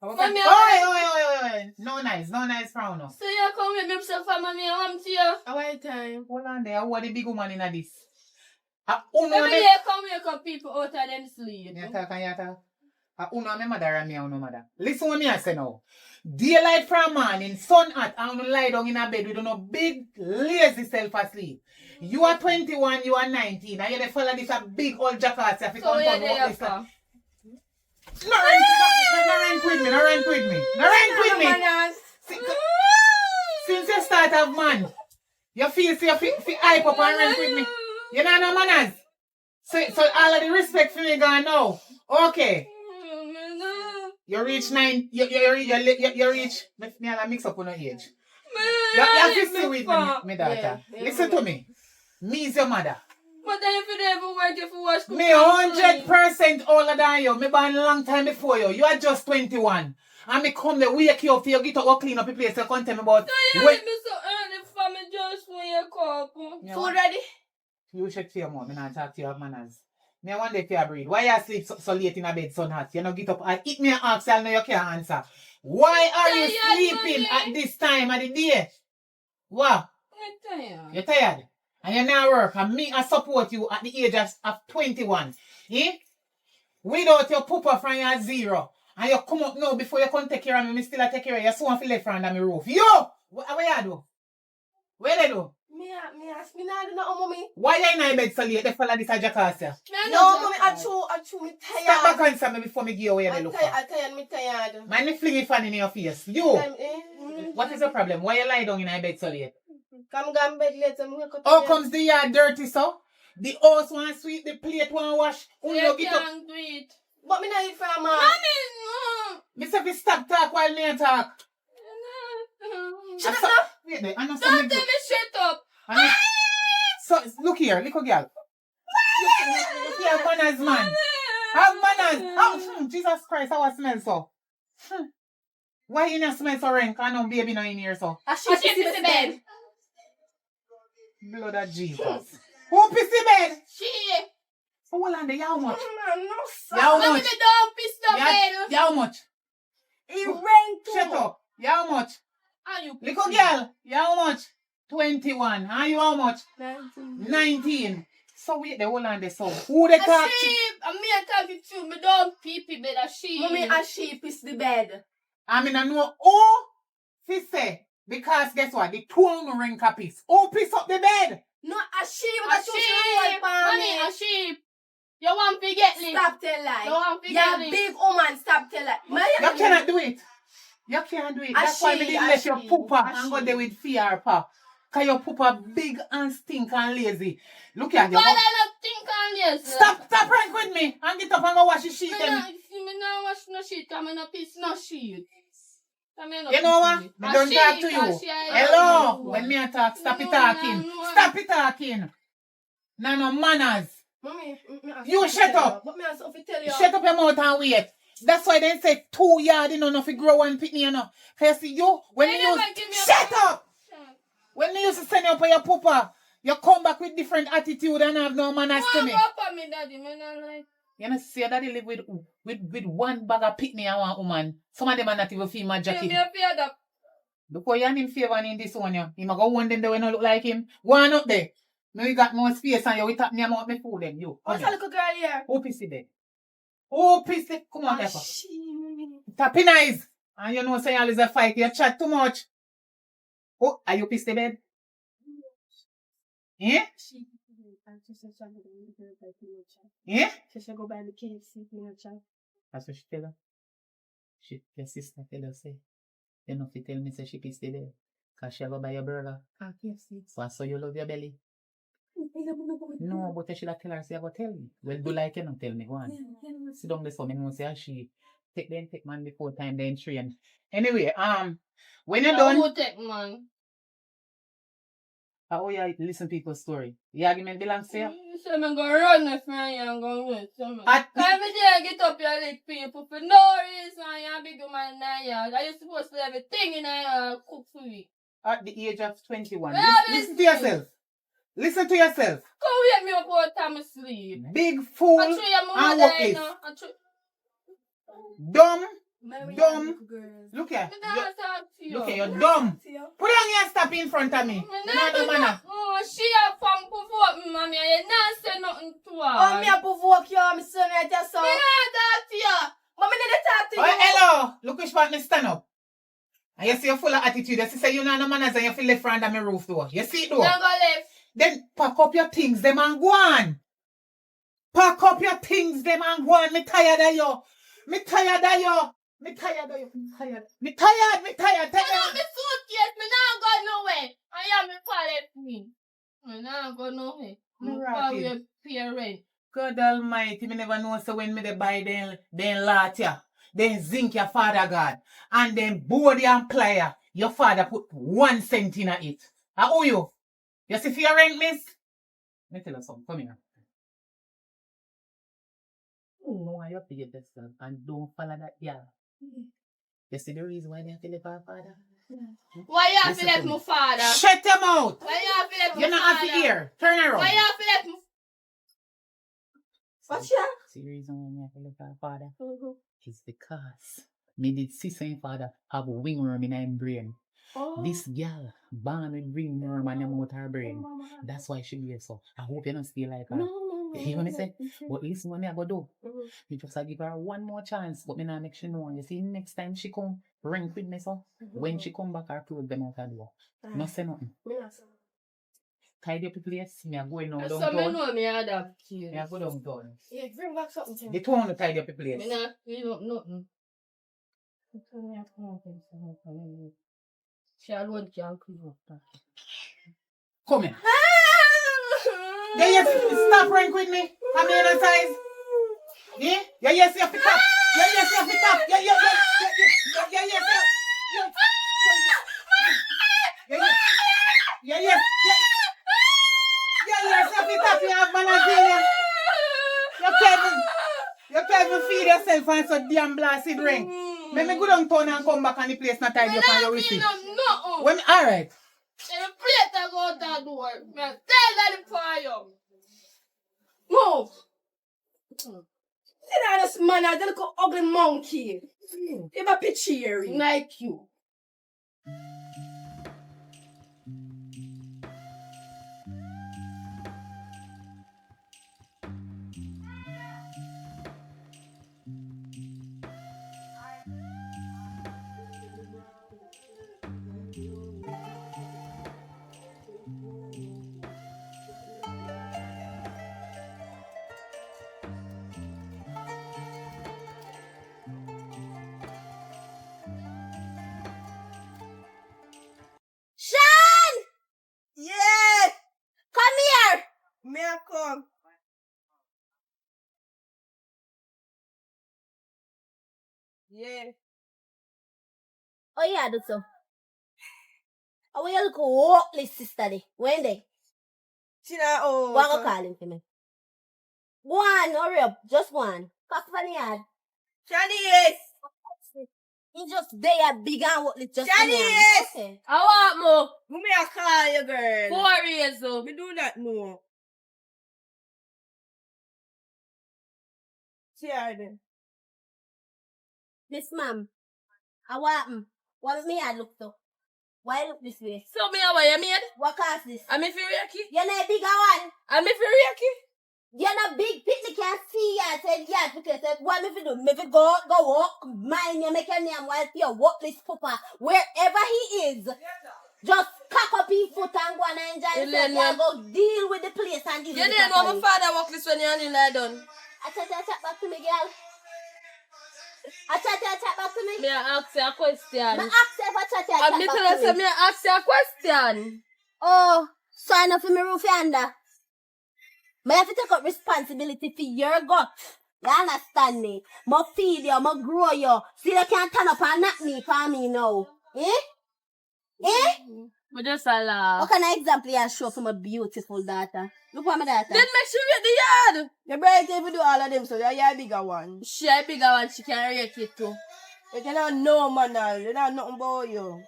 Mommy, oi. No nice frown no. So you come with me myself and mommy, I'm to you. How are time? Hold on there, who are the big woman in this? Every day come wake up people out of them sleep. You talk. Uno me mother and me uno mother. Listen what me I say now. Daylight from morning, sun hot, and you lie down in a bed with no big lazy self asleep. You are 21, you are 19, and you follow this a big old jackass if you So come where to they work this. are? No rank with me. Since you start have man, you feel hype up and rank with me. You know no manners. So all of the respect for me gone now. Okay. You reach 9. You reach. Me I'll mix up on your age. You have to see with me daughter. Yeah, Listen to me. Me is your mother. But then if you don't ever work, if you watch Me 100% older than you. Me born a long time before you. You are just 21. And me come there wake you up for you get up or clean up the place. You can't tell me about. So you make me so early for me just wake up. Food ready? You check for your mom. Me not talk to your manners. Me one day for your breed. Why you sleep so late in a bed, sun hot? You know get up and eat me and ask you, I know you can't answer. Why are you sleeping at this time of the day? What? I'm tired. You're tired? And you now work, and me I support you at the age of 21. Eh? Without your pooper from your 0. And you come up now before you can take care of me, still take care of you. You swan for left hand on my roof. Yo! What you do? Where they do? Me not do no mommy. Why you in bed so late? They follow this jackass here. No, mommy, I chew me tired. Stop back and answer me before me give you away the look. I'm tired. Man, me fling a fan in your face. You! What is the problem? Why you lie down in bed so late? Come go in bed later. How comes the yard dirty so? The house want sweep, the plate want wash. You can't do it. But me not eat from Mommy, no. Me say fi stop talk while me talk. Shut up now. Wait there, I know Don't tell me shut up. So look here, little girl. Look here, manners, man. Have manners. Oh, Jesus Christ, how I smell so? Why you not smell so rank? I know baby not in here so. She pissed the bed. Blood of Jesus. Who pissed the bed? She. Hold on there, how much? No, sir. How Mommy, much? me don't piss the bed. How much? It rained too. Shut up. How much? Are you Little girl, how much? 21. And you how much? 19. So wait the whole on there. So who they talk to? sheep. And me I talk to you. Me don't pee bed a sheep. Mommy, a sheep is the bed. I mean I know who she say. Because guess what? The two of them ring copies. Who piss up the bed? No, a sheep. A sheep. Mommy, a sheep. You want to get licked. Stop tell lie. You want to You're get a licked. big woman, stop tell lie. You cannot do it. You can't do it. That's why we didn't let your pooper and go there with fear, pa. Because your pooper big and stink and lazy. Look at you. But I don't think on this. Stop rank with me and get up and go wash the sheet. Me not wash no shit, because I no piss no shit. You know what? I don't talk to you. Hello. When me a talk, stop it talking. Stop it talking. No manners. Mommy, You shut up. But me also fi tell you. Shut up your mouth and wait. That's why they say 2 yards, you know, if you grow and pick me, you know. Because see you, when you use... Shut up! When you used to send you up for your pooper, you come back with different attitude and have no manners to me. Me, daddy, me not like. You know, see your daddy live with one bag of pick me and one woman. Some of them are not even feel my jacket. Me fear that. Because you have him favor in this one, you. He might go one them that will not look like him. Go on up there. Now you got more space and you will tap me about me food then. You. What's a little girl here? Who pissed there? Who pissed it? Come on, there. Tapping eyes. And you know, say all is a fight. You chat too much. Oh, are you pissed the bed? Yeah? Yeah? She should go buy the KFC for your child. That's what she tell her. Your sister tell her, say, you know, if you tell me, say she pissed the bed. Because she go buy your burger. KFC. So I saw you love your belly. No, but you should have tell her, say, I go tell me. Well, do like you, not tell me, go on. Sit down there, so me know, say, she take man before time, then train. Anyway, when you're done... Who take man? How you listen to people's story? The argument belongs to you? So I'm going to run the friend and I'm going to win. At- Every day I get up your lick people for no reason. You're a big woman in the yard. Are you supposed to have everything in the yard cook for me? At the age of 21. Yeah, Listen to yourself. Listen to yourself. Come wake me up all the time I sleep. Big fool I show your mama and there worthless. now. Dumb. Mary, Dumb. girls. Look here. Me not talk to you. Look here, you're dumb. See you? Put on your stop in front of me. Me You not know do the manner. nothing. Oh, she a fan provoke me, mommy. And you not say nothing to her. Oh, me a provoke you, my son, right there, son. Me not talk to you. But me need to talk to Oh, you. hello. Look which part me stand up. And you see you're full of attitude. You see say you know no manners and you feel left under my roof door. You see it door? Don't go left. Then pack up your things, them and go on. Pack up your things, them and go on. Me tired of you. Me tired of you. Me tired of you. Me tired. Me not me suitcase. Me not go nowhere. I am me pallet me. Me not go nowhere. Me Rapid. probably pay rent. God Almighty, me never know so when me they buy then lot ya, then zinc your father God, and then board and plier, your father put 1 cent in it. Who you? You see for your rent, miss? Let me tell you something, come here. You know why you pay this stuff and don't follow that girl. You see the reason why they have to live our father? Why you have to Listen let to me. my father? Shut your mouth! Why you have to let my You're not father? happy here. Turn around. Why you have to let my What's that? See the reason why I have to live our father? It's because me did see some father have wingworm in her brain. Oh. This girl born with ringworm and them out her brain. That's why she be so. I hope you don't stay like her. You hear what me say? But listen what me I go do. You just give her one more chance, but me not make she know. You see, next time she come, ring with me so. When she come back, her clothes them out her door. No say nothing. Tidy up the place. Me a going now So me downtown. know me had that kid. Me a go downtown. Yeah, bring back something to me. The town to tidy up the place. Me not clean up nothing. She alone can't clean up that. Come here. Yeah, yes, stop rank with me. Come here on size. Yeah, yeah, yes, you have to tap. Yeah, yes, you have to tap. Yeah, yes, yeah, yes, yeah, yes, you have to tap. You have manners. You can't even feed yourself on so damn blasted ring. Let me go downtown and come back and the place not tidy up on your receipt. When alright. The plate I go out that door. Me tell that for you. Move! See that this man, that little ugly monkey. Give a picture here. Like you. Yeah. Oh yeah, do so. Oh, you look hopeless, sister. When they? She not oh. What go call him for me? Go on, hurry up. Just go on. Cock for the yard. Shanice! He just there, big and what just Shanice! Okay. I want more. Me a call you, girl. 4 years old. Me do not know. See her then. Miss ma'am, I want what me I look to? Why look this way? So me how you made? What cause this? I'm if you reiki. You're not a bigger one. I'm if you reiki. You're not big picnic can't see ya. Said yeah, because what me fi do? Me fi go walk, mind you make your name while you walk this papa. Wherever he is. Just cock up his foot and go and enjoy yourself. You go deal with the place and deal You with the didn't know my family. father walk this when you're in there done. I chat back to me, girl. I chat back to me. Me ask you a question. I ask you if I chat I'm back telling to you, me. me ask you a question. Oh, sign up for me roof yonder. I have to take up responsibility for your gut. You understand me? I feed you, I grow you. See, you can't turn up and knock me for me now. Eh? But just a laugh. What kind of example you show for my beautiful daughter? Look for my daughter. Then make sure you the yard. You bright if you do all of them, so you're a bigger one. She a bigger one, she can rake it too. But you don't know, man. You don't know nothing about you.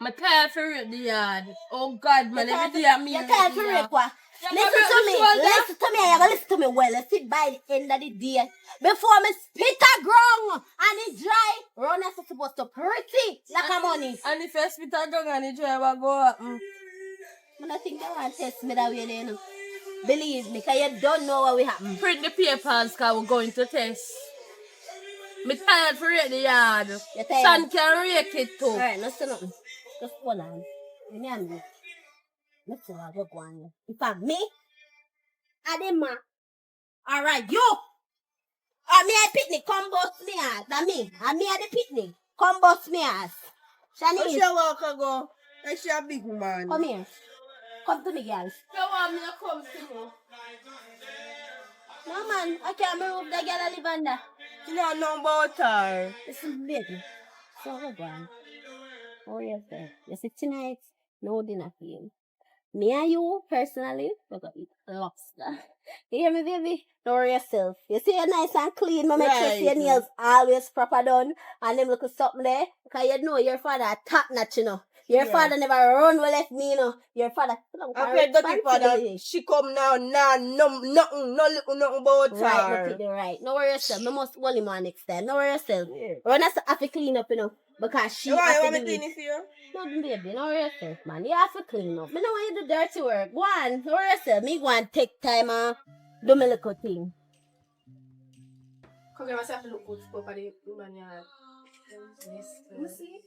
I'm tired for rake the yard. Oh God, man, every day I'm You can't for it, what? Yeah, Listen but to me. you shoulder. Listen to me. You gotta listen to me well. You sit by the end of the day. Before me spit a ground and it dry, run is supposed to pretty like a money. And if you spit a gun and the driver go up. I don't think they want to test me that way then. Believe me, because you don't know what will happen. Print the papers because we're going to test. Me tired for rake the yard. You tired? Son can rake it too. Alright, no say nothing. Just hold on. You know me. Let's see what go on. If I'm me, I did man. Alright, you. Me a picnic, come bust me ass. That me. And me at the picnic. Come bust me ass. Where Shani, she walk go? Is she a big woman? come here. Come to me, girl. You want me to come to you? No, man. I can't move the girl I live under. You don't know about her. Listen, baby. So, we're going. Oh, yes, sir. You see, tonight, no dinner for you. Me and you, personally, we're going to eat lobster. You hear me, baby? Don't worry yourself. You see, you're nice and clean. Make sure your nails always proper done. And them look something there. Because you know your father a top notch, you know. Your father never run well left me, you know. Your father... I said, dirty father, she come now, nothing about her. Right, right. No worry yourself. I must hold him on next time. No worry yourself. Yeah. Run us have to clean up, you know. Because she You has want to me do it. clean it for you? No, baby, no worry yourself, man. You have to clean up. Me know when you do dirty work. Go on, no worry yourself. Me go and take time and do my little thing. Come here, myself look good for the woman yard. Let me see.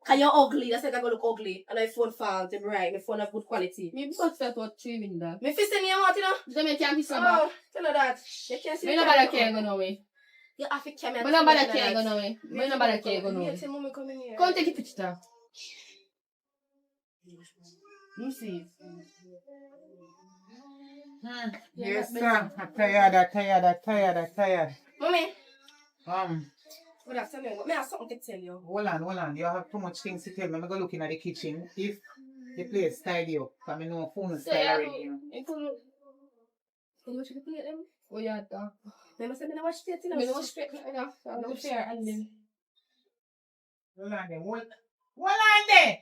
Cause you're ugly, that's why I go look ugly. And my phone falls, I'm right, my phone have good quality. Me because I thought 3 windows. Me fist in your mouth, you know? Jamaican piece of Oh, back. tell her that. You can't see Me the no bother camera. care go no way. You have to camera. Me no bother care go no way. Me no bother care go no way. Tell mommy come in here. Come take a picture. You see. Yes, sir. I'm tired. Mommy, What good afternoon. I have something to tell you. Hold on. You have too much things to tell me. I'm going to look in at the kitchen. If the place tidy up, because I know phone is style already, you know. Can you watch the plate them? Oh yeah, da. Then I said, I watch it, you know. Me no straight enough. I'm no fair and then. Hold on there.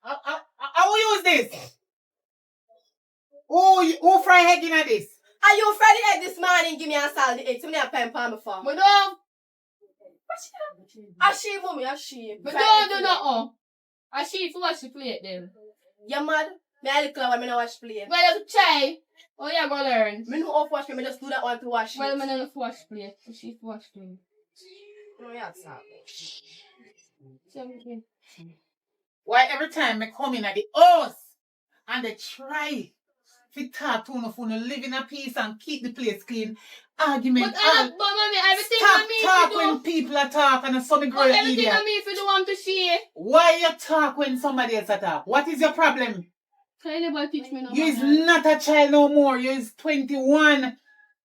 I will use this. Who fry egg in this? Are you Friday egg this morning? Give me a salad egg. Tell me a pen palm for. But no. A she, mommy, a she. But don't do nothing. I see if you wash the plate then. You mad? Me a little one, me no wash plate. Well, you try. Oh, you go learn. Me no off wash me just do that one to wash Well, it. me no wash plate. I see if you wash plate. No, yeah, stop. Why every time I come in at the house and they try to talk to you, live in a peace and keep the place clean, argument. But mommy, everything Stop on me talk to when do. people are talking and some girl But everything idiot. on me if you do want to see. Why you talk when somebody else talk? What is your problem? Can you never teach me no You is more? not a child no more. You is 21.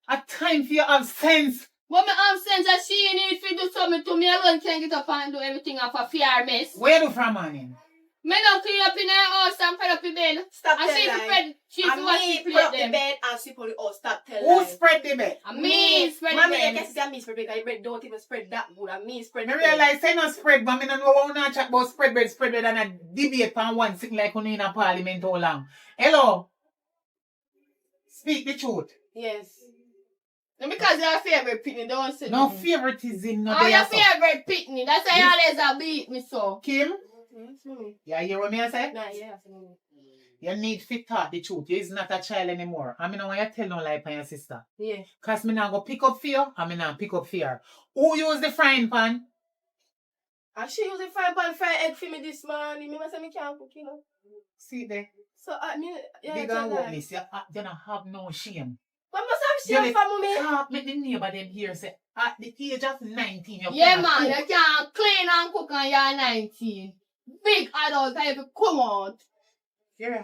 A time for you have sense. But me have sense that she need to do something to me alone can get up and do everything off a fear mess. Where do from morning? Me not clean up in her house and put up in bed. Stop And telling she lies. spread, she And what me she put play up the them. bed and she put it out. Stop telling Who lies. spread the bed? And me spread the Mommy, I bed. guess it's a me spread because the bread don't even spread that good. And me spread I the bed. realize say no spread, but I don't know how not chat about spread bread and a debate on one sitting like on in a parliament how long. Hello? Speak the truth. Yes. And because your favorite pitney, don't say No nothing. favoritism, no Oh, your there, so. favorite pitney. That's why you always a beat me so. Kim, Yes, mommy. you hear what me I say? Nah, yes, mommy. You need to talk the truth. You is not a child anymore. I mean, I want you to tell no lie for your sister. Yeah. Because me not go pick up for you, and me not pick up for her. Who use the frying pan? And she used the fried egg for me this morning. Me must say me can't cook, you know. See there. So, I mean, yeah, Big tell and lies. witness. You don't have no shame. But must have shame for mommy. Talk, make the neighbor them here say, at the age of 19, you Yeah, cannot man, cook. you can't clean and cook when you're 19. Big adult type of come out. Yeah.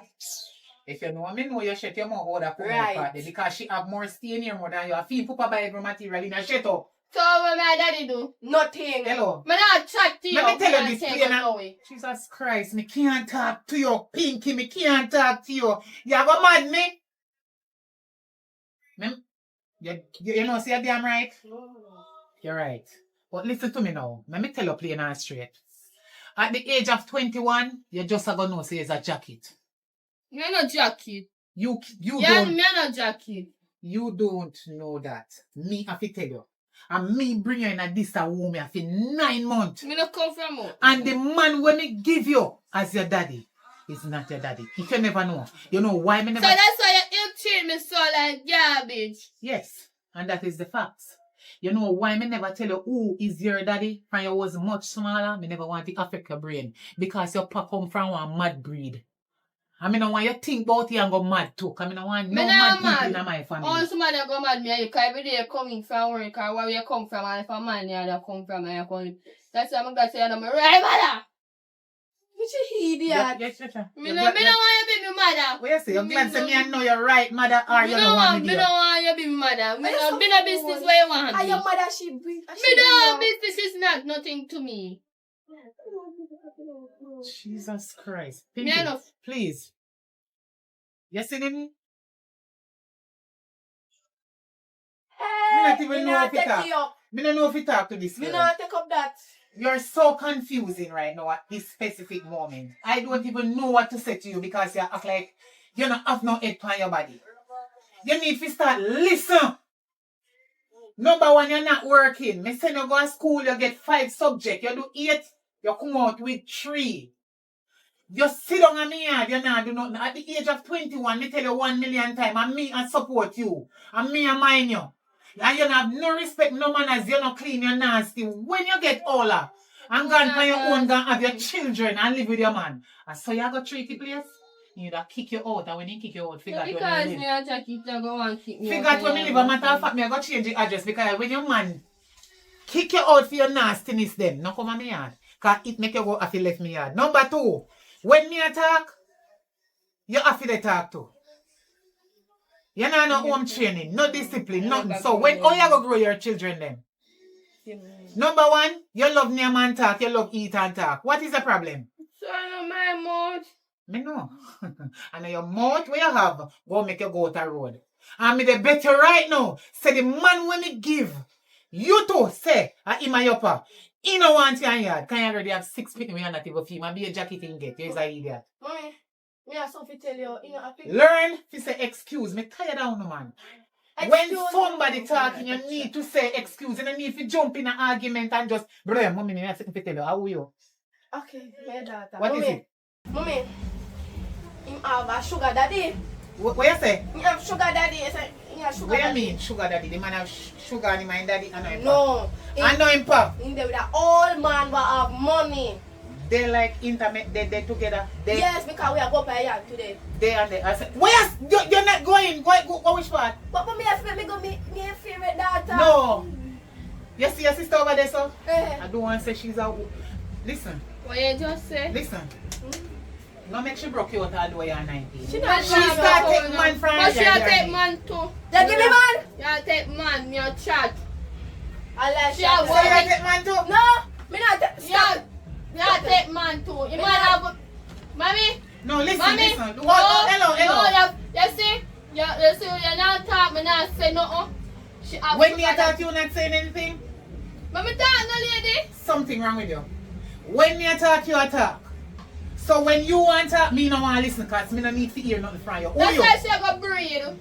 If you know me, know you shut your mouth out of Right. party because she have more stay in here more than you. I feel Papa buy every material in a shut up. So what my daddy do? Nothing. Hello. Me not chat to you. Let me tell you and this, take plain us and- away. Jesus Christ, me can't talk to you, Pinky. Me can't talk to you. You go mad me? You know, see you're damn right? You're right. But listen to me now. Let me tell you plain and straight. At the age of 21, you just are gonna know say it's a jacket. Me no jacket. You Yeah, don't me no jacket. you don't know that. Me have to tell you. And me bring you in a this a woman after 9 months. Me no come from home. And the man when me give you as your daddy is not your daddy. If you never know. You know why me So never that's why you treat me so like garbage. Yes, and that is the facts. You know why me never tell you who is your daddy when you was much smaller? Me never want to affect your brain. Because your papa come from one mad breed. I mean, I want you to think about it and go mad too. I mean, I want no Me mad not people mad. in my family. All somebody go mad me and you can every day coming from work or where you come from and if a man you there come from and you come. That's why I'm gonna say I'm right mother. Which idiot. Yes. Me no want you be me mother. What you say? You're Me glad to no- me and know you're right, mother, or Me you no don't want want me me there. no want you be me mother. Me Are you no so be no business fool? where you want And me. your mother, she breathe. Me no business is not nothing to me. Jesus Christ. Me Pinky, enough. please. You see them? Me Hey, not even me know not if it take up. you up. Me don't know if you talk to this Me girl. not take up that. You're so confusing right now at this specific moment. I don't even know what to say to you because you act like you don't have no head on your body. You need to start listen. Number one, you're not working. Me say you go to school, you get 5 subjects. You do 8, you come out with 3. You sit down on me yard, you not do nothing. At the age of 21, me tell you 1 million times, and me and support you. And me and mind you. And you have no respect, no manners, you not clean, you're nasty. When you get older, and gone for your own, gonna have your children and live with your man. And so you go treat the place, you da kick you out, and when he kick you out, figure out where Because you me live. a jacket you go and keep me. Figure out where me live, a matter of fact, me I go change the address, because when your man kick you out for your nastiness then, no come on me yard. Because it make you go have to left me yard. Number 2, when me attack, you have to talk too. You know no home training, no discipline, nothing. So when how you go grow your children then? Number 1, you love near man talk, you love eat and talk. What is the problem? So my mouth. Me know. And your mouth where you have, go make you go to the road. And me the better right now, say the man when me give, you too say, him and your pa, he no want you in yard. Can you already have 6 people when you're not even feel, and be a jacket in get, you is an idiot. Mommy, me have something to tell you. You know, I think. Learn to say excuse. Me tired down, no man. When somebody talking, you need to say excuse. You don't need to jump in an argument and just, brother, mommy, me have something to tell you. How are you? Okay, my daughter. What is it? Mommy, him have a sugar daddy. What you say? He have sugar daddy. I say, he have sugar What you daddy. mean, sugar daddy? The man have sugar in my daddy and him No. I know him pop. In there with an old man will have money. They like intimate, they together. They, Yes, because we are going by yard today. They and they. I said, where you're not going? Go which part? But mommy, I feel me go me favorite daughter. No. You see your sister over there, so? Eh. I don't want to say she's a. Listen, What you just say? listen. No make she broke you out all the way at 19. She not She start take man from But her she a yard, take Danny. man too. They give me man. You You take man, you chat. Unless Yeah, you So you take man too? No, me not take. You take man too. You might have... Mommy? No, listen, Mommy? listen. No, What? Hello, hello. No, you see? You see, you not talk, me not say nothing. She have When me sugar talk, you not saying anything? Mommy talk, no lady. Something wrong with you. When me talk, you talk. So when you want to talk, me no want to listen because me no need to hear nothing from you. Who That's you? why she go breathe.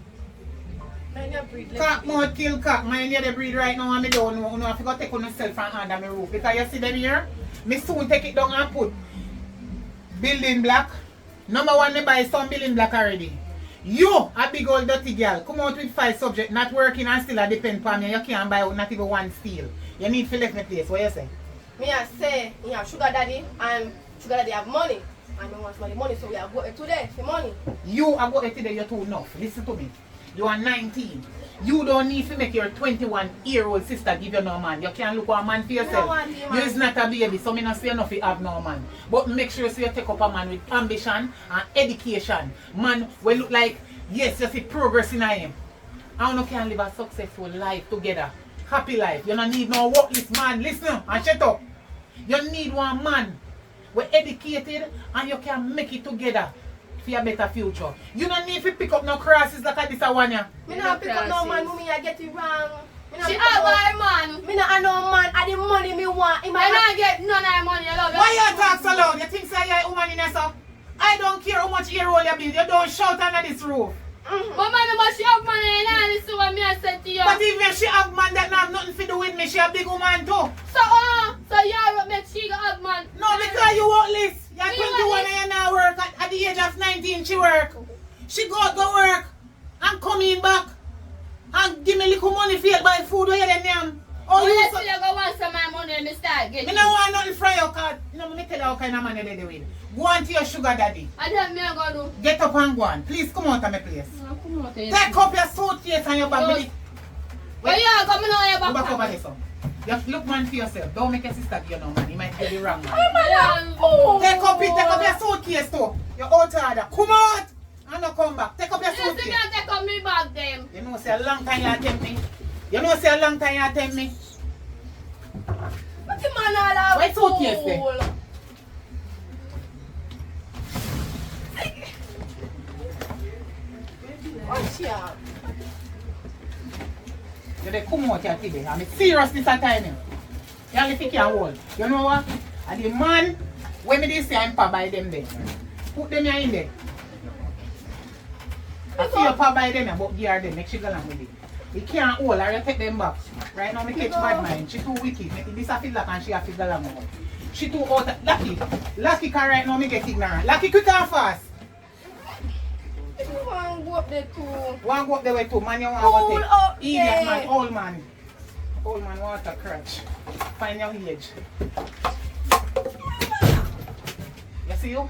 Man, you breathe. Cock mouth kill cock. Mind you they breed right now and me don't know. I have to take on myself from under my roof. Because you see them here, me soon take it down and put building block. Number one, me buy some building block already. You, a big old dirty girl, come out with 5 subjects, not working and still a depend on me. You can't buy out not even one steel. You need to left me place. What you say? Me I say, me have sugar daddy and sugar daddy have money. And me want money, so we are going today for money. You are going today, you're too enough. Listen to me. You are 19. You don't need to make your 21-year-old sister give you no man. You can't look for a man for yourself. You is not a baby, so me not say enough you have no man. But make sure so you take up a man with ambition and education. Man will look like, yes, you see progress in him. And you can live a successful life together. Happy life. You don't need no worthless man. Listen and shut up. You need one man. We're educated and you can make it together for a better future. You don't need to pick up no crosses like this one. Me not pick up no man, mommy, I get it wrong. She have her man. Me not have no man, I the money me want. You don't get none of her money, you love Why you talk so loud? You think say you're a woman in there, so? I don't care how much ear roll you build. You don't shout under this roof. But mommy, but she have money and all this is what me I said to you. But even if she have man that have nothing to do with me, she a big woman too. So you make she go have man. No, because you worthless. You're Me 21 and you now work. At the age of 19 she work. She go work and come in back and give me little money for you buy food where you then yam. Oh, You you say you go want some of my money and me start getting. me no want nothing from you, cause you know me tell you how kind of money they do with. Go on to your sugar daddy. And then me I go do. Get up and go on. Please come out of my place. No, come out here. Take up your suitcase and your bag. Yes. with it. Where you are coming on your Go back? back over there, son. You look man for yourself. Don't make your sister give you no man. He might give you wrong man. Take up your suitcase too. Your out order. Come out and not come back. Take up your You see me suitcase. and take on me back them. You know say a long time you attempt me. You know say a long time you attempt me. But the man all have Why suitcase there? fool. What she have? You dey come out here today. I'm serious this time. You only think you hold. You know what? And the man, when me dey say I'm pa by them there. Put them here in there. I see you pa by them here, but gear them. Make she go along with it. You can't hold her, you take them back. Right now, me catch bad mind. She too wicked. Make this a feel like and she a feel go along with it. She too out. Lucky can right now me get ignorant. Lucky quick and fast. If you want to go up there too. One go up there with two, man, you want Hold to up take. Idiot there. man, old man. Old man want a crutch. Find your age. You see you?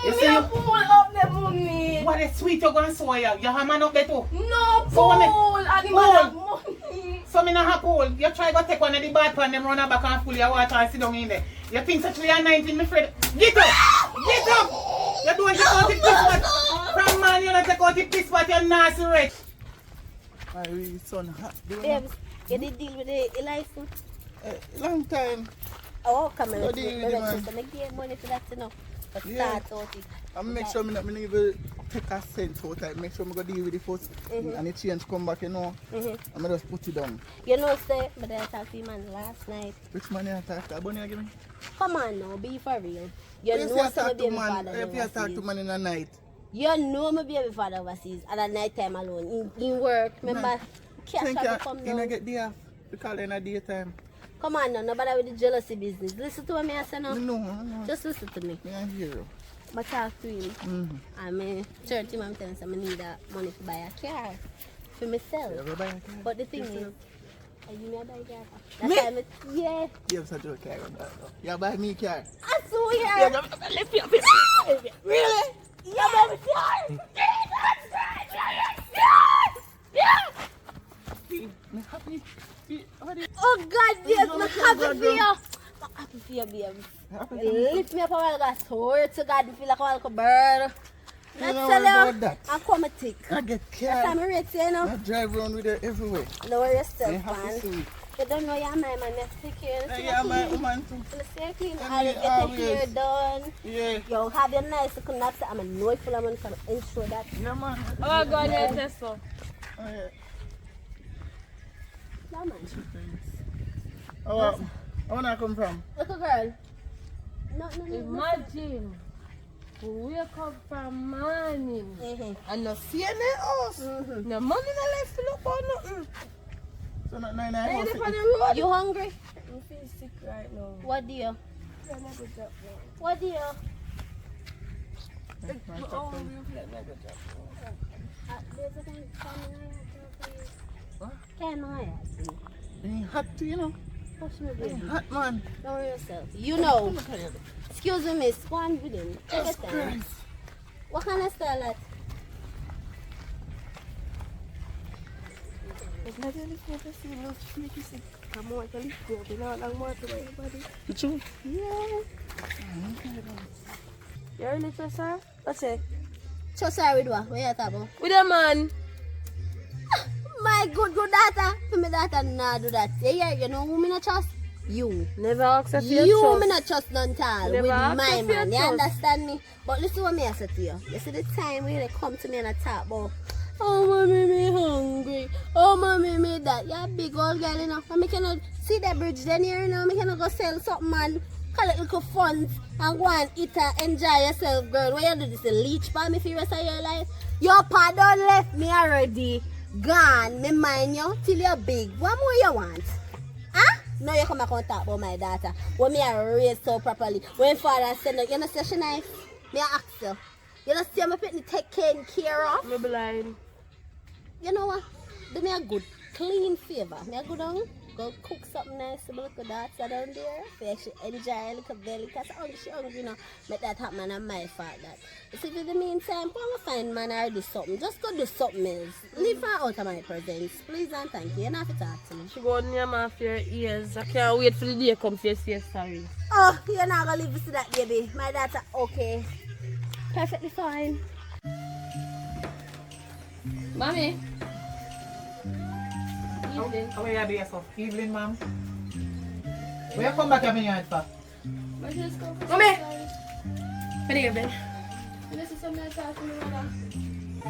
You Me see a you? pull up the money. What a sweet you going so you. You have man up there too. No So pull. what me- And the Pull. man have money. So me not have pull. You try to take one of the bad pan, them run back and full your water and sit down in there. You think such we are 19, my friend? Get up! Get up! You don't take out the piss pot. From man, you don't take out the piss pot, you're nasty rich. My really son hot. Babes, you did deal with the license? Long time. Oh, come on. What do you do, man? Make the money for that, you know. But Yeah. start out it. I make sure me not even take a cent out. I make sure I go deal with it first. And the change come back, you know. Mm-hmm. I just put it down. You know, say, but I talked to you man last night. Which money I talk to? Money I give me? Come on now, be for real. You You see know, I say my talk to baby man. father If you talk to overseas. man in the night. You know my baby father overseas at the night time alone. In work, remember? Cash Think have to come you down. don't get day off. Because in the daytime. Come on now, nobody with the jealousy business. Listen to what me I say now. No. Just listen to me. Me I hear you. But talk to him. I mean, church him, I'm telling him I need that money to buy a car for myself. You ever buy a car? But the thing is, Yourself? are you me a buy a car? Me? That's why yeah. You have such a car. You buy me a car. I saw you. You have lift your face. Really? Yeah, baby, car. Me happy. Oh God, yes, No, I'm no, happy no, for no. you. I'm happy for you, baby. Lift me up a while ago. I swear to God, I feel like a little bird. You know That's about that. I come a tick. I get That's how car. I rate you, you know. I drive around with her everywhere. Lower You yourself, have to man. see. You don't know you're my man. You have to take care. Yeah, yeah, my woman too. You stay clean. Yeah, I'll me get your always. hair done. Yeah. Yo, have your nice little naps. I'm a know full of money, so I'm ensure that. Yeah, man. Oh, go on there, Tesco. Oh, yeah. No, man. Oh, where I come from? Little girl. No. Imagine. We wake up from morning Mm-hmm. and no see any house. Mm-hmm. No money no left to look for nothing. So not nine Lay hours. on the road. You hungry? I feel sick right now. What do you? I never drop down. What do you? Oh, we feel like never drop down. There's a thing coming. What? Can I? It's hot too, you know. Push me, It's baby. hot, man. Don't worry yourself. You know. Excuse me, miss. Go on with him. Take your Jesus time. Christ. What kind of style that? It's not really good to see no sneaky sick. Come on, to lift you up. You know, like more to everybody. You too? Yeah. You really trust her? What's it? So sorry, with what? What you talking about? With a man. My good daughter. For my daughter, nah do that. Yeah, you know who me not trust? You. Never ask her for your You trust. me not trust none tall Never with ask my her for your man. You trust. understand me? But listen what me I say to you. You see the time when they come to me and I talk about, oh mommy me hungry. Oh mommy me that. You're a big old girl, you know. And me cannot see that bridge then here, you know. Me cannot go sell something and collect little funds and go and eat and enjoy yourself, girl. Why you do this? A leech for me for the rest of your life? Your pa done left me already. Gone. Me mind you till you're big. What more you want? Huh? Now you come back and talk about my daughter. When me are raised so properly. When father said, no, you know, say she nice. Me I ask you. You know, see my picnic taken care of. Me blind. You know what? Do me a good, clean favor. Me a go down, go cook something nice for my little daughter down there. So actually enjoy a little belly. Because she hungry, you know. Make that happen and my fault that. You see, in the meantime, go and find man or do something. Just go do something else. Leave her out of my presence. Please and thank you. You don't have to talk to me. She go near my off your ears. I can't wait for the day come to say sorry. Oh, you're not gonna leave us to that, baby. My daughter, okay. Perfectly fine. Mommy. How are you doing yourself? Evening, ma'am. Where you come back in yard for? But just come for Mommy. sorry. Good evening. This is something I talk to my mother.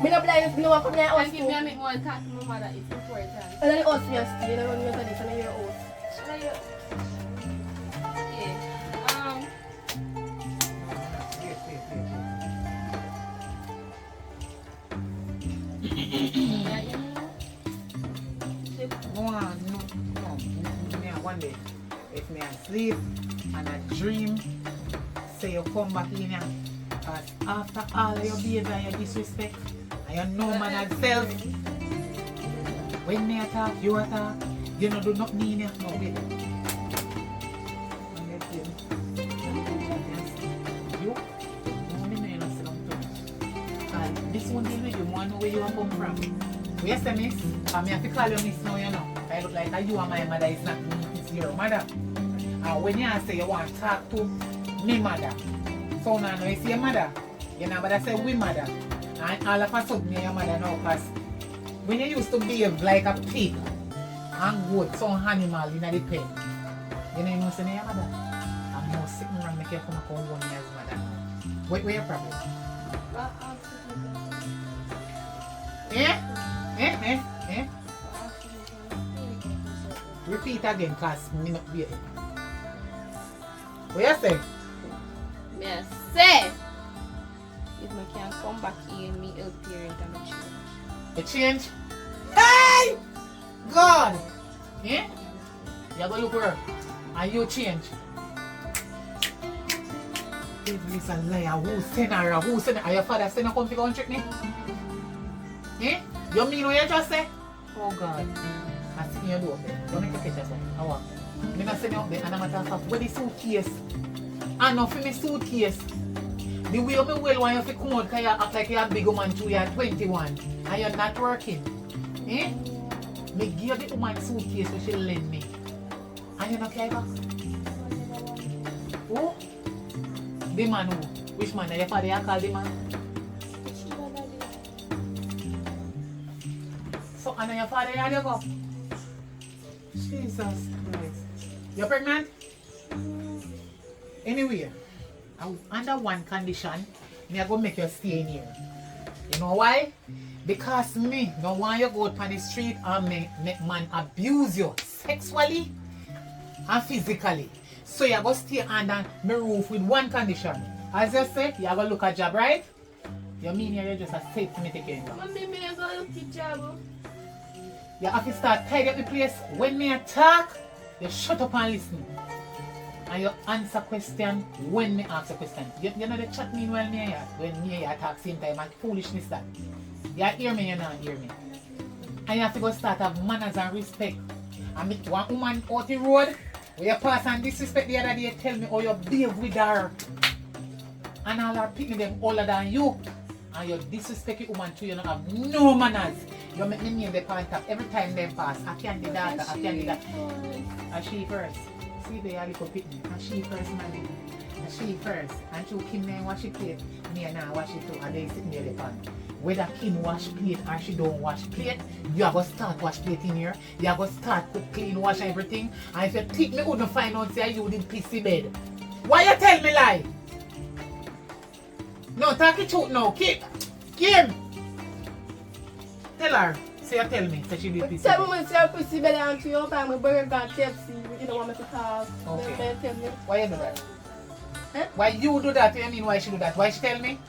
Me no blind if no one come near us. Thank you, I make more talk to my mother. It's important. And then the house me still. You know when you tell this and your house. Yeah. No. One day, if me asleep and I dream, say you come back in here, because after all of your behavior and your disrespect, and you know man and self, when me attack, you attack, you don't do nothing in here, no way. You, no me know say don't touch. And this one deal with you, want to know where you come from. Where you say miss? I have to call you miss now, you know. I look like you and my mother is not me, it's your mother. And when you say you want to talk to me mother, so now you see your mother, you know, but I say we mother. And all of a sudden you're your mother now, because when you used to behave like a pig and goat, some animal in the pen, you know you say your mother. I'm now sitting around make you come and come one year's mother. Where your problem? Eh? Repeat again, cause me not be. What you say? Me I say, if me can come back here, me help parent and me change. A change? Hey! God! Eh? You go look for her. And you change. If this a liar, who send her? Who send her? Are your father send her come to go and trick me? Eh? You mean what you just say? Oh God. I see you do up there. Don't make a picture son. I want. I'm not send you up there and I'm going to talk with the suitcase. And now for me suitcase. The way you well want you to come out because you act like you're a big woman too, you're 21 and you're not working. Eh? Me give the woman suitcase so she lend me. And you not care back? Who? The man who? Which man? Your father you call the man? So, and your father, how do you go? Jesus Christ. You're pregnant? Anyway, under one condition, me I go make you stay in here. You know why? Because me don't want you go out on the street and make man abuse you sexually and physically. So you go stay under my roof with one condition. As you say, you go look a job, right? You mean you're just a safe to me take care of you. Mommy, me I go look at job. You have to start tidy up the place. When me talk, you shut up and listen. And you answer question when me ask a question. You know the chat meanwhile me here. When me here talk same time and foolishness that. You hear me, you not hear me. And you have to go start have manners and respect. And meet one woman out the road where you pass and disrespect the other day tell me how you behave with her. And all her picking them older than you. And you disrespect the woman too, you don't have no manners. You make me name the point up every time they pass. I can't do that, I can't do that. And she first. See the little picnic. And she first, man. And she first. And you Kim then wash it plate. Me and I wash it too. And they sitting there the pan. Whether Kim wash plate or she don't wash plate, you are going to start wash plate in here. You are going to start cook, clean, wash everything. And if you think me wouldn't find out say you did pissy bed. Why you tell me lie? No, talk it out now. Kim. Tell her. Say you tell me. Say she did pissy bed. Tell me when she pussy belly and she up and my burger got tipsy. You don't want me to talk. Okay. Tell me. Why you do that? Huh? Why you do that? You mean why she do that? Why she tell me?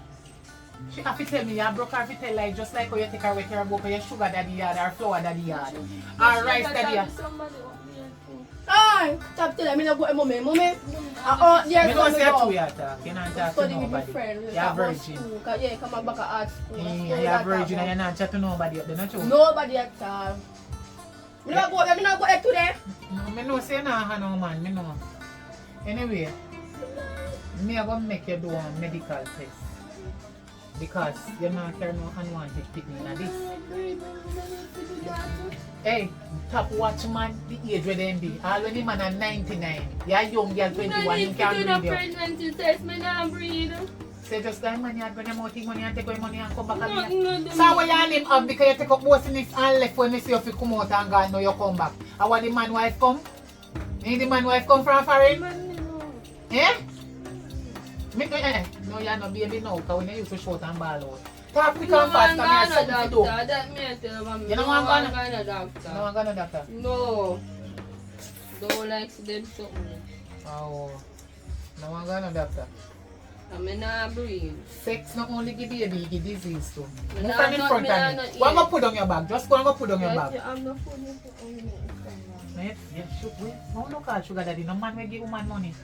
She have to tell me you broke her to tell like just like how you take her with her go for your sugar daddy yard or flour daddy yard or rice daddy yard. Ay, stop telling me not go to mommy. Mommy. Oh, yes, Me don't say a two yard talk. You don't talk to Study with my nobody. friend. You're a virgin. Yeah, come back at art school. You're a virgin and you're not chat to nobody up there, not true? Nobody at all. Me not go there today. Me know say you not have no man, me know. Anyway, me are going to make you do a medical test. Because you're not carrying no unwanted picnic like this. Hey, top watchman, the age where they be. All when the man are 99. You're young girl 21, you can't breathe you. Pregnancy test, me not breathe. Say just go money and go your mouth money and take your money and come back No, again. no, So what you name up because you take up most in this and left when you see if you come out and go now you come back. And what the man wife come? Ain't the man wife come from foreign? Eh? No, you're not baby now, because when you used to shout and ball out. Talk quick and fast, come here, something to do. That me tell you, You don't want to go to doctor. You don't want to go to doctor? No. Don't like them something. Oh. No want to go to doctor? I mean, not breathe. Sex not only give baby, give disease too. Me Move nah from in not- front me of nah me. not Go and go eat. put on your bag. Just go and go put on your bag. I'm not food. Yeah, wait. No, no call sugar daddy. No man will give woman money.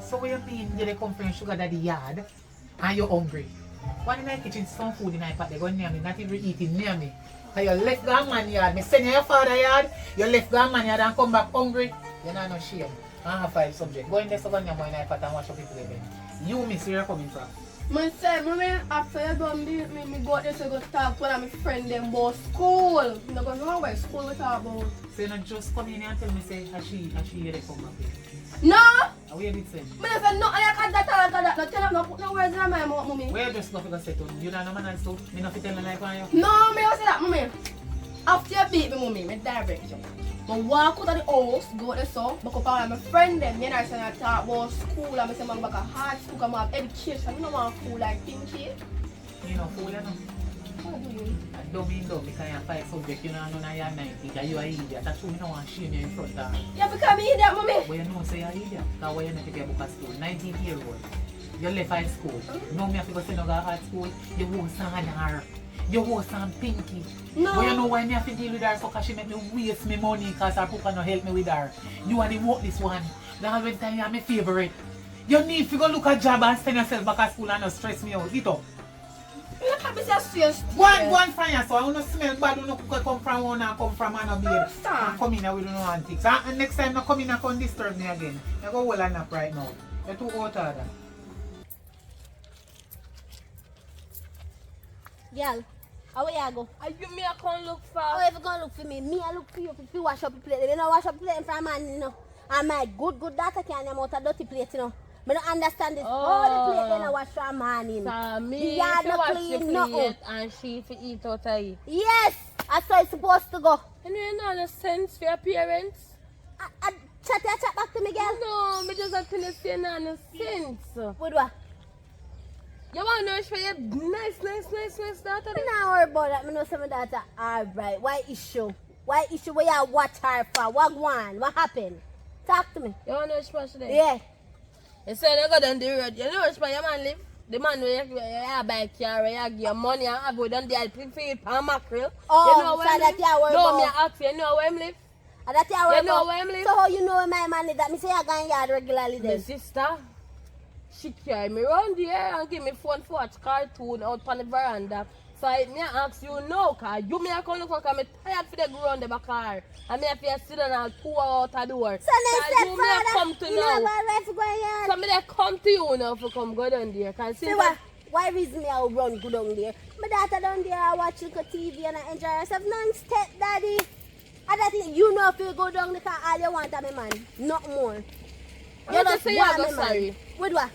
So what you mean you come from sugar daddy yard and you're hungry? One in my kitchen, some food in my pot, they go near me, not even eating near me. So you left the man yard, me send you your father yard, you left the man yard and come back hungry. You're not no shame. I have 5 subjects. Go in there, so go in your pot and wash up people again. You miss where you're coming from. Man say, mommy, after you done beat me go out there to go talk to one of my friends them about school. You know, because no way school we talk about. So you not just come in here and tell me, say, she here they come back here. No! What you did say? Me say, no, I can't that. No, tell them no put no words in my mouth, mommy. Where you just go for say to you don't know man and stuff? Me not fit tell me like on you. No, me don't say that, mommy. After you beat me, mommy, me direct you. I walk out of the house, go to the sun, because my friend them, you know, I talk about school, and I say, I'm back at hard school, I'm have education. I don't want to fool like Pinky. You know, fool you know. What do you mean? I don't mean though, because you have 5 subjects, you know, none of you are 90, because you are idiot. That's why I don't want to shame you in front of her. You become an idiot, mommy. But you know, say you're idiot. That's why you not take your book at school. 19-year-old. You left high school. No, me have to go say no go high school. You won't stand her. You won't stand Pinky. No. But you know why me have to deal with her? So because she make me waste my money because her papa no help me with her. You are the worthless one. That's when time you are my favorite. You need to go look at job and send yourself back at school and not stress me out. Get up. You can't be so serious. Go and find yourself. I want to smell bad. You know, come from one and come from another babe. Understand. And come in and we don't know antics. And next time, no come in and come disturb me again. You go hold a nap right now. You're too out of that. Girl, how will you go? Are you me I can't look for? Oh, if you gonna look for me, I look for you if you wash up the plate. You know, wash up the plate in front of man, you know. And my good daughter can't name out a dirty plate, you know. I don't understand this. All the plate they don't wash for a man, you know. So The me yard she not wash clean, the nothing. plate and she for eat out of it. Yes! I saw it's supposed to go. And you know no sense for your parents? Chat back to me, girl. No, me just have to say no sense. With what? You want to know for your nice daughter? Me not worry about that. Me know some of that are alright. Why issue? Why issue where you watch her for? What going? What happened? Talk to me. You want to know for today? Yeah. You say you go down the road. You know where your man live? The man where you buy car, where you give your money and have go down there feed for mackerel. Oh, you know where so that you worry no, about. me ask you know where him live? And that you worry You know about. where him live? So how you know where my man live? That me say you go in yard regularly My then. sister, she carry me around there and give me phone for watch cartoon out on the veranda. So me ask you now, cause you me come look for cause me tired for the ground the back car. And me have to sit down and 2 hours out the door. So next you me come to you know now. why to go in yard? So me they come to you now for come go down there. Cause See since what? Why reason me I will run go down there? My daughter down there I watch look at TV and I enjoy herself. Non-step daddy. And that you know if you go down the car all you want of me man. Not more. You just say you want go me, man. sorry. With what?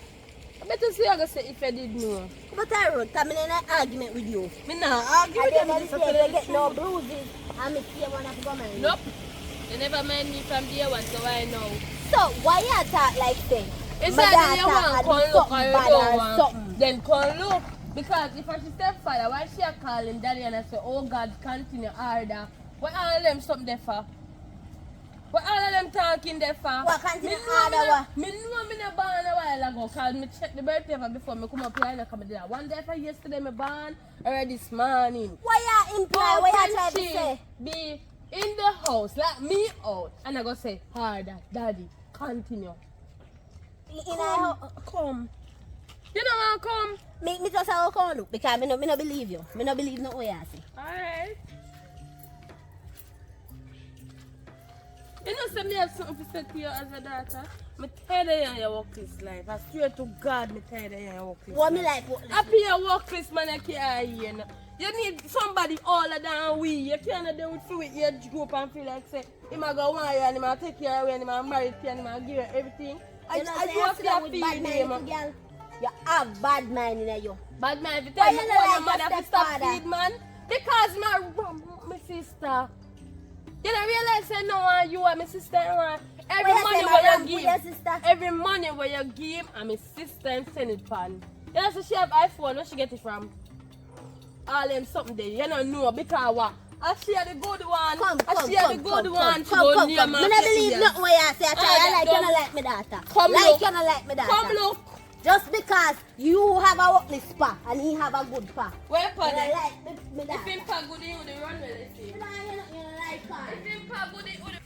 I better say you go say if you did know. But I wrote, I'm in an argument with you. Me not argue And with then them. they Just say tell they the get no truth. bruises. And me see one have to go marry. Nope. They never mind me from day one, so I know. So why you talk like that? It's My like you daughter want had come look something or you bad don't or want. something. Then come look. Because if I should stepfather, why she a call him daddy and I say, oh God, continue harder. What all of them something there for? What all of them talking there for? What continue Me know harder me what? Me know me not born a while ago because me check the birthday paper before me come up here and I come there. One day for yesterday me born, already this morning. Why you imply? How What you can trying to she say? be in the house, like me out, and I go say, harder, daddy, continue. In a Come. You don't want to come? me just how come look because me no believe you. Me no believe no way you say. Alright. You know, say me have something to say to you as a daughter. Me tired of your workless life. I swear to God, me tired of your workless What life. me like? What? Happy your workless man, I can't hear you. You need somebody older than we. You can't do it for with your group and feel like say, he might go want you and he might take care of you and he might marry you and he might give you everything. You know, I say do you have sit down to with bad feel mind, him. little girl. You have bad mind in you. Bad man, if you Why tell you me not oh, your like mother your to stop stepfather? feed man, because my sister. You don't realize say no one you are my sister. Every Why you money say my where rank you with your give, sister? every money where you give, and my sister and send it pan. You know, so she have iPhone, where she get it from? All them something there. You don't know because what? I share the good one. Come. She go near Me my no believe nothing what you say. I try. I like you don't- no like me daughter. Come Like look. you no like me daughter. Come look. Just because you have a worthless pa and he have a good pa. Where Me pa no there? like me If daughter. him pa good, he would run well, let's see. You no like her. If him pa good, he would.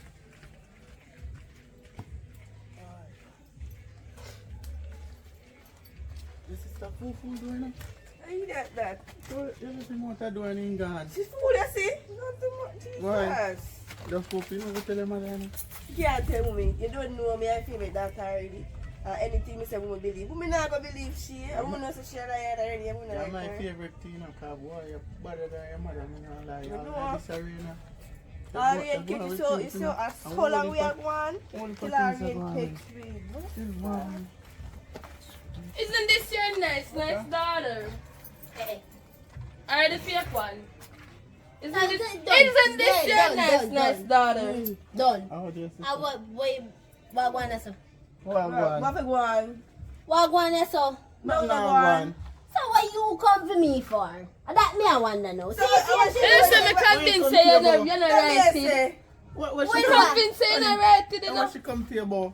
This is the food doing it. I get that. So everything what I doing in God. She's food, I see. Not too much. Jesus. Why? The food, you know, tell them again. You can't tell me. You don't know me. I feel like that already. Anything me say, we believe. But me not gonna believe she. I'm gonna say she lied already. I'm gonna That's like my her. favorite thing, you know, cause boy, you're better than your mother, me not lie. You All know. this arena. Arian cake is so how long we are going? Only for Till things are Arian going. cake sweet. This one. Isn't this your nice daughter? Eh, Or the fake one? Isn't No, this, done. isn't this Done, your done, nice done. daughter? Done. Oh, this is. I what go on so? Well, What one. we going? What go on so? No, no, no, one. one. So what you come for me for? That me I wonder now. See, Listen, me convinced say you're not right. Say. What Wait, she what? come? Convinced say you're not right. What she come to you about?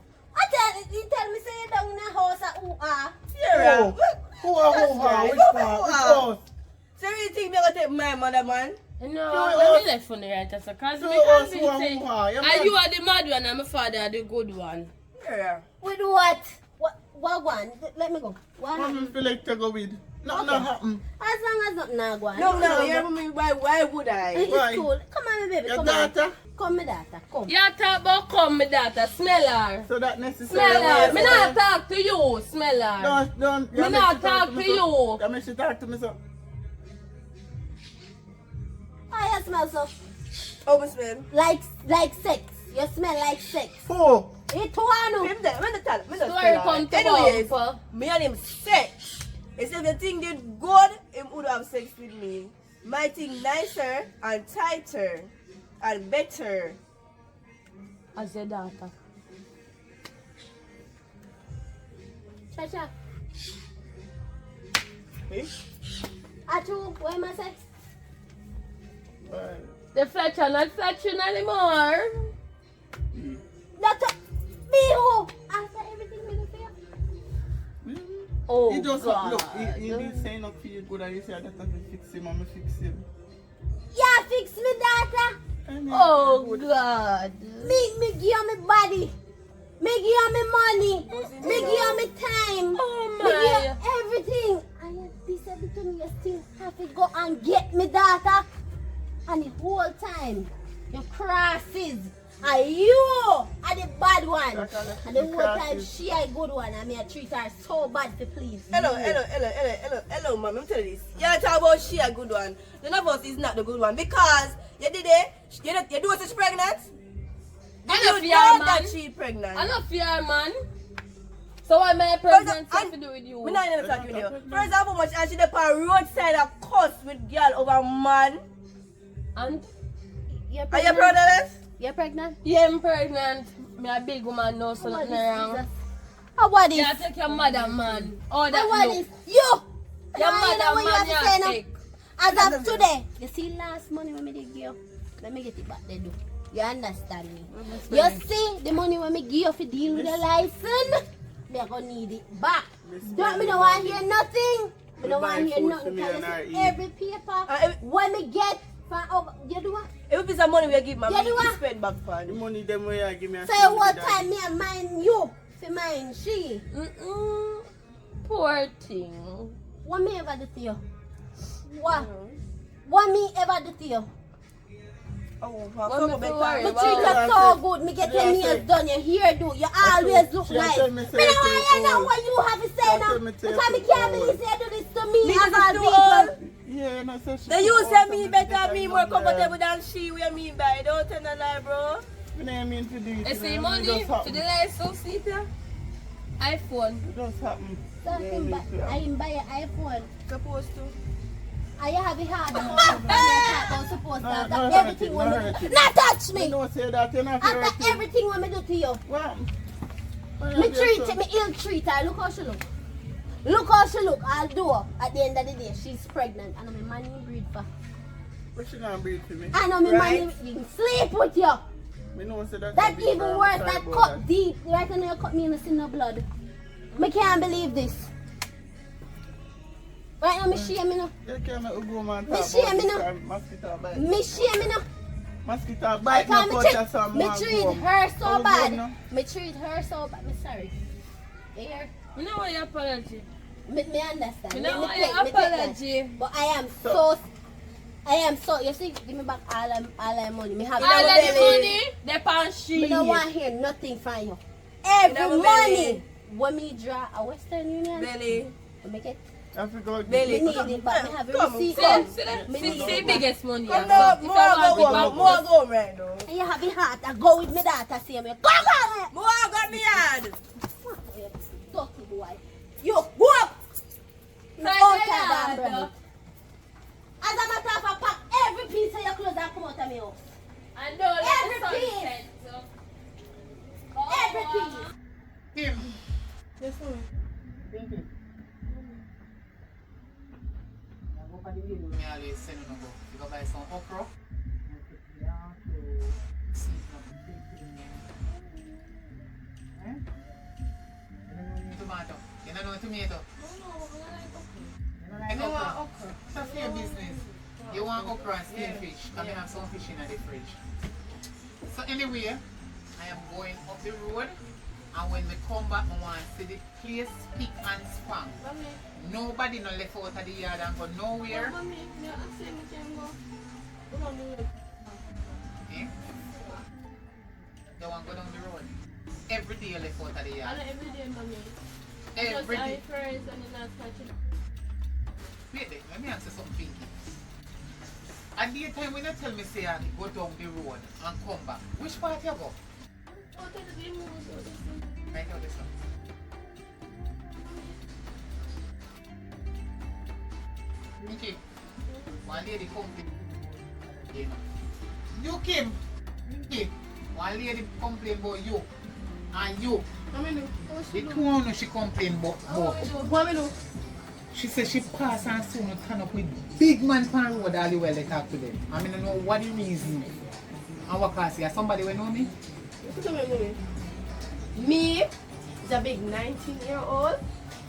He tell me say you down in the house at Yeah. Who are That's which right. part? Which house? So you think me gonna take my mother, man? No, let me like funny right as a cause So me us convinced who are say, who are? Your and man- you are the mad one and my father are the good one. Yeah. With what? What one? Let me go. What What happened? me feel like to go with? Nothing Okay. happen. As long as nothing now go on. No, you hear me? Why would I? It's Why? cool. Come on, my baby. Your Come on. daughter? Come, my daughter. Come. You talk about come me daughter, smell her. So that necessary. Smell her. Me not talk to you, smell her. Don't. Me not talk to you. That makes you talk to me, so. Oh, you smell so Over smell. like sex. You smell like sex. Who? It's one. Him there. Me not tell. Me not Story tell her. come to Anyways, bump. me and him sex. If the thing did good, him would have sex with me. My thing nicer and tighter and better. As your daughter. Cha-cha. Eh? Atu, what am I say? The Fletcher not fletching anymore. Doctor, me who? After everything we do for you. Oh, He just God. look, he been saying up feel good and you say that I fix him and I fix him. Yeah, fix me, daughter. Oh, God. Me give you me body. Me give you me money. Me give you me time. Oh, Me give my. you everything. And you decided to me, you still have to go and get me, daughter. And the whole time, your crosses. And you are the bad one. And the whole time, she a good one. And me I treat her so bad to please Hello, mom. Let me tell you this. You talk about she a good one. None of us is not the good one because you did it. You do such pregnant. I You don't fear, know man. that she pregnant. I don't fear, man. So what my pregnancy have to do with you? Me not even talk with you. For example, much and she dey on roadside a cuss with girl over man. And You're Are you proud of that? You're pregnant? yeah, I'm pregnant. Me a big woman know so What nothing is wrong. Jesus? How about this? Yeah, take your mother, man. All that How about look. this? You! Your Now you know mother, what you man, have to you say are now. sick. As of today, you see last money when me did give you, let me get it back there do. You understand me? You see the money when me give you for deal with the license, me are gonna need it back. Don't me no want hear nothing. Me no want hear nothing because you see every paper when me get from over, you do what? If it's some money we give, man, Yeah, you we are. spend back for The it. money them way I give me a So what time me and mind you for mind she? Poor thing. What me ever do to you? What me ever do to you? Oh, What come me on, feel worried Me better. treat about? you so good. Me get your nails done. Your hair do. You always look she nice. tell Me me no say want too to know old. what you have to say She now. tell me say Because me too can't old. believe you do this to me Me as is a too people. old. Yeah, you know, say she The you too say old, me so better, me get more a number. comfortable than she. What you mean by it? Don't tell a lie, bro. Me no mean to do it. You see know, money it just for happen. the license, Sita? iPhone. It just happen. So I can buy your iPhone. Supposed to. And you have it hard. I'm supposed to. No, After no everything hurt it, when no me hurt it. not touch You me. don't say that, you're not After hurting. everything when me do to you. What? Me treat me ill treat her. Look how she look. Look how she look. I'll do her. At the end of the day, she's pregnant. And I'm a man in breed for. But she gonna breathe for me. I know my Right. man in sleep with you. Me know say that. That even worse, that cut deep. Right now you cut me in the sin of blood. Me can't believe this. Right now me shame me now. You can't make a woman Me talk shame about me this now. time. Mosquito bite. Me shame me now. Mosquito bite no Because touch us and me more treat go. her so Oh, good, bad. no? Me treat her so bad. Me sorry. You hear? You know what your apology? Me understand. You Me know what take- your me take that. apology? But I am so, you see, give me back all my money. Me have All of the belly. money, they pan she. me don't want to hear nothing from you. have Every a money belly. when me draw a Western Union, Belly. I make it. I forgot. Belly. Me need it, but me have a Come on, receipt. come. See biggest money. Come yeah. now, So, if more I want go to home. More go home right now. And you have the heart. I go with me daughter. See me. Come on. More got me hard. Dirty boy. You go up. You Right out there, of that, though. bro. As a matter of fact, pack every piece of your clothes that come out of me house. And don't let the Every sun piece. set. So. Every piece. Him. Yes, ma'am. Go for the video. Me always send you go. You go buy some okra. Tomato. You don't know tomato. You know what okra? That's your business. You want okra and steamed fish. Because we have some fish in the fridge. So anyway, I am going up the road. And when we come back, I want to see the place spick and span. Nobody no left out of the yard and go nowhere. Eh? They want to go down the road. Every day you left out of the yard. Every day. Wait there, let me answer something pinky. At the time when you tell me say I go down the road and come back, which part you go? Right now this one. Mickey, One lady complain. You came. Okay. One lady complain about you. And you. What me do? The two of them she complain about. What me do? She said she pass and soon turn up with big man pan road all the way they talk to them. I mean I don't know what the reason. And what cause here? Somebody will know me? Listen to me, mommy. Me is a big 19-year-old.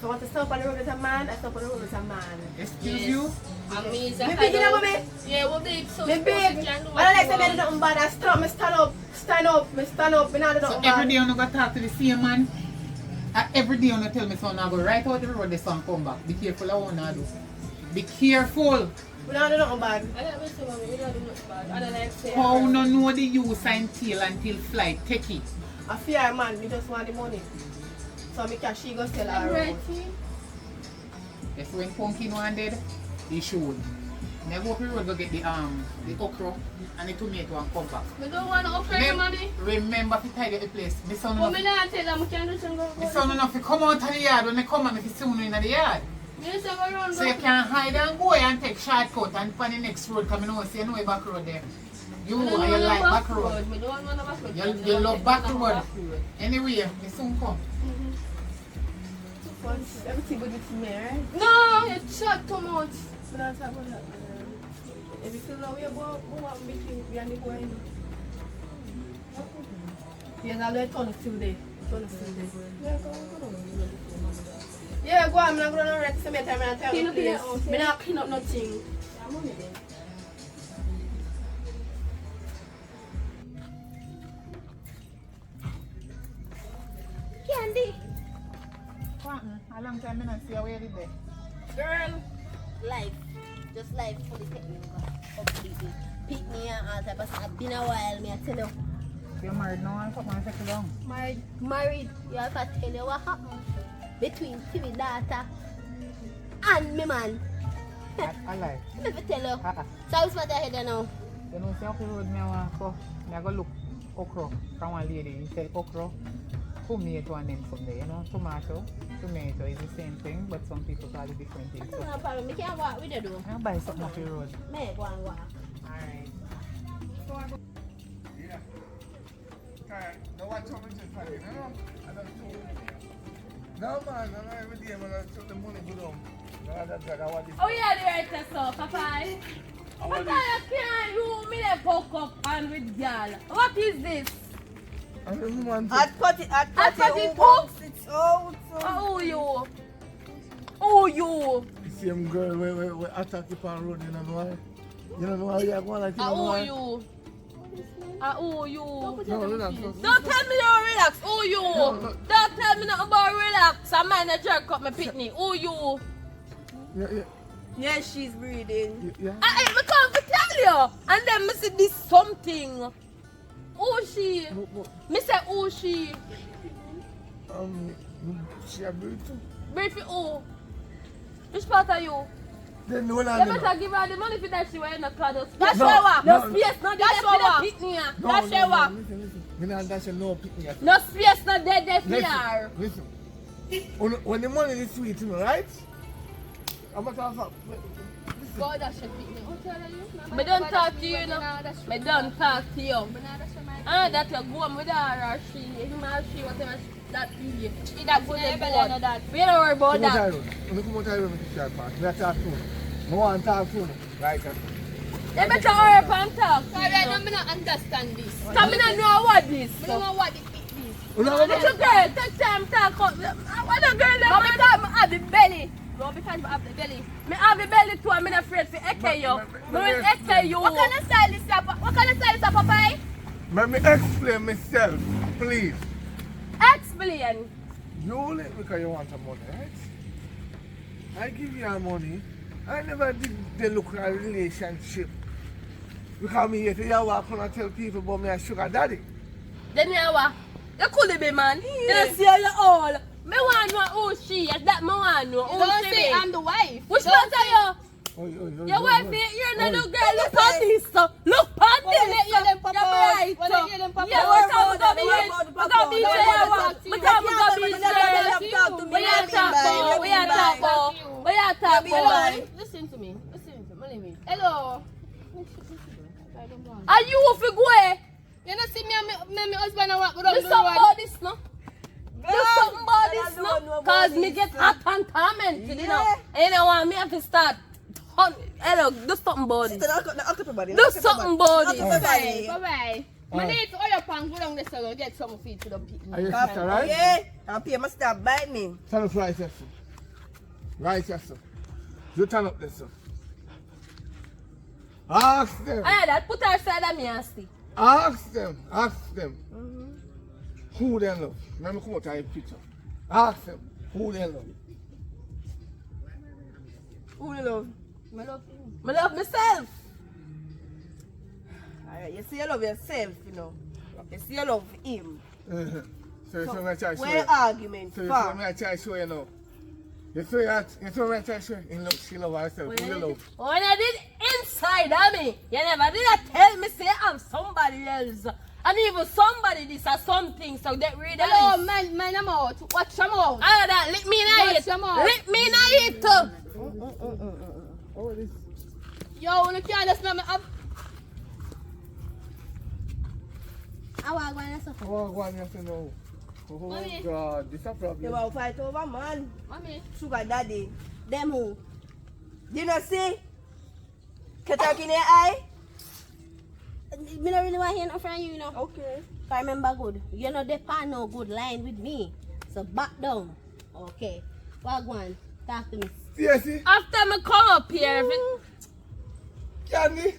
So I want to stop on the road as a man, I stop on the road as a man. Excuse you? And me is a Me big, you know, mommy? Yeah, well, big. So Me big. I don't like to do nothing bad. I stop, me stand up. Stand up, me stand up. Me not do So nothing every bad. day I'm going to talk to the same man. Every day I'm going to tell me son I go right out the road the sun come back. Be careful of what I do. Be careful. Me not do nothing bad. I don't listen, mommy. You don't do much bad. I don't like saying. How no know the use and tail until flight take it. I fear a man, me just want the money. So me can she go sell her Right. road. That's when pumpkin one dead, he should. Now go up the road go get the okra and the tomato and come back. We don't want to offer you money. Remember to tidy the place. My son But enough, me not tell them we can't do something. my son enough to come out of the yard when they come and if you see me in the yard. Me just have a run. So you can hide and go and take shortcut and find the next road coming over so you know the back road there. You and you like back road. We don't want to back road. You love back road. Anyway, they soon come. Everything good with me, right? No, you chat too much. But that's not what if you feel like we go between we and the boy. Yes, I'll let Tony still there. Tony still there. Yeah, go on, I'm not going to rest some time and I'll tell you please. I'm not clean up nothing. Candy. How long time I not see you where did they? Girl, life. Just life fully take me over. Completely. Pick me and all type of stuff. Been a while, me I tell you. You're married now and come and settle down. Married. You have to tell you what happened between Timmy daughter and me man. I like. Let me tell you. So what's what I head now? You know, see up the road, I go look okra from one lady. He said okra, tomato and then from there. You know, tomato is the same thing, but some people call it different things. So No problem. Me can't walk with you though. I'll buy something off the road. Me go and walk. Alright. Yeah. No watch how much is funny, no? I don't know. No man, no every day man I took the money go down. I want this. Oh yeah, the right stuff, Papa. Papa, you can't you me the poke up and with girl. What is this? I don't want to. At party, cook? it's out. Who you? Who you? The same girl we attack the pan road, you know why? You know why you are going like you know Who why? you? Who you? No, relax. Don't tell me you're relax. Who you? No. Don't tell me nothing about relax. A man that jerk up my picnic. Who you? Yeah. Yeah, she's breathing. Yeah. I come to tell you. And then me say this something. Who she? Me say who she? She a breathe too. Breathe for who? Which part are you? Then no one You better give her the money for that she wear in the clothes. That's No, shower. no. No space, no That's dead for shower. the picnic. No, That's shower. Listen. Me not dash no pick me. No space, no dead for her. Listen. When the money is sweet, you know, right? I'm gonna talk. God, that should pick me. Me don't talk to you, no. Me don't talk to you. That you go on with her or she, him or she, whatever that be. She that good and bad. We don't worry about that. When you come out of the room, we talk to you. I want to talk to you. Right. You better hurry up and talk. Sorry, I don't understand this. Come in and know what this. I don't know what it is. Little girl, take time talk out. I want a girl that because I have the belly. No, because I have the belly. Me have the belly too, I'm not afraid to echo you. Me will echo you. What kind of style is that? What kind of style is that, Papa? Let me explain myself, please. Explain. You only because you want the money, right? I give you your money. I never did the look at a relationship. Because me here to walk and tell people about me a sugar daddy. Then you what? You could be man. You see you all. Me want to know who she is. That me want to know who Don't she say be. I'm the wife. Which part are you? Your wife, is. you're not a girl. Look at this. Look at this. When they hear them, Papa. You're right. When they hear them, Papa. Yeah, we're talking about me. We're talking about me. We're talking about me. We are talking about. We are talking about. We are talking about. Listen to me. Listen to me. me. Hello. Are you for go? You know see me and my husband and walk down Do the something road. about this, no? Do something about I this, don't no? know about Cause me this, get no. hot and tormented, you know. Yeah. And you know what? Me have to start. Hello, do something about it. Do Do something about it. Bye bye. I Alright. need to order pan go down the cellar and get some feed to the people. Are you sister, right? Yeah, and pay my stop bite me. Turn up right, yes, sir. Right, yes, sir. You turn up this, sir. Ask them. Ah, that put her side of me and see. Ask them. Ask them. Who they love. Let me come out and picture. Ask them who they love. Who you love? Me love you. Me love myself. Alright, you see you love yourself, you know. You see you love him. So you see me I try to show Where you. argument So you see for? me I try to show you now. You see that? You see me I try to show you. She love herself. Who you love? When I did inside of me, you never did tell me say I'm somebody else. And even somebody this or something, so get rid of Hello, this. man, I'm out. Watch them out. Ah, that lick me in Watch it. them out. Lick me in it. Oh, this. Yo, you can't just smell me up. I want one of Oh, one you have to know. Oh, Mommy. God. This is a You problem. want to fight over man. Mommy. Sugar daddy. them who. You know see? Katak in your eye? Me not really want to hear nothing from you, you know. Okay. If I remember good. You know they pan no good line with me. So back down. Okay. Wagwan, talk to me. Yes, see? After me come up here, if it, Candy.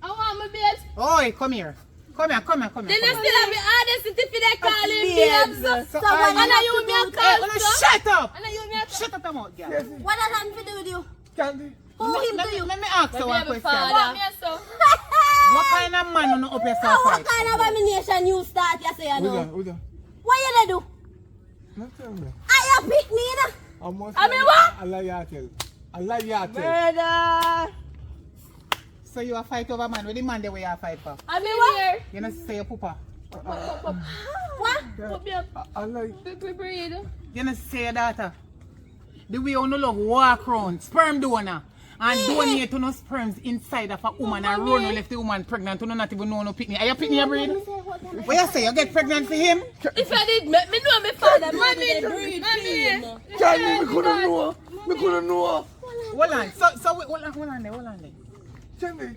I want my babes. Oi, come here. Come here. then you still have the audacity for that calling Babes. babes. So And are I you? use me a Hey, call. wanna shut up! And then you me a Shut up your mouth, girl. Yes, What does that have to do with you? Candy. Who him to you? Let me ask you one baby question. father. want me a so. What kind of man you know up yourself Oh, what fight? kind of abomination you start, you say, you Who's know? that? Who's that? What you dey do? Not tell me. I you pick me, you know? I must I mean what? Allah ya tell. Allah ya tell. Murder. So you a fight over man? What the man the way you fight for? I mean what? You know say your papa. What? Put me up. Allah. Breathe. You know say your daughter. The way you no love walk around, sperm donor. And donate to no sperms inside of a woman and run and left the woman pregnant to not even know no picnic. Are you picnic your breed? What you say? You get pregnant for him? If I did, me know me father. Mommy, mommy. Candy, me couldn't know. Me couldn't know. Hold on. So hold on there. Candy,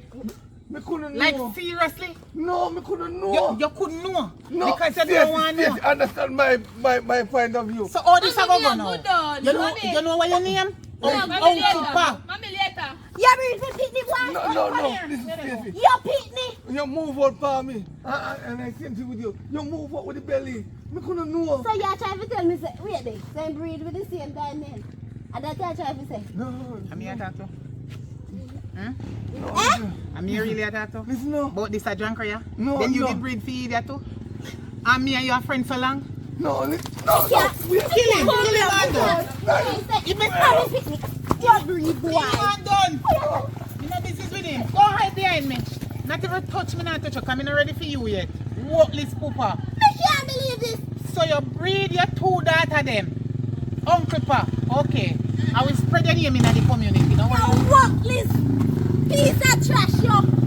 me couldn't Like know. seriously? No, me couldn't know. You couldn't know? No, Because you yes, don't want to yes, know. understand my point of view. So all this a Mommy, go I'm now? good done. You know what your name? Mommy Uncle later. Pa. Mommy later. You breed for pick me, boy? No, this is Stacy. You pick me? You move out for me. And I same thing with you. You move out with the belly. Me couldn't know. So you try to tell me, say, wait there, same breed with the same damn name. And that's what you try to say. No. I'm here to talk to. Hmm? No. I'm here really to talk to. Listen, no. About this a drunk ya? No, Then you no. did breed for idiot too? And me and you are friends so long? No. Yeah. We Kill him and done. You make me pick me. You breed, boy. Kill him and done. You know this is with him. Go hide behind me. Not even touch me, not touch you, because I'm not ready for you yet. Worthless pooper. I can't believe this. So you breed your two daughters them. Uncle Pa. Okay. I will spread your name in the community. Don't worry. You worthless piece of trash, you.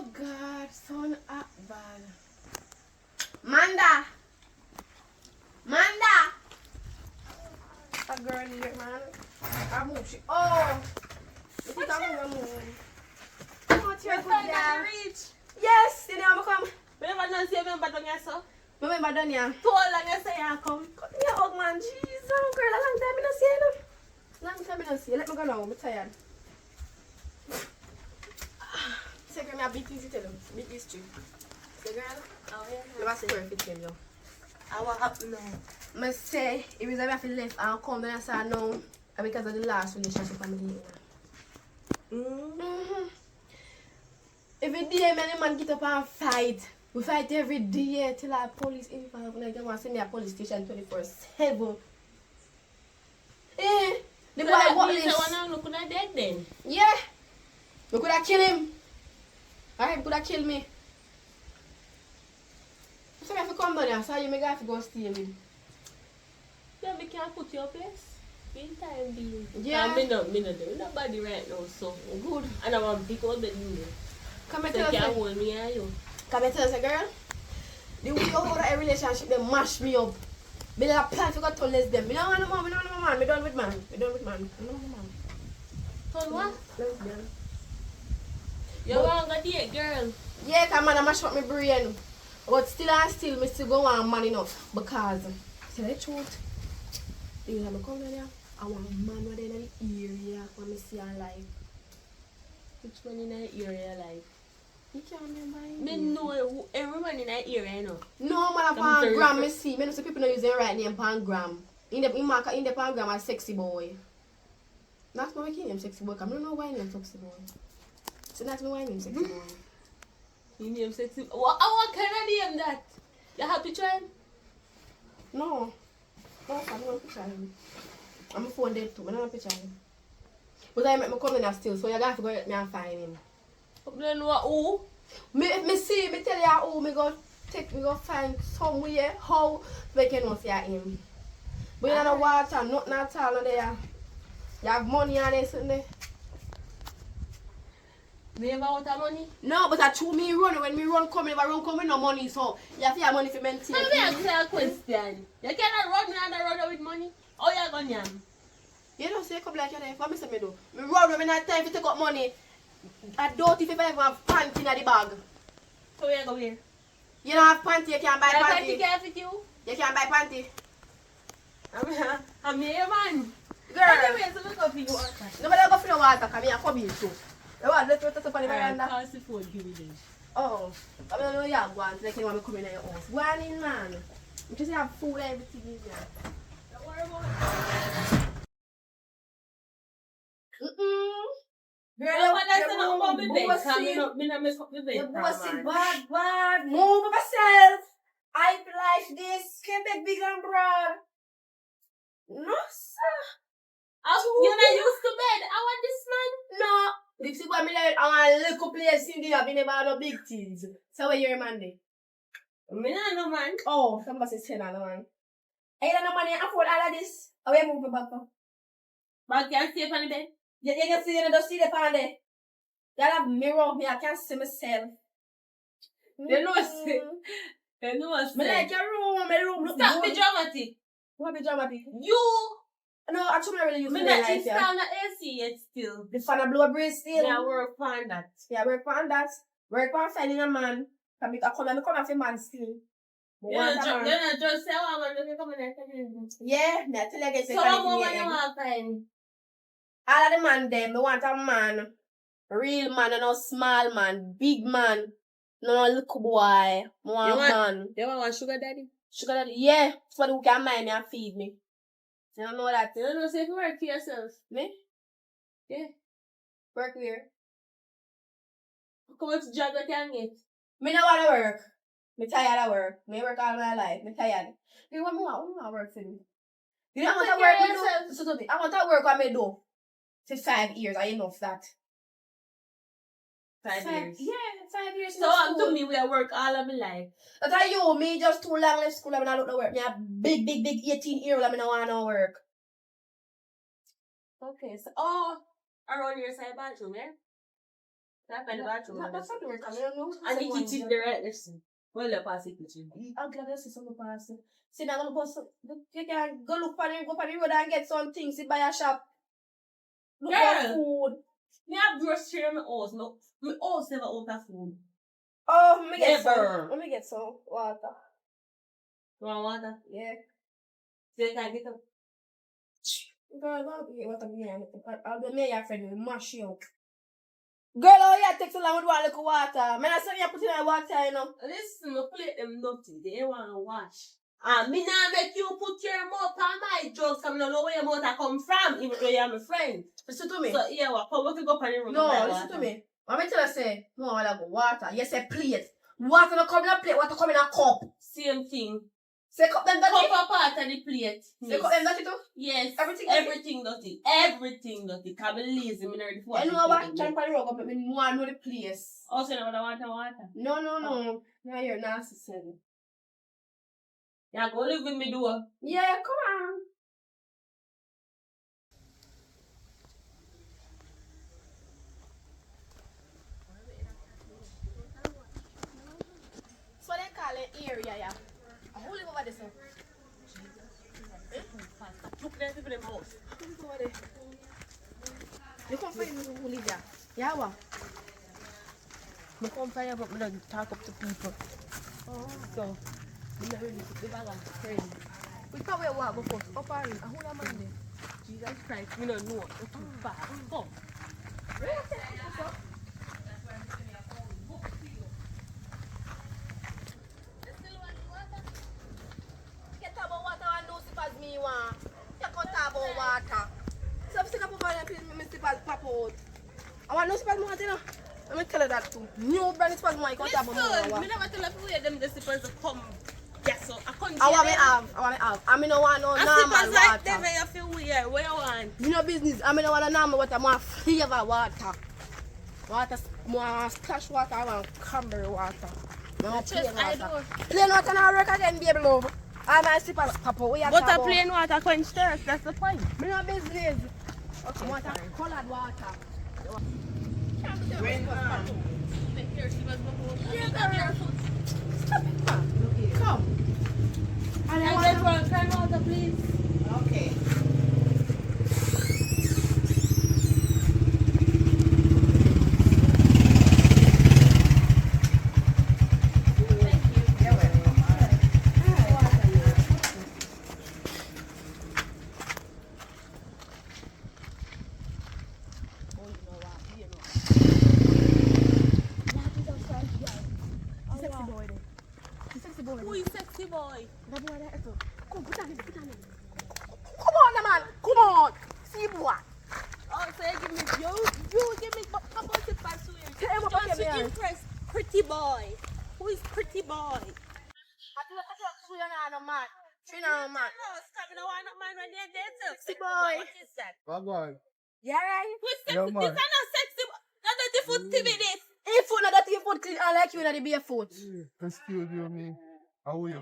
Oh God, son up bad. Manda! A girl here, man. I move she. Oh! You think I'm move? Come on, here, good girl. Yes, you know I'm come. Remember not say remember done ya so? Remember done ya? Too long you say ya come. Cut me out, man. Jesus, girl, a long time I don't see you. Long time I don't see you. Let me go now. I'm tired. Say, girl, me a big easy tell them. Big history. Say, girl. Oh yeah. Never square fit him, yo. I want up now. I say, it was I feel left and come down and say no. Because of the last relationship I'm in. Mm-hmm. Every day, man get up and fight. We fight every day till our police involved. Like, they want to send me a police station 24/7. Eh, the boy what this? this? So one look at dead then. Yeah. We could have killed him. Alright, could have killed me. So I have to come down here, so you may have to go steal him. Yeah, we can put your place. In time being. Yeah. Me no do nobody right now, so good. And I want to pick up the new. Come and So you tell can us. hold me and you. Come and tell us, girl. The way you hold a relationship, they mash me up. Me don't plan to go to lesbian. Me don't want no more, me don't want no man. Me done with man. Me done with man. Me don't want no man. So what? Lesbian. You want to date, girl? Yeah, cause man, I mash up my brain. But still and still, me still go on man enough. Because, tell the truth, you know, I come down here, I want a man within the area when me see her life. Which one in that area like? You can't remember Me know everyone in that area, you know. No, man, upon gram, me see. Me know some people not using the right name upon gram. In the pan gram as sexy boy. That's why we can't name sexy boy, because I don't know why I name sexy boy. So that's why I name sexy boy. You name sexy. What kind of name that? You have to try? No. No, I don't want to picture him. I'm a phone dead too, I don't want to picture him. But I make me come in there still, so you got to go help me and find him. Then what? Who? Me tell you who me go find somewhere how we can know see him. But you don't know water, nothing at all there. You have money and this and there. Me ever out of money? No, but I true me run when me run coming, if I run coming no money, so you have to have money for maintain. Let me ask you a question. You cannot run me and run with money? How you going to yam? You don't say come like you there. What me say me do? Me run when me not time to take up money. I don't if I ever have panty in the bag. So you go here? You don't have panty, you can't buy That panty. can't fit you? You can't buy panty. I'm here, man. Girl, Anyway, so look up you water. nobody go for no water, come here, come here too. You want let's put up on the veranda? Call the phone, give me this. Oh, I don't know you have one, like you want me coming in your house. Go on in, man. You just have food and everything in there. Don't worry about it. Girl, No, but that's your not about me bed. bossy. Me not mess up the bed. Your bossy man. bad. Move myself. I like this. Can't make big and broad. No, sir. You're not used to bed. I want this man. No. This is what me like. I want a little place in there. I never had no big things. So where you're Monday? Me not no man. Oh, somebody says 10 on the man. I ain't no money afford all of this. I will move back up. But can't stay on the bed. You can see, you don't see the pan there. You have mirror me. I can't see myself. They know what's it. They know what's Me like it. your room. My room. Stop be dramatic. What be dramatic? You. No, actually, I really use Me the not light, yeah. install the AC yet still. The fan blow a breeze still. Yeah, work on that. Yeah, work on that. Work on finding a man. I come off a man still. You're not just say, oh, I'm going to come in there. Yeah, me I tell you again. So how more you want to find? All of the man them, me want a man. Real man, and no small man. Big man. No little boy. Me want a man. You want one sugar daddy? Sugar daddy, yeah. Somebody who can mind me and feed me. You don't know that? You don't know, say if you work for yourself. Me? Yeah. Work where? Come out to job that can get. Me no want to work. Me tired of work. Me work all my life. Me tired. You want to work for me? You don't want to work me do? So I want to work what me do. For 5 years. I enough that. 5 years. Yeah, 5 years. So up to me, we work all of my life. That's why you, me just too long left school. I'm not look to work. Me a big 18-year-old. I don't want to work. Okay, so around your side bathroom, yeah? That's by the bathroom. That's not the work, I don't know. And the kitchen there, right? Listen. Well, the past the kitchen. I'm glad I see some of the past. See, now I'm going to you can go look for the road and get some things in buy a shop. Look for food. Me have grocery in my house. No, my house never out of food. Oh, let me get Never. some. Let me get some water. You want water? Yeah. So you can get up. Girl, I'll be what I'm here. I'll be me your friend. We mash you. Girl, oh yeah, take so long with one little water. Man, I saw you put in the water, you know. Listen, no plate them nothing. They ain't want to wash. And me now make you put your mouth on my drugs. I don't know where your mouth come from, even though you're my friend. Listen to me. So yeah, what? We can go on the road. No, listen to me. I'm going to say, no, I want to go water. You say plate. Water don't come in a plate, water come in a cup. Same thing. Say cup them dirty. Cup apart of the plate. Say cup them dirty too. Yes. Everything dirty. Everything dirty. Everything dirty. Can't be lazy. Me already I know what trying to rock up, but me want to know the place. Also, you know what I want? No. Now you're nasty, son. Yeah, go live with me, do. Yeah, come on. So they call it area, yeah. Who live over there, sir? Look there, people in the house. Who live over there? You come find me who live there. Yeah, what? I come find you, but I don't talk up to people. Oh. So, I'm not really to live along friends. We probably walk before. Up on it. Who am I there? Jesus Christ, we don't know. It's too far. Come. Get about water and no sip as me want. You can't talk about water. So I'm sick of and please me sip as pop out. I want no sip as me want, you know. Let me tell you that too. New brand sip as me want, you can't talk about Listen, water. me never tell you where them the slippers come. Yes, so I can't I want me have. I mean, no want no and normal slippers like them water. where you feel weird. Where you want? You know business. I mean, no want a normal water. I want flavor water. Water, more splash water. I want cranberry water. I want plain water. Plain water now work again, baby love. I might sip a papa. We are But a plain water quench thirst. That's the point. Me no business. Okay. Water, colored water. Stop it, man. Come. And I want Can water, please? Okay. Who is sexy boy? Come on, man. Come on. See what? Oh, so you give me couple of tips to him. Tell him about Just your to man. impress pretty boy. Who is pretty boy? I do not man. No, stop. You don't want no man when you're there. Sexy boy. What is that? Bye-bye. Yeah, right? Who is Yeah, sexy? man. This is not sexy. Not that the food TV this. If foot, not that your foot clean, I like you in the barefoot. Excuse me. How are you?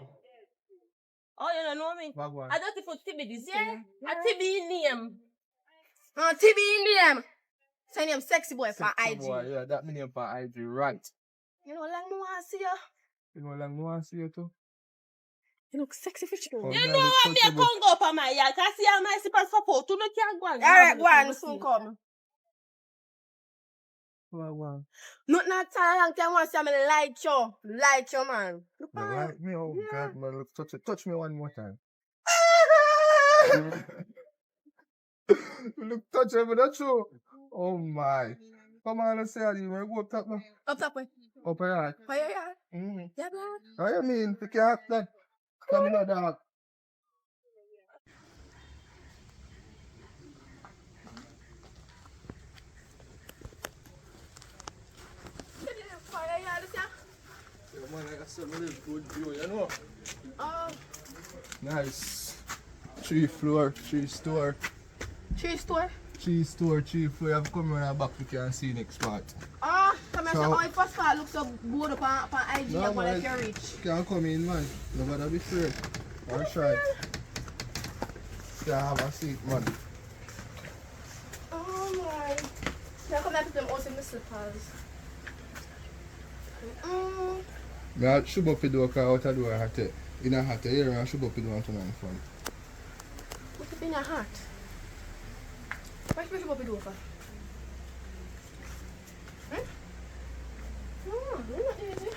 Oh, you don't know me? Bye-bye. I don't think for TV this thing. A TV name. TV Indian. Say name sexy boy for Sexy IG. boy, yeah, that mean for IG, right. You know, like, no, I see you. You know, like, no one see you too. You look sexy for sure. Oh, You yeah, know look what me touchable. can go up on my yard. I see how my slippers for pot. You no can go on. Alright, go on, soon come. Wow. Not time, long time, once I like you. Like you, man. Look, You man. like me? Oh, God, man, look, touch me one more time. You look touchable, that's true. Oh, my. Come on, let's say, you want to go up top now? Up top, way. Up here. Why you here? Mm-hmm. Yeah, man. What you mean? You can't act that. Come in, dog. Yeah, man, I got some really good view, you know? Nice. 3 floor, 3 store. Cheese store. 3 store, 3 floor. You have to come around the back, you can see next part. Come here, So- so, if first part looks so good up on IG, No, I'm gonna man, let you reach. you can't come in, man. You gotta be afraid. Or shy. You can have a seat, man. Oh my. Now come here, put them also in the slippers. I should up the door because out the door hot. In a hot area, I should up the door and turn on the phone. What's up in your heart? Why should you do for? You're not easy.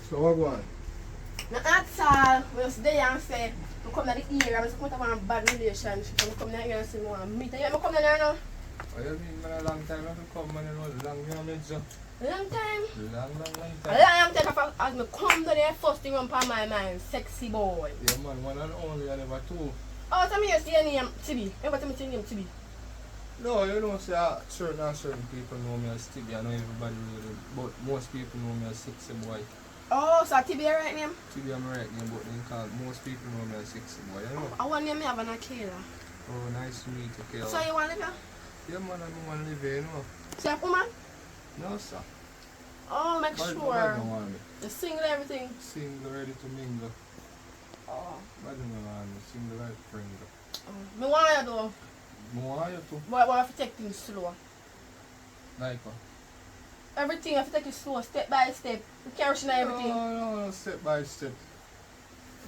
So what go on? Now that's all. When you stay and say, I come to the area, I come to a bad relationship. I come to the area and say, I meet you. I come to there now. Oh, you mean a long time I come and it was long time so. Long time. Long A time. long time as I come to there, first thing on my mind, sexy boy. Yeah man, one and only and never two. Oh, tell me you see your name, Tibi. Everybody tell me your name, Tibi. No, you know say certain people know me as Tibi. I know everybody really, but most people know me as Sexy Boy. Oh, so Tibi your right name? Tibi I'm right name, but they call most people know me as Sexy Boy, you know. I want name me have an Akela. Oh, nice to meet you, Kayla. So you want to live here? Yeah man, I want to live here, you know. So you're a woman? No sir. Oh, make Bad sure. don't want me. The single everything. Single, ready to mingle. Oh. Bad don't want me. Single, right friend. Me want you though. More are you too? But I have to take things slow. Like what? Everything I have to take it slow, step by step. You can't rush into everything. No, step by step.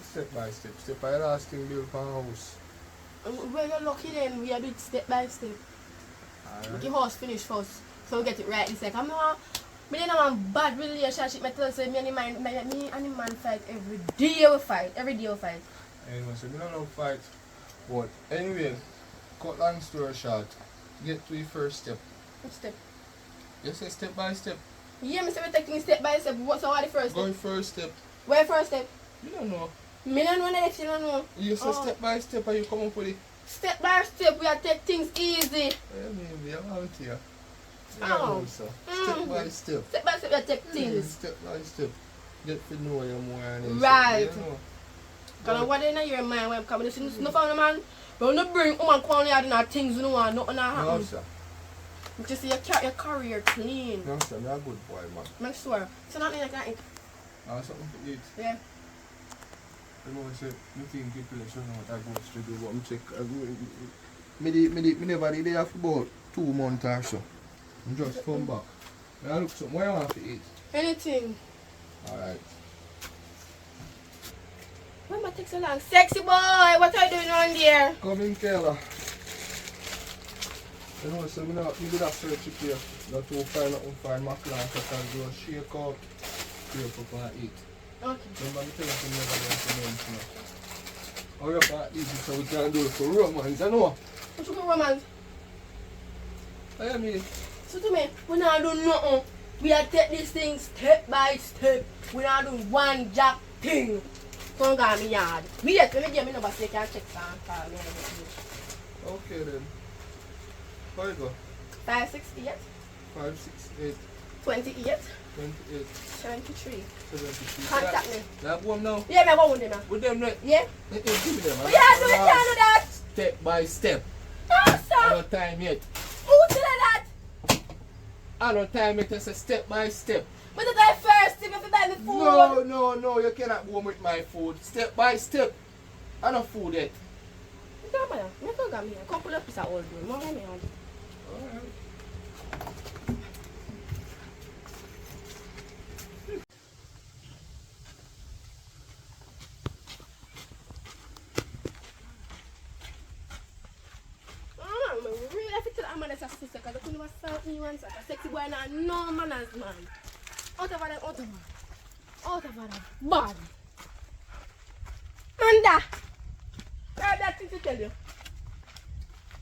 Step by step. Step by last thing build for a house. When you're lucky then, we are doing step by step. Make your house finish first. So we get it right. It's like, I'm not, me and a bad relationship. I tell you, me and the man fight every day we fight. Every day we fight. Anyway, so we don't know fight. But anyway, cut long story short, get to the first step. Which step? You say step by step. Yeah, me say we take things step by step. What's the first step? Going first step. Where first step? You don't know. Me don't know that, you don't know. You say step by step and you come up with it. Step by step, we are take things easy. I mean, we are out here. Oh. So. Step by step. Step by step, we are take things. Step by step. Get to know you more and then Right. you know. Because what in your mind when come this no found a man. But when you bring woman come here and things you don't want nothing to No, happen. sir. But you see your career clean. No, sir. I'm a good boy, man. Make sure. So nothing like that. I have something to eat. Yeah. I know I said, I think people should know what I go to do. But I'm check. I never did there for about 2 months or so. I just come back. I look something. What you want to eat? Anything. Alright. Why am I take so long? Sexy boy, what are you doing on there? Come in, Kayla. You know, so you did a search up here. Not to find my class. I can go shake up, scrape up and eat. Okay. Remember me telling you never want to mention it. Hurry up and eat it so we can do it for romance, you know? What you call romance? I mean, So to me, we not do nothing. We are take this thing step by step. We not do one jack thing. Don't go me yard. Wait, let me give me number so you can check some. okay then. How you go? 5, 6, 8, 5, 6, 8, 28, 28, 73. 73. Contact me. That one now? Yeah, me go with them. With them, right? Yeah? Give me them. Oh, yeah, do it, can't do that. Step by step. No, I sir. no time yet. Who tell you that? I no time yet. It's a step by step. But the guy first, if you buy me food. No, you cannot go with my food. Step by step. I no food yet. Don't matter. Me go get me. Come pull up this old room. More me on. Alright. Really, I think that I'm a sister because I couldn't sell me once. A sexy boy now, no manners, man. Out of that, out of that. Out of that. Bad. Manda. I have that thing to tell you.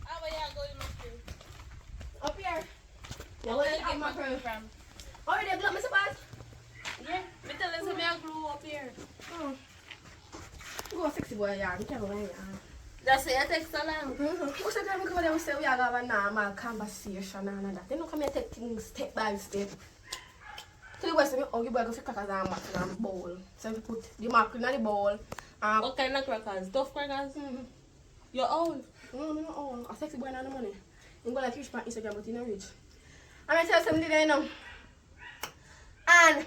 How are you going to Up here. Yeah, Where where you you get get my my girl friend? from? Oh, you got me surprised? Yeah. Me tell you me I grew up here. Go sexy boy, yeah. I'm telling you. That's it, it takes so long. What's the time we come there and say we are having a normal conversation and all that. They don't come here take things step by step. So you boy say, oh, you boy go for crackers and mac in a bowl. So you put the mac in the bowl. What kind of crackers? Tough crackers? Your own? No, no, no. A sexy boy not the money. You go like rich on Instagram, but you not rich. And I tell you something there now. And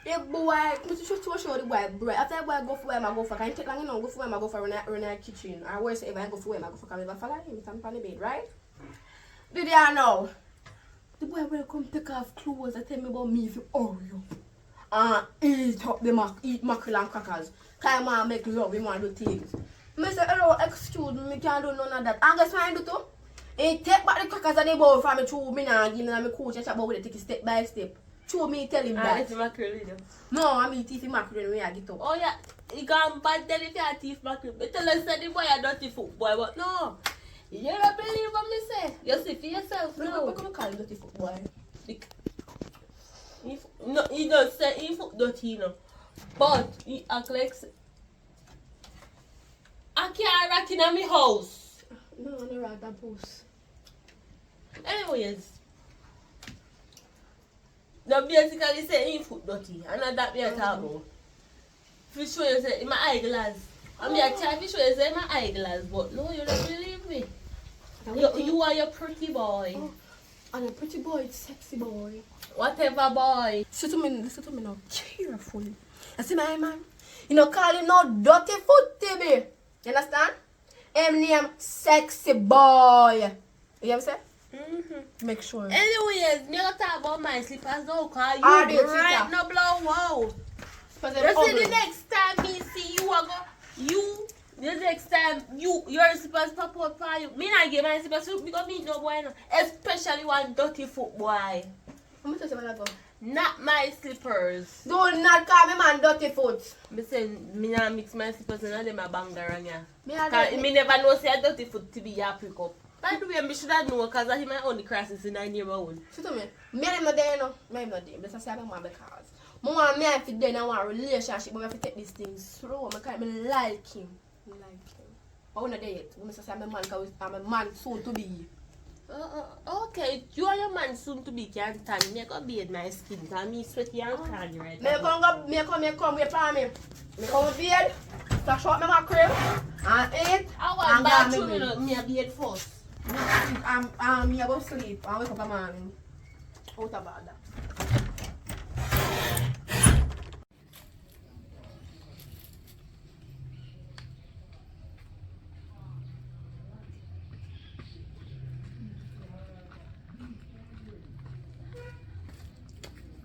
The boy, I'm show the boy bread. After the boy go for where I go for, can you take long enough go for where I go for run the kitchen? Or worse, if I go for where I go for, can I follow him? Stand on the bed, right? Did you know? The boy will come take off clothes and tell me about me if you owe you. And eat up the eat mackerel and crackers. Cause man make love, we want to do things. I say, hello, excuse me, can't do none of that. And guess what I do too? He take back the crackers and the bowl from me through me now, give me my coach and chat about it, take it step by step. Show me tell him that. It's mackerel, you know. No, I mean teeth mackerel when I get up. Oh yeah, you can't bad tell if you are thief mackerel. But tell us that the boy a dirty foot boy, but no. You don't believe what me say. You see for yourself now. How come call him dirty foot boy? No, he don't say he foot dirty, you know. But he act like I can't rat in my house. No, I don't rat that post. Anyways. Now basically say he foot dirty. And not that me a talk about. If you show you say in my eyeglass. I mean I try to show you say in my eyeglass, but no, you don't believe me. You are your pretty boy. Oh, and a pretty boy, it's sexy boy. Whatever boy. Listen to me now, carefully. You see my man? You know, call him no dirty foot, baby. You understand? Him name sexy boy. You hear me say? Make sure. Anyways, me not talk about my slippers though, cause Ah, you the bright sister. no blow wow. You see the next time me see you, I go, the next time your slippers pop out for you. Me not give my slippers because me no boy no. Especially one dirty foot boy. How much you go? Not my slippers. Do not call me man dirty foot. Me say me not mix my slippers and them a banger on ya. Me Me never know say a dirty foot to be your pick up. By the way, me should have known because I my only crisis in 9 years old. Listen to me. Me and him there no. Me and him not there. Let's say I'm because. I want me to then I want a relationship, but I have to take these things slow. I can't like him. But we're not there yet. I'm say I'm a man because I'm a man soon to be. Okay, you and your man soon to be can tan. Me go bathe my skin because me sweaty and tan right Me now. come wait for me. Me come bed, flash out my crib, and eat. I want and bathroom, go you know, me a bathe first. Me go sleep and wake up in the morning. Out about that.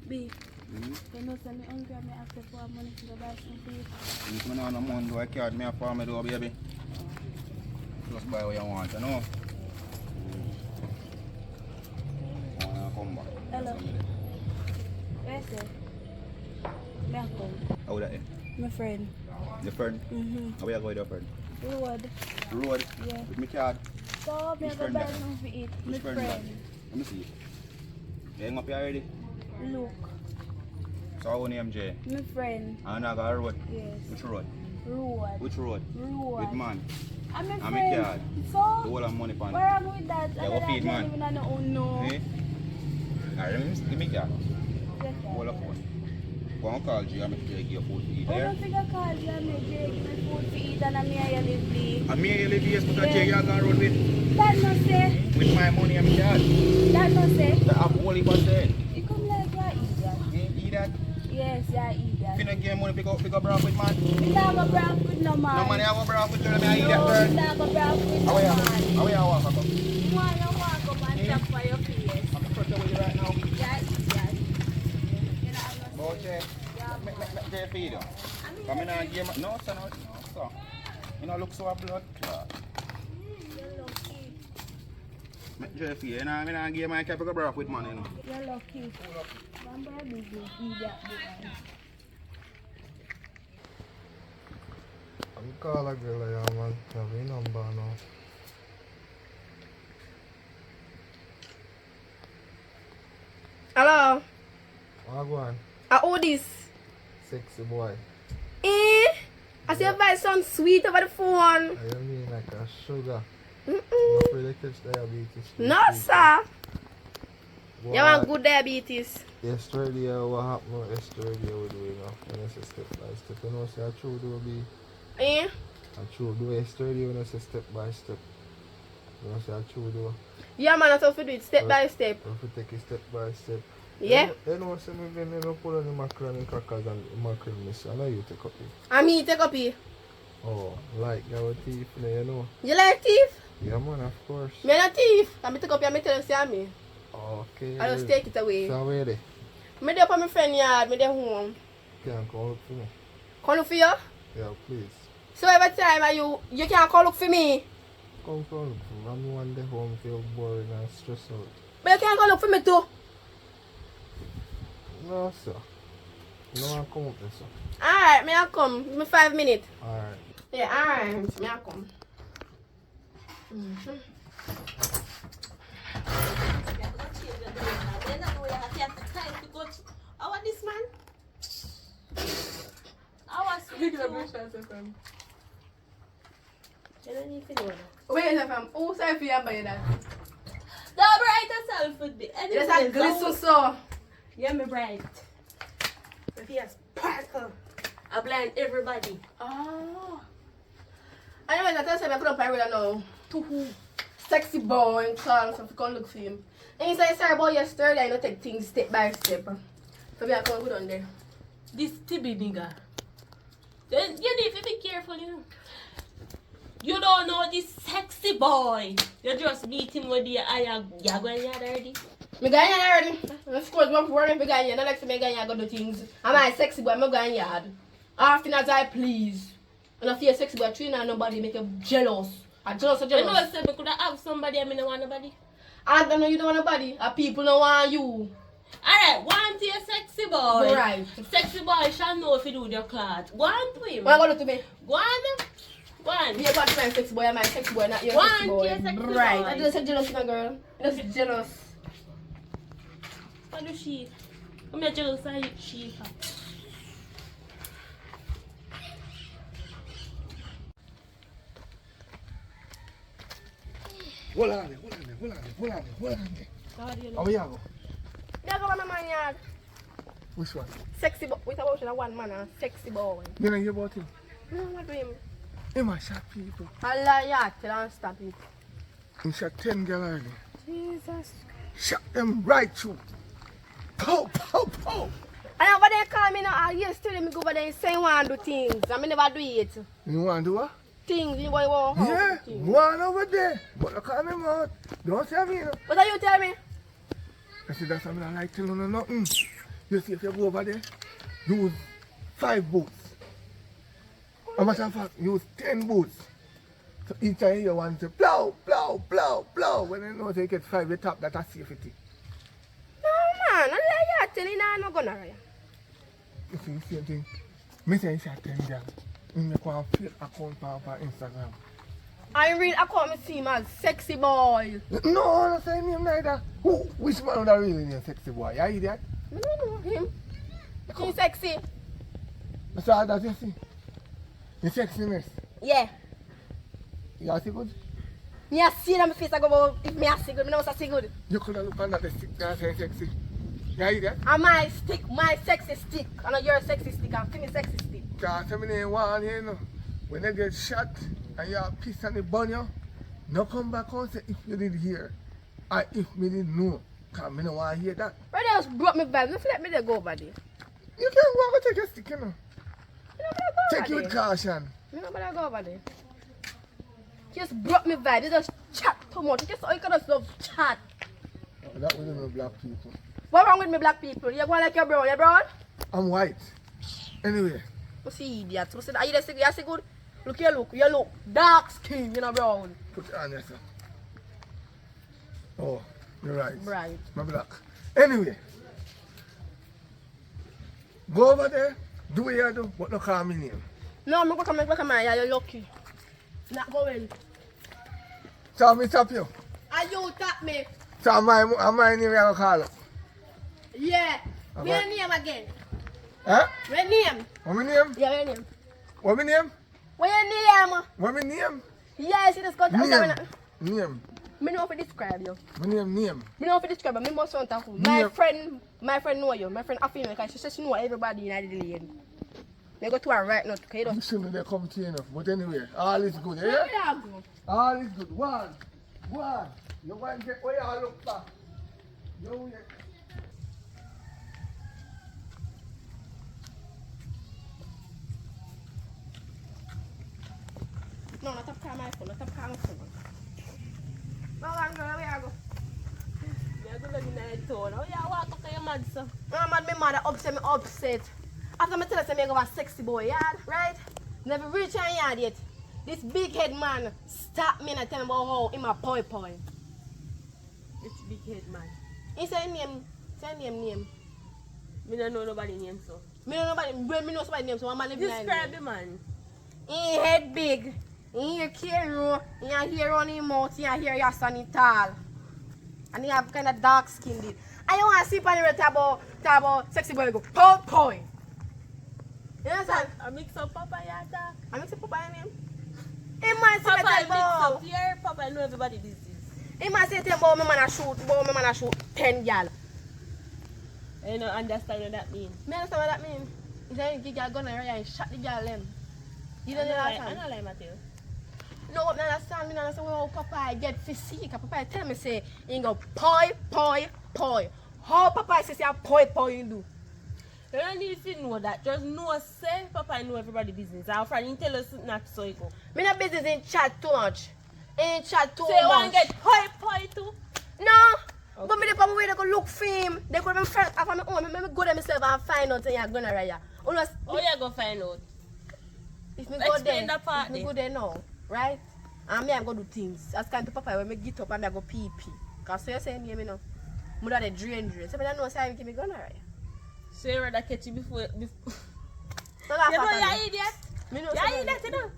Babe, you know, send me hungry and I ask you for money to go buy some food. If I don't have money, do I carry me a farm do, baby? Just buy what you want, you know? Come back. Hello. Where's it? Me a come. How that is? My friend. Your friend? Mm-hmm. How you go with your friend? Road. Road? Yeah. With me card? So, me Which go friend buy that? something to eat. My Which friend that? friend. Let me see. You hang up here already? Look. So how name Jay? My friend. And I got a road? Yes. Which road? Road. Which road? Road. With man? I'm my And friend. me card? So, The whole of money pan. where am I with that? Yeah, go feed man. Even on the own, no. Eh? Alright, let me card. Yes, sir. Hold up phone. Go and call Jay and make Jay give you food to eat, I eh? don't think I call you and make Jay give me food to eat and I'm here live please. And me and you live here, but Yeah. Jay you gone run with? That no say. With my money and me card. That no say. The app only was there. You come like you're idiot. You eat that? Yes, you're If you idiot. don't give money, pick up brown with man. You not go brown with no man. No money, I go brown with you, let me eat that No, bird. you not go brown with no How man. are you walk up? You want to walk up and drop for your face. I'm crushing with you right now. You're idiot. You know, I'm Go Jay. Make Jay feed you. Come in and give me. No, sir, no, sir. You know, look so a blood clot. You're lucky. Make Jay feed you. You know, I'm going to give my cap a brown with money, you know. You're lucky. I'm very busy. Idiot. I'm call a girl here, man. Have your number now. Hello. What go on? Who this? Sexy boy. I see your voice sound sweet over the phone. I mean like a sugar. Not really catch diabetes. No, sir. What? You want good diabetes. Yesterday, what happened yesterday we do, you know, when I say step by step, you know, say I true do be, I true do yesterday when I say step by step, you know, say I true do, Yeah, man, that's how to do it step by step. if we take it step by step, Yeah? You know, say me when you put on the mackerel and crackers and mackerel miss. I know you take up it. And me take up here. Oh, like your teeth, you know. You like thief? Yeah, man, of course. Me not thief. And me take up here, me tell you see me. Okay. I just take it away. So where they? Me dey up on my friend yard, me dey home. Can come look for me. Come look for you? Yeah, please. So every time you can't come look for me. Come look for me. I'm one day home feel boring and stressed out. But you can't come look for me too. No, sir. No one come up there, sir. Alright, me I come. Give me 5 minutes. Alright. Yeah, alright. Me I come. How are this man? How was it? You don't need to know that. Wait a second. Who say for you buy that? The bright yourself with me. Just a glisten so. Yeah, me bright. My face sparkle. I blind everybody. Oh. Anyway, I tell you, I put up my radar now. To who? Sexy boy and call so come look for him. And he said, sorry about yesterday, I don't take things step by step. So we are going good on there. This TB nigga. Then you need to be careful, you know. You don't know this sexy boy. You just meet him with the eye. You're going yard already. Me going yard already. Of course, one for me going yard. Not like me going yard go do things. I'm a sexy boy, I'm going yard. Often as I please. And I feel sexy boy, treating nobody make you jealous. I'm jealous. I know I said we could have somebody, I mean, I want nobody. I don't know you don't want nobody. People don't want you. Alright, want your sexy boy. Right. Sexy boy shall know if you do your clot. Go on to him. What go do to me? Go on. Go on. You're about to my sexy boy, I'm my sexy boy, not your Go sexy on, boy. your sexy Right. boy. I just jealous, my girl. Just jealous. What do she? I'm not jealous of she. Hold on there. How are you go? Yeah, go on my man yard. Which one? Sexy boy. We talk about one man, a sexy boy. You know hear about him? No, not do him. He might shot people. Allah, yeah, tell him stop it. He shot 10 girls early. Jesus. Shot them right through. Pow. And over there call me now, yesterday me go over there and say one do things. I never do it. You want to do what? Things, you boy want Yeah, one over there. But I call him out. Don't tell me, you know. What are you tell me? I said, that's something I like telling you nothing. You see, if you go over there, use 5 boots. As a matter of fact, use 10 boots. So each time you want to blow. When you know they get 5, you tap that a safety. No, man. Allah, yeah, tell you now, I'm not gonna lie. You see the same thing? Me say he shot 10 girls. He make one fake account on Instagram. I read, I call me see him as sexy boy. No, I'm not saying him neither. Who? Which man would have really name sexy boy? You idiot? I don't know him. He's sexy. So how does you see? The sexiness. Yeah. You see good? Me a see in my face, I go, if me a see good, me know see good. You could have looked under the stick and say sexy. You idiot? And my stick, my sexy stick. I know your sexy stick, I'm feeling sexy stick. Because I mean, one here, you know, when they get shot and you have piss and they burn you, no come back and say if you did hear or if me didn't know. Because I don't want to hear that. Right now, just brought me back. Just let me there go over there. You can't go and take your stick, you know. You know, go Take it over with there. caution. You know, go over there. Just brought me vibe. You just chat too much. Just all you can just love chat. That was no black people. What's wrong with me, black people? You go like your brown. You brown? I'm white. Anyway. You see, idiot. You see, are you see good? Look, you look. You look dark skin. You know, brown. Put it on yourself. Oh, you're right. Right. My black. Anyway. Go over there. Do what you do, but don't call me name. No, I'm going to come back to my yard. You're lucky. Not going. So me stop you. And you tap me. So my name I call up. Yeah. Okay. What's your name again? Huh? What's your name? What my name? Yeah, what's your name? What my name? What's your name? What my name? Yes, you just got Name. Name. Me know how to describe you. My name. Me know how to describe you. Me must want to who. My friend know you. My friend Afina because she says she know everybody in the lane. Me go to her right now. Okay, You shouldn't they come to you enough. But anyway, all is good, yeah? All is good. One. You want to get where you look back. You No, not up my phone, not up my phone. No, I'm going to go. Yeah, go look in the town. Oh, yeah, walk up to your mad, so. No, man, my mother upset me upset. After me tell her, say me go a sexy boy yard, right? Never reach her yard yet. This big head man stop me and tell me about how him a poi poi. It's big head, man. He say name. Me don't know nobody name, so. Me know nobody, well, me know somebody name, so I'm live behind Describe him. the man. He head big. He hair carry. He a hair on his mouth. He a hair yasani tall. And he have kind of dark skin. Did. I don't want to see people talk about sexy boy go poi poi. You understand? I mix up Papa, yeah, talk. I mix up Papa name. He might say Papa tell mix up about. here. Papa know everybody business. He might say tell about me man a shoot 10 gal. I don't understand what that means. Me understand what that mean? He say he give gun and shot the gal them. You don't I understand? don't like Matthew. No, I understand. Me understand how Papa get physique. Papa tell me say he go poi poi poi. How Papa say a poi poi you do? You don't need to know that. Just know, say, Papa know everybody business. Our friend, he tell us not so you go. Me no business in chat too much. In chat too So you want much. to get poi too? No. Okay. But me the Papa way they go look for him. They go to my friend after me own. Me go there myself and find out say you're gonna raya. Oh, you go find out. If me go Explain there, that part if me then. go there now, right? And me I'm gonna do things. As kind to Papa when me get up and I go pee pee. Cause so you saying me know. Mother the drain. So me don't know say me gonna raya. So you rather catch you before. No laugh You know at me. you're idiot. Me know You're say idiot, you know.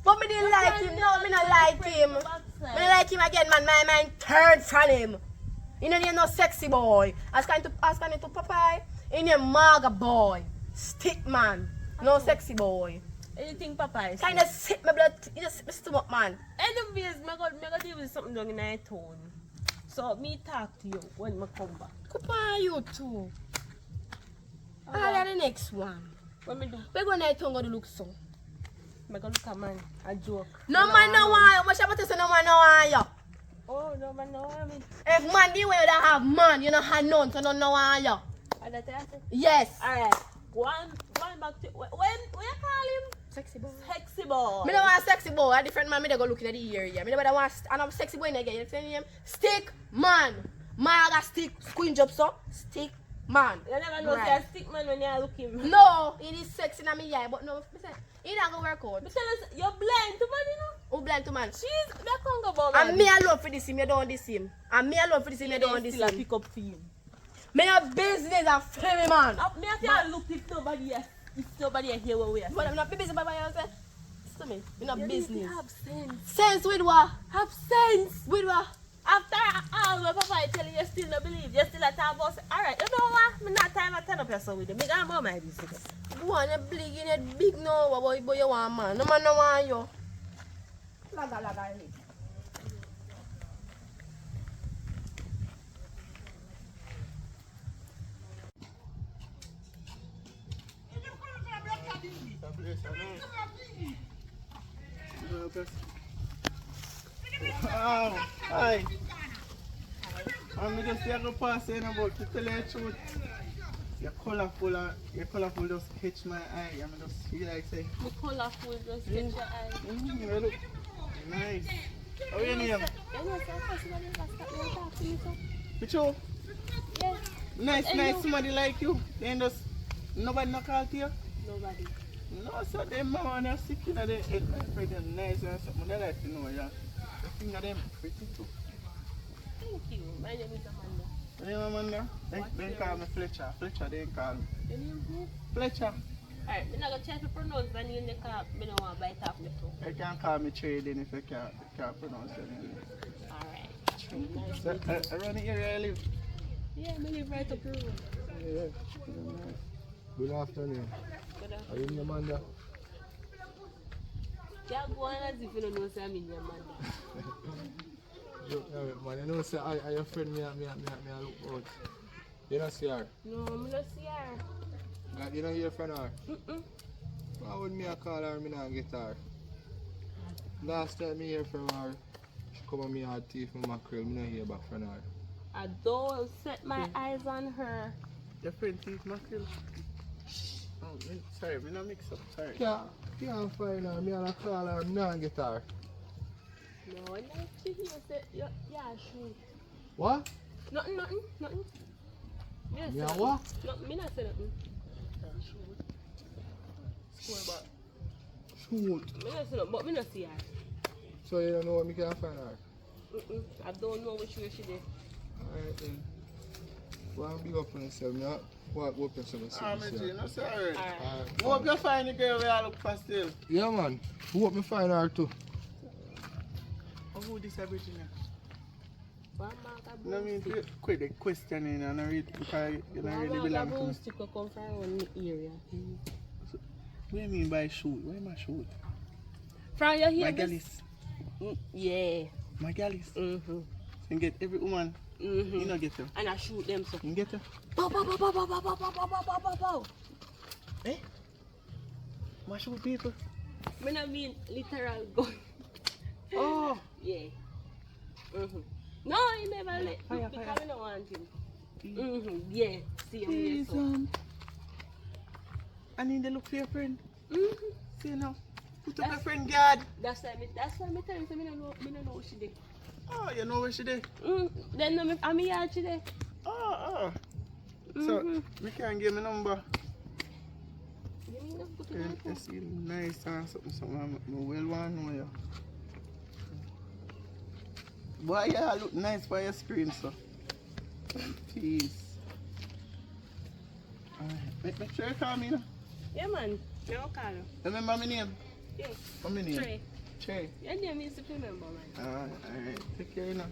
But me didn't like him. No, me not like him. Me not like him again, man. My mind turned from him. You know, you're no sexy boy. Ask to Papa. In your maga boy. Stick man. No sexy boy. Anything Papa is. Kind of sit my blood. You just sit my stomach, man. Anyways, me go deal with something down in my tone. So me talk to you when me come back. Papa, you too. I'll the next one. What me do? We're going to go to look so. Me go look a man, a joke. No man no want. What about say no man no want you? Oh, no man, no, I mean. If man the way you don't have man, you don't have none, so no want you. And that's it. Yes. Alright. One back to when you call him? Sexy boy. Sexy boy. Me don't want sexy boy. A different man. Me dey go looking at the area. Me don't want and I'm sexy boy again. You see him? Stick man. Man got stick squinch up so. Stick man. You never know Right. say a stick man when you look him. No, it is sexy in my eye, but no, me say it not gonna work out. But tell us, you're blind to man, you know? Who blind to man? She's that Congo ball. And me alone for this him, you don't want this him. And me alone for this him, you don't want this still a him. pick up for him. Me no business and family man. Me I can't look if nobody here where we are. But I'm not business by myself. Listen to me. Me no You need to business. have sense. Sense with what? Have sense. With what? After all what Papa tell you, you still don't believe. You still a talk about say, alright, you know what? Me not time to turn up yourself with you. Me got more my business. Go on, you big in it big no, but you want man. No man no want you. Laga, Oh, hi. I'm just here to pass in about to tell you the truth. You're colorful just catch my eye. I'm just feel like say, Me colorful just get your eye. you look nice. How are your name? You know, so first you want to talk to me, so. Pichu? Yes. Nice somebody like you. Then just nobody no call to you? Nobody. No, so them mama and they're sick in the head, like pretty nice and something. They like to know, yeah. The thing of them pretty too. Thank you. My name is Amanda. Your name Amanda? They call me Fletcher. Fletcher, they call me. Your name who? Fletcher. Alright, I'm not going to try to pronounce my name. I don't want to bite off my tongue. You can call me Trey then if you can't pronounce your name. Alright. So, around the area I live? Yeah, I live right up the road. Yeah. Good afternoon. Good Are you in Amanda? Yeah, go on as if you don't know say I'm in your man. Man, you know, say, I your friend, me look out. You don't see her? No, I'm not see her. You don't hear from her? Mm-mm. Why would me call her, me not get her? Last time me hear from her, she come on me hard teeth from mackerel, me not hear back from her. I don't set my eyes on her. Your friend teeth mackerel? Oh, sorry, me not mix up, sorry. Yeah, can't find her. Me and call her, me not get her. No, and then she here say, yeah, shoot. What? Nothing. Me and what? Nothing, me not say nothing. Shoot. Me not say nothing, but me not see her. So you don't know where me can find her? I don't know which way she did. Alright then. Well, I'm big up on yourself. Me walk up and some Ah, me G, no sorry. Alright. Hope you find the girl where I look for still. Yeah, man. Who hope me find her too? Oh, who this Virginia? One mark a No, me boom stick. quit the questioning and I read because you don't really One mark belong a to boom me. stick will come from around the area. What do you mean by shoot? Where am I shoot? From your My here, gallis. yeah. My gallis. Mm-hmm. So you get every woman. Mm-hmm. You not get her. And I shoot them so. You get her? Pow, pow, pow, pow, pow, pow, pow, pow, pow, pow, pow, pow. Eh? My shoot people. Me not mean literal gun. Oh. Yeah. Mm-hmm. No, he never let Fire, because fire. I don't want him. Mm-hmm. Yeah. See him Please, there so. I need to look for your friend. Mm-hmm. See now. Put up your friend guard. That's why me tell you, so me don't know what she did. Oh, you know where she did? Then no, I'm here today. Oh. So, we can give me number. Give me the put it Yeah, on you see nice and something. I well want to know you. Boy, you look nice by your screen, so. Peace. Alright, make sure you call me now. Yeah, man. Me don't call you. Remember my name? Yeah. What's my name? Trey. Trey. Your name is to remember, man. Alright, take care now.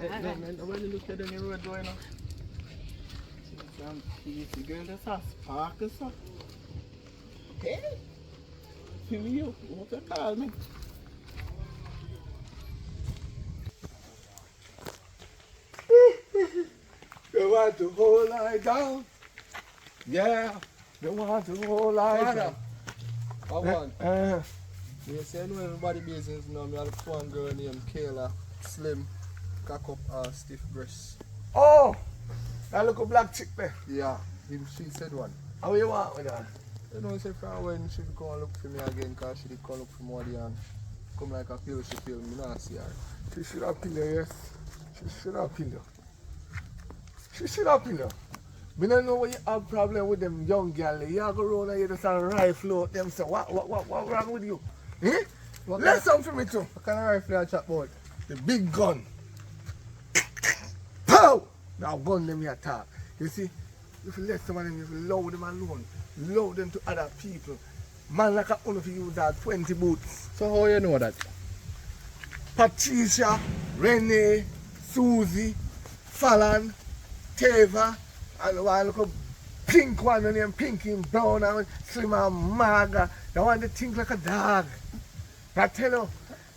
Alright. When you look at the road going now. Some peacey girl, that's a spark or something. Hey, feel you. What you call me? You want to hold lie down? Yeah. You want to hold lie down? I want. You say I know everybody business now. Me have a one girl named Kayla, slim, cock up, stiff breasts. Oh! That little black chick there. Yeah, she said one. How you want with that? You know, say from when she come and look for me again, cause she did come look for more and come like a pill she feel me not see her. She should have pill you, yes. She should have pill you. She should have pill you. Me don't know what you have problem with them young girl. You go around and you just a rifle out them. So what wrong with you? Eh? Let some for me too. What kind of rifle you chat about? The big gun. Pow! Now gun them here talk. You see, if you let someone them, if you load them alone, load them to other people. Man like a owner for you that 20 boots. So how you know that? Patricia, Renee, Susie, Fallon, Teva, and one little pink one named Pinky and Brown and Slim and Maga. The one that think like a dog. I tell you,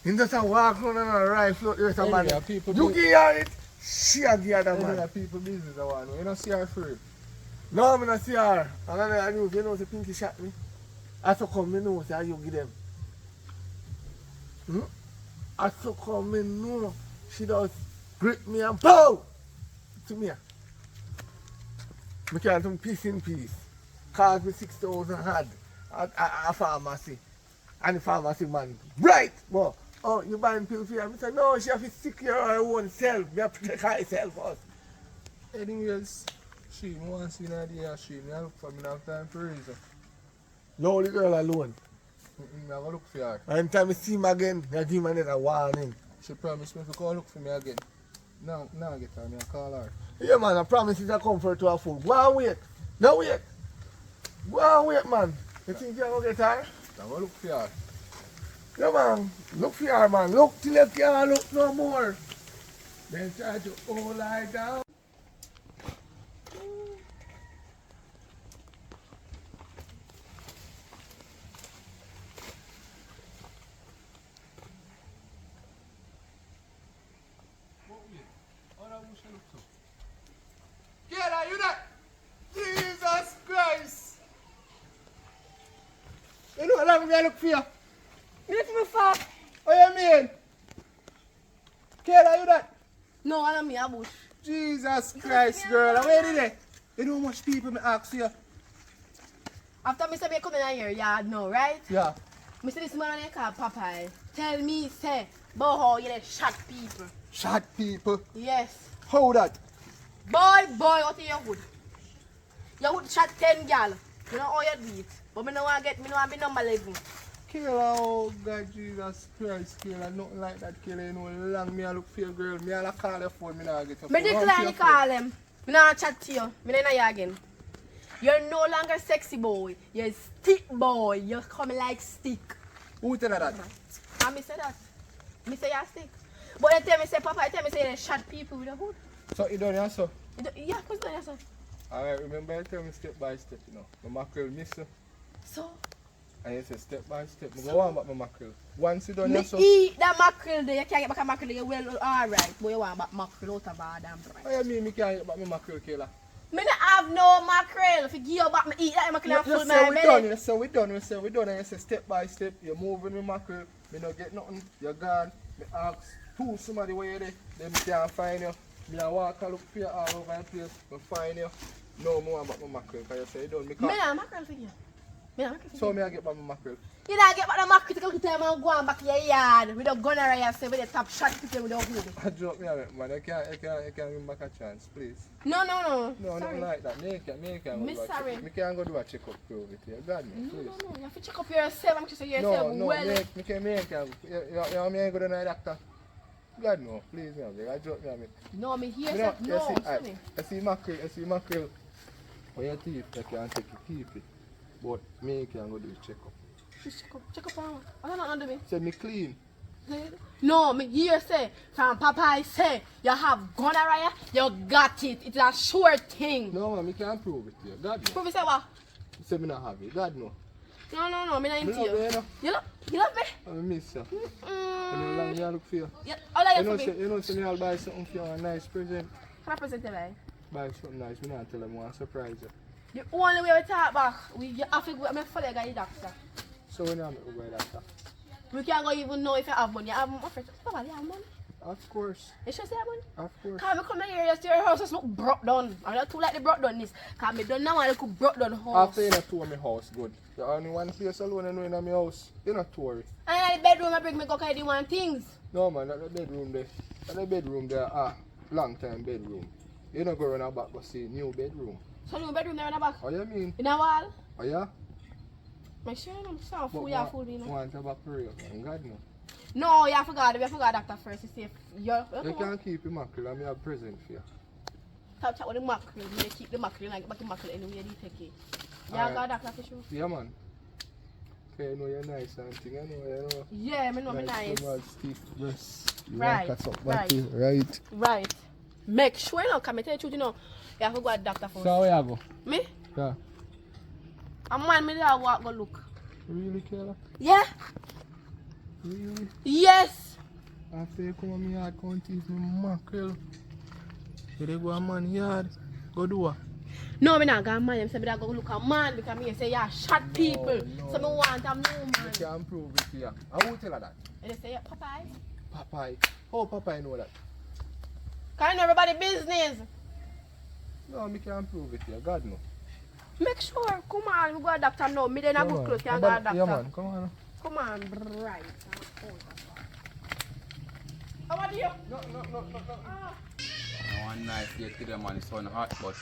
he just a walk around and a rifle out the rest of man. Anyway, people You do- give her it, she a give her the Anyway, man. people business the one. You don't see her free. No, I don't see her. And then I knew, you know, the Pinky shot me. I saw come, you know, say, you give them. I saw come, you know, she does grip me and pow! To me. I can't do peace in peace. Cost me 6,000 had a pharmacy. And the pharmacy man, right, but, oh, you buying pills for her? I said, no, she have to sick her own self. You have to protect herself first. Anyways, she wants to see an idea. She me look for me now time for reason. No, the girl alone. I'm gonna look for her. And time I see him again, I give him another warning. She promised me to come look for me again. Now get her, me I call her. Yeah, man, I promise it's a comfort to her food. Go and wait. No, wait. Go and wait, man. You think you're going to get her? I'm gonna look for her. Yeah, man. Look for her, man. Look till you can't look no more. Then try to hold her down. Kayla, you that? Jesus Christ! You know what I'm gonna look for you? Look me fuck. What you mean? Kayla, you that? No, I don't mean a bush. Jesus Christ, girl. Where did they? You know how much people me ask you? After me say me come in here, yeah, no, right? Yeah. Me see this man on called Popeye. Tell me, say, about how you dey shot people. Shot people. Yes. How that? Boy, what is your hood? Your hood shot 10 gal. You know how you do it. But me no want to be number 11. Kayla, oh God, Jesus Christ, Kayla, nothing like that, Kayla, you know, long me I look for a girl, me I call your phone, me not get up. Me decline to call him. Me not chat to you. Me not you again. You're no longer sexy boy. You're stick boy. You're coming like stick. Who tell her that? And me say that. Me say you're stick. But you tell me say, Papa, you tell me say you shot people with a hood. So you done your so? Yeah, of course done your son. Alright, remember you tell me step by step, you know. My mackerel miss you. So? And you say step by step. I go on back my mackerel. Once you done your so. Eat that mackerel there. You can't get back a mackerel. You well alright. But you want back mackerel out of bad and bright. What you mean me can't get back my mackerel, Kayla? Me not have no mackerel. If you give you back, me eat that mackerel and full my belly. You say we done, and you say step by step, you're moving with mackerel, me not get nothing, you're gone. Me ask who somebody where you there, then me can't find you. Me I walk and look for you all over the place, me find you. No more about my mackerel, because you say you done. Me not mackerel for you. So me I get back my mackerel. You don't get back the mackerel to look at and go on back to your yard with a gun around yourself with a top shot people with a hood. I joke me out, man. I can't give me back a chance, please. No. No, sorry. nothing like that. Me can't Me sorry. Me can't go do a check-up for it here. God, me, please. No. You have to check up yourself. I'm just saying yourself well. Me can't go. You want me to go to the doctor? God, no. Please, me. I joke me. No, me hear No, no, sorry. I see mackerel. For your teeth, you can take it, keep it. But me can go do a check-up. Check up on. I don't know under me. Say me clean. No, me hear say from Papa I say you have gonorrhea, you got it. It's a sure thing. No, man, me can't prove it to you. God, no. Prove me say what? You say me not have it. God, no. No, me not into Me you. love you, You love me? I miss you. And you long me I look for you. Yeah, all I get for me. You know, say me I'll buy something for you, a nice present. Can I present you like? Buy something nice. Me not tell them I want to surprise you. The only way we talk back, you have to go and follow you the doctor. So when you have to go to the doctor? We can't go even know if you have money. You have money. Papa, you have money? Of course. You sure say you have money? Of course. Because I come here to your house, just look broke down. I'm not too like the broke down this. Because I don't know why I look broke down house. After you not tour my house, good. You only one place alone and in my house. You not tour it. And in the bedroom, I bring me go carry the one things. No man, not the bedroom there. Not the bedroom there, long time bedroom. You don't go around the back but see new bedroom. So new bedroom there in the back? Oh you mean? In the wall? Oh yeah? I'm sure I'm so fool, you fool, you know. Want to back for you, God no. No, you forgot doctor first. You see if you're... You can't keep your mackerel and me have present for you. Stop chat with the mackerel. You keep the mackerel and back the mackerel anyway you take it. You got doctor for sure? Yeah man. Okay, you know you're nice and thing, you know. Yeah, I know me nice. Stiff breast. Right. Right. Make sure you know, come and tell you the truth, you know. You have to go to the doctor first. So where you go? Me? Yeah. I'm one minute I walk go look. Really, Kayla? Yeah. Really? Yes. After you come on my yard, come teach me mackerel. You dey go a man yard, go do what? No, I'm not going man. I said I go look at man because me say yeah shot people. So I want a new man. You can't prove it here. I will tell her that. And they say, yeah, Popeye. Popeye. How Popeye know that? Because I know everybody business. No, me can't prove it here. God no. Make sure. Come on, we go to doctor now. Me then I go close. Can't go to doctor. Yeah man, come on. Come on, right. How about you? No. One nice day today, man. The sun hot, but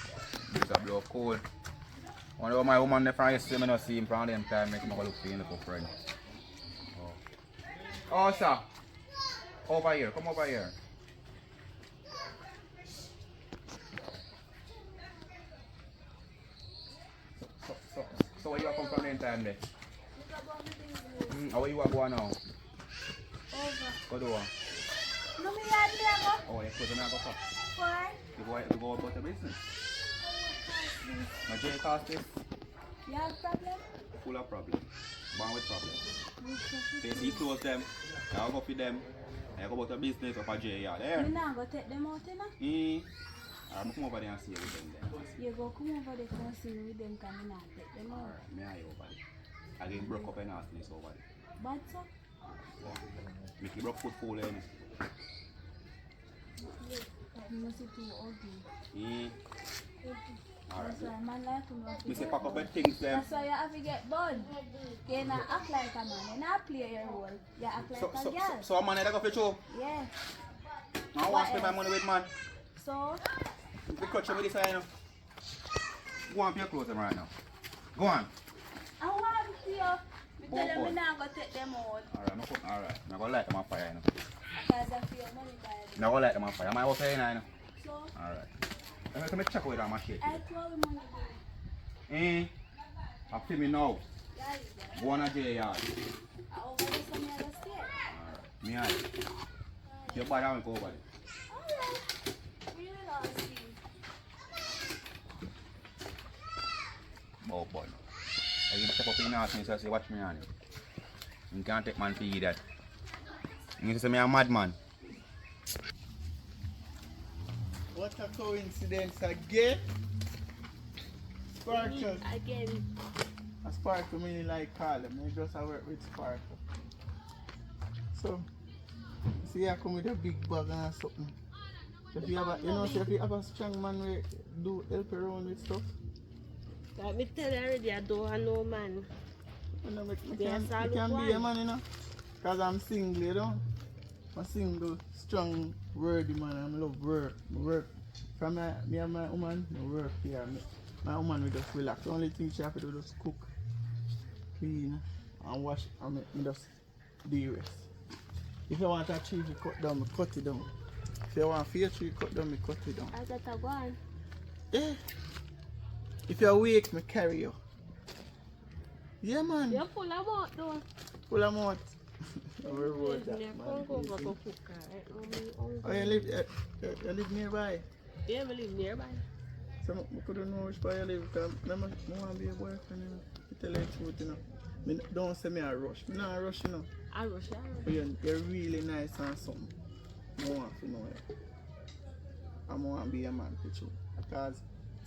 it's a blow cold. One of my woman there from yesterday, I don't see him from them time. Make him go look for him, little friend. Oh, sir. Over here. Come over here. So where you come from the time there? How you are going now? Over. Go do what? No, me yard me a go. Oh, you put an agua. Why? You go about the business. My J cost this. You have problem? Full of problem. Born with problem. So you see close them, you go for them, and you go about the business of a J yard. There. You not go take them out, you know? I'm come over there and see you with them there. You go come over there and see me with them, because I not take them out. Alright, me and you over there. I get broke up and nastiness over there. Bad, sir? Make you broke foot full in. You must be too ugly. That's why man like him have to Me say get pack up bun. your things them. That's why you have to get bun. You not act like a man. You not play your role. You act like a girl. So a man I go for show. Yeah. I want to spend my money with man. So, We cut you with this you know. Go on pay your clothes them right now. Go on. I want to see you. Me tell them me not go take them out. Alright. I'm gonna light them on fire you know. Because I feel money by them. I'm gonna light them on fire. Am I okay you know? So, Alright. Let me check with that machine. I told him money by I feel me now. yeah, Go on a day yard. I over there some other state. Alright. Me and your body I will go over there. Alright. Really not see. Oh boy. I step up in the house and say watch me on it. You can't take man for you that. You say me a madman. What a coincidence again. Sparkle. Again. A Sparkle meaning like call them. I just work with Sparkle. So, see I come with a big bag and something. If you have a, if you have a strong man we do help around with stuff. Like me tell you already, I don't know man. You know, I Yes, I can look be a one. man, you know. Because I'm single, you know. I'm single, strong, worthy man. I love work. I work. From me and my woman, I work here. My woman will just relax. The only thing she have to do is just cook, clean, and wash, and me just do the rest. If you want a tree to cut down, I cut it down. If you want a fair tree cut down, I cut it down. I got a gun. Yeah. If you're weak, I carry you. Yeah, man. You're full of mouth though. Full of mouth. Don't worry about that, Yeah, man. come over to cook, right? Oh, you live nearby? Yeah, I live nearby. So I couldn't know which part you live because I want to be a boyfriend, you know. I tell you the truth, you know. Me, don't say me a rush. Me not a rush, you know. I rush, I But rush. you're really nice and something. I want to know it. I want to be a man for you. Because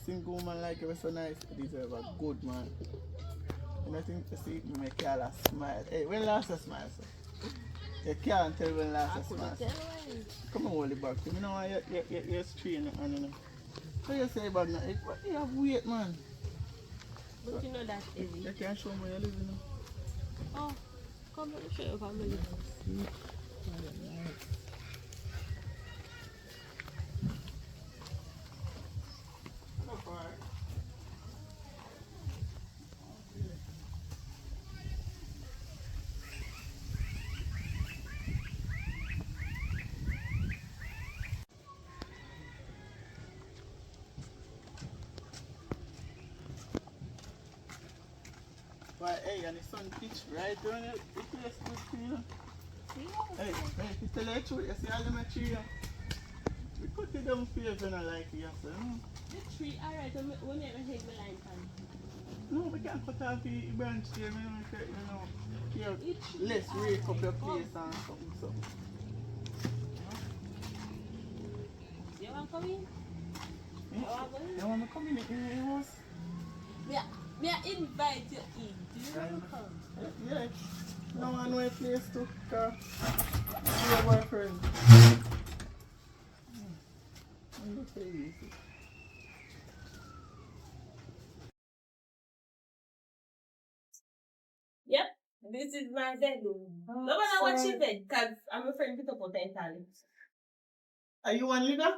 single woman like you are so nice, you deserve a good man. And I think to see me make y'all a smile. Hey, when last a smile, sir? You can't tell when last a smile. Come on, hold it back. You know you're straight and you know. So you say about now, you have weight, man. But you know that's easy. You can't show me where you live, you know. Oh, come and show your family. But hey, and the sun pitch right down it. It place good for you know. Hey, to tell you the truth, you see all them tree, we cut it down for you if you don't like it, so, you know. The tree, alright, we never hit my line pan. No, we can't cut off the branch there, you know, let's rake up your place and something. You want to come in? You want me to come in the house? Yeah, may I invite you in? Do you want to come? Yeah. No, I know a place to come. See your boyfriend. Yep, this is my bedroom. No matter what she said, because I'm a friend with a potential. Are you one leader?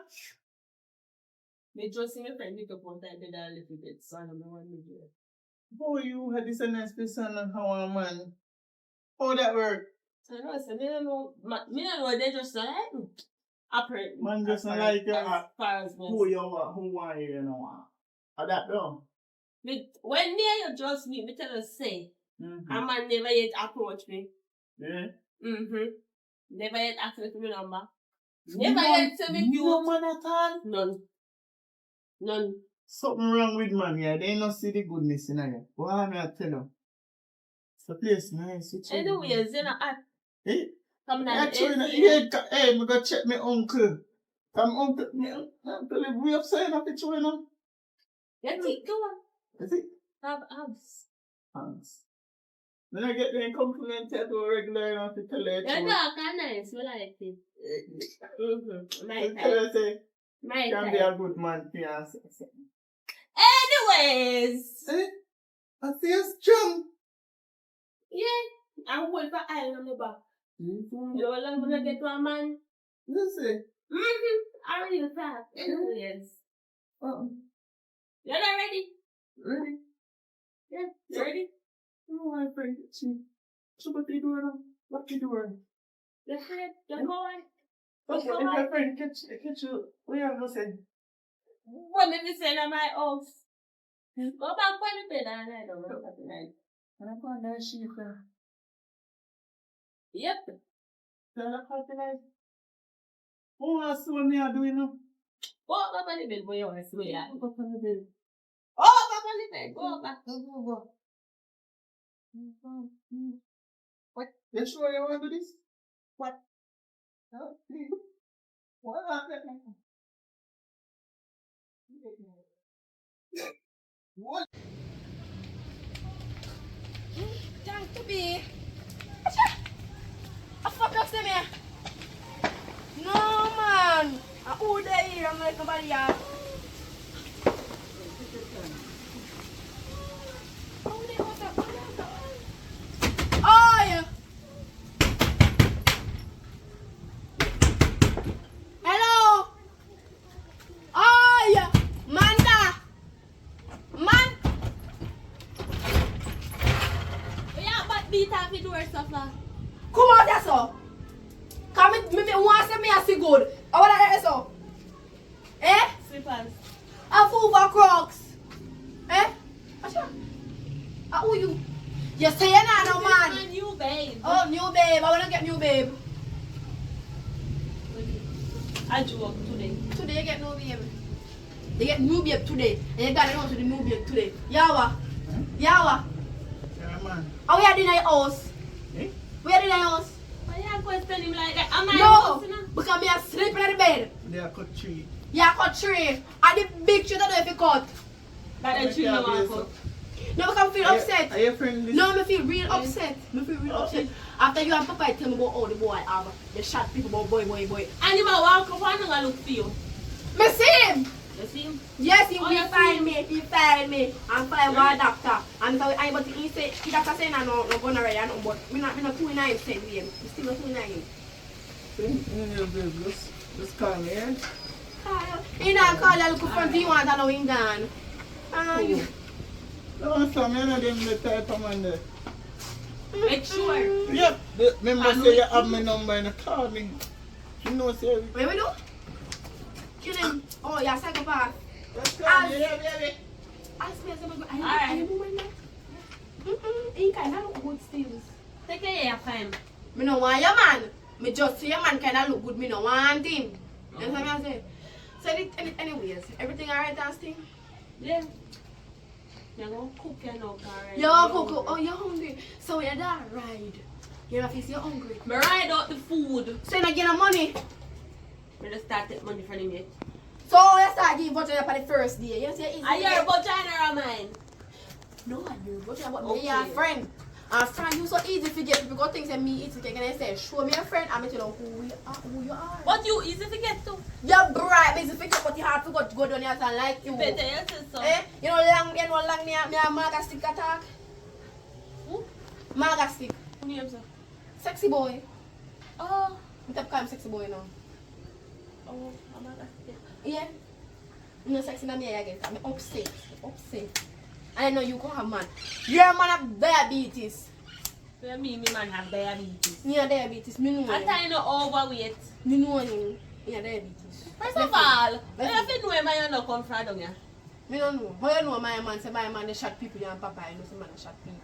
Me just see my friend with a potential a little bit, so I'm the one to do it. Boy, you had this a nice person and how a man. How that work? So no, so me don't know, they just like, operate. Man just as like as far as who you want, who want you know. Are that done? When near you just meet, me tell you say, a man never yet approach me. Yeah? Never yet asked me for my number. Never yet tell me you. No man at all? None. Something wrong with man, yeah. They don't see the goodness in it. What am I tell you? The place nice. Anyways, you know, hey, come down. Hey, me go check my uncle. Come uncle, uncle live way upside down the you know. Yeah, go on. Is it? Have house. Then I get the complimented to a regular enough to tell you. Yeah, no, kind of nice. We like it. My Tell you say, My can be a good man for you. Anyways. Eh? I see a strong. Yeah. I'm going for iron on the back. You know, I'm going to get to a man. You see? I really fast. Anyways. You're not ready? Ready? Yeah. You ready? Oh, my friend. So what they doing? What they doing? The head, the boy. Okay, my friend, catch you. What you have to say? What made me say that my house? Go back when the bed and I don't know what tonight. And I'm going to see you. Yep. Then I'm going to oh, that's what me are doing now. Go up on the bed, boy, you want to see that. Go up on the bed. Oh, up on the bed. Go back. Go. What? You sure you want to do this? What? No, please. What happened? What? Thank to be. I fuck up them here. No man. I hold the here. I'm like nobody here. Oh yeah. Hello. Oh yeah. Manda. Man. Yeah, but beat off the door, Safa. Come out there, so. Come me want to see me as see good. I want to hear so. Eh? Slippers. A fool for Crocs. Eh? Who you? You say you're not no man. My new babe. Oh, new babe. I want to get new babe. I joke today. Today you get new babe. You get new babe today. And you got to go to the new babe today. Yawa. Yawa. Yeah, man. How we are doing in your house? Eh? We are doing in your house? Why you question him like that? Am I No. no. Because me are sleeping in the bed. They are cut tree. Yeah, cut tree. And the big tree that don't know if you cut. That the tree no want to. No, because I feel upset. Are you friendly? No, I feel real upset. I feel real upset. After you and Papa tell me about all the boy have, they shot people about boy. And you walk up and I look for you. Me see him. You see him? Yes, he Oh, will you find see me. He find me. I'm fine with a doctor. And so I but he say he doctor say no gonorrhea and but me not 29 cent with him. Me still not 29. Just call me, eh? He not call you look from you want to know him gone. You. No, some of them the type of man there. Make sure. Yep. Remember say you have my number in the car, me. You know, say. What we do? Kill him. Oh, yeah, psychopath. Let's go. As- Yeah. Ask me as I'm going. Alright. Are you moving now? He kind of look good still. Take care of him. Me no want your man. Me just see your man kind of look good. Me no want him. You know what I'm saying? So anyways, everything alright, Austin? Yeah. You're going to cook your now, alright? Yo, Coco. Oh, you're hungry. So you're that ride. You're not you're hungry. Me ride out the food. So you're not getting money. Me just start taking money from him yet. So you start giving voucher for the first day. You say easy. I hear about China or mine. No, I do. Voucher about Okay. me and a friend. And friend, you so easy to get people things that me easy to get. And I say, show me a friend. I'm tell you who you are. But you easy to get to. You're bright, easy to get, but you hard to go down here and like you. Better you say so. Eh? You know long me a maga stick attack. Who? Maga stick. Who name sir? Sexy boy. Oh. I'm type call sexy boy now. Oh, I'm not that. Yeah. You know sexy na me again. I'm upset. I know you can have man. You're a man of diabetes. What me man have diabetes? Yeah, diabetes. Me know I him. thought you know overweight. Me know him. Yeah, diabetes. First of all, I have to know where my not come from down here. Me don't know. How you know my man say my man they shot people and Papa I know some man they shot people.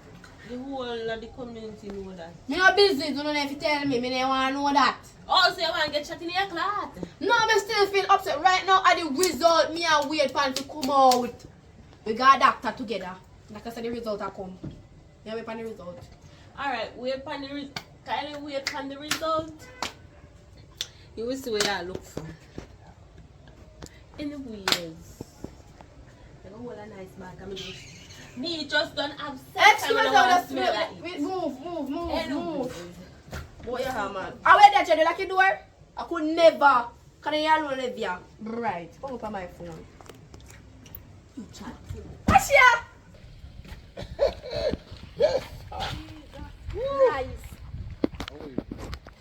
The whole of the community know that. Me no business, you don't have to tell me. Me don't want to know that. Oh, so you want to get shot in your clot? No, I still feel upset right now at the result. Me and wait for him to come out. We got a doctor together. Like I said, the result will come. Yeah, wait for the result. Alright, wait for the result. Can you wait for the result? You will see what I look for. Anyways, you know what a nice bag. I mean, me just don't have sex. Excuse me, and I want to smell just like wait, it. move. Anyways. Boy, yeah, man. I wait that you lock your door. I could never. Can you alone live here? Right. Come up on my phone. What's here? Yes. Nice.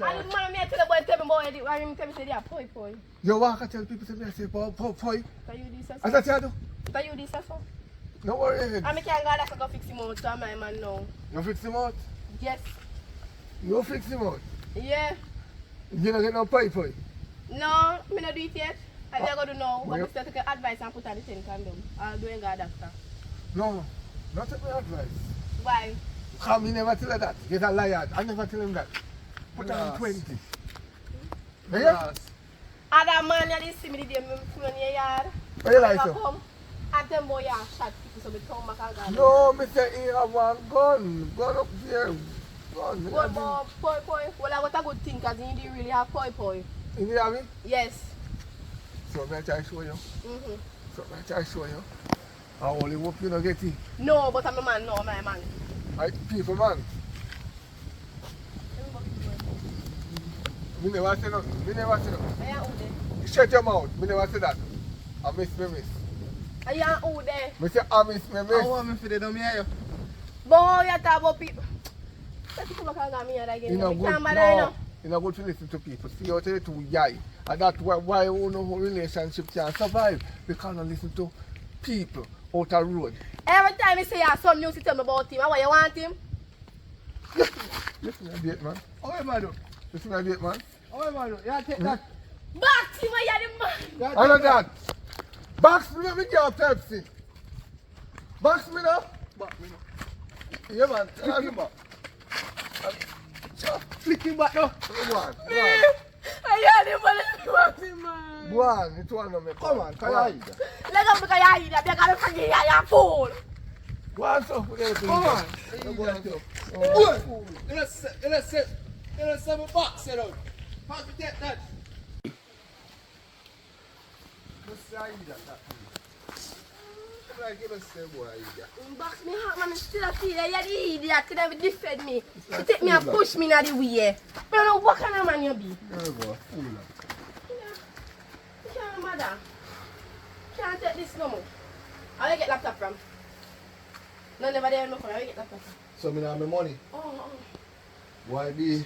I didn't want to tell the boy, tell me about it. Why you tell me say they are poi. You walk and tell people say me I say poi. Can you do As this? I do. Can you do this? No worry. I can't go there to go fix him out. So my man now. You fix him out? Yes. You fix him out? Yeah. You don't get no poi. No, me not do it yet. I never go to know. But I still take advice and put on the 10 condom. I'll do it, doctor. No, not take my advice. Why? Because me never tell her that. He's a liar. I never tell him that. Put on 20. Yeah? Other man, you didn't see me the day me full on your yard. What you like I so? come and them boy you shot people so me come back and go. No, me say he have one gun. Gun up there. Gun. But poi. Well, I got a good thing because he didn't really have poi. You need have it? Yes. So me try show you. Mm-hmm. So me try show you. I only hope you don't get it. No, but I'm a man, no, my man. Right, people man. Me never say nothing. Me never say nothing. I am who there? Shut your mouth. Me never say that. I miss. I am who there? Me say I miss. I want me for the dumb here. Boy, you talk about people. Let people back and go me here again. You know Me good. can't bother, you No. know. You know good to listen to people. See how they too yai. And that's why you know relationship can survive. Because you listen to people out the road. Every time you say some news, you tell me about him. How you want him? Listen to date man. How am I doing? Listen to date man. How am I doing? You take that. Back him, you the man. I know that. Box me, let me get a Pepsi. Box me now. Back me now. Yeah man. Flick him back. Flick him back now. Go on. I hear him, but let me want him, man. Go on. It's one of me. Come on, can I eat that? Let go because you eat that. You got to forget you fool. Go on, so. Come on. Go on, so. Boy, let's have a box set out. How to get that? Let's say I eat that. I give us the boy I eat that. Box me hot, man. Still a feel like you're the idiot. Could have defend me. You take me and push me in the way. I don't know what kind of man you be. You're a boy, fool. You can't matter. Can't take this no more. How you get laptop from? No, never there no phone. How you get laptop from? So me have my money. Oh. Why be?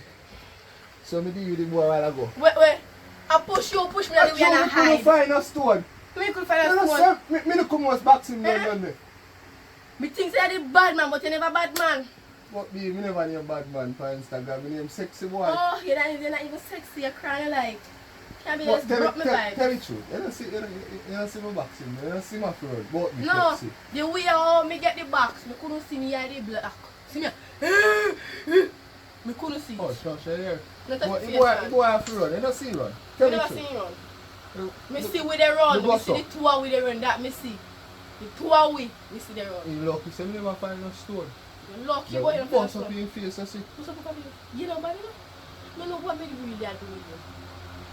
So me deal with the boy a while ago. Wait. I push me in the way and I I hide. find a stone. Me could find a No, phone. sir. Me no come was boxing done there. Me think you're the bad man, but you're never bad man. What be? Me never name bad man for Instagram. Me name sexy boy. Oh, you're not even sexy. You're crying like. Can't be But just broke me vibe. tell the truth. You don't see my boxing. You don't see my floor. But me No, sexy. the way how me get the box, me couldn't see me in the black. See me? Me couldn't see. Oh, sure, there. Not touch But the the face, boy, man. the boy have to run. You don't see run. Me Tell the never truth. seen run. Me The- see with the run. the Me see the bus two with the run. That me see. The two are we see the run. You lucky, so me never find no stone. You lucky You boy. You bust don't up in your face, I see. What's up with you? You know, man, you know what me really are doing.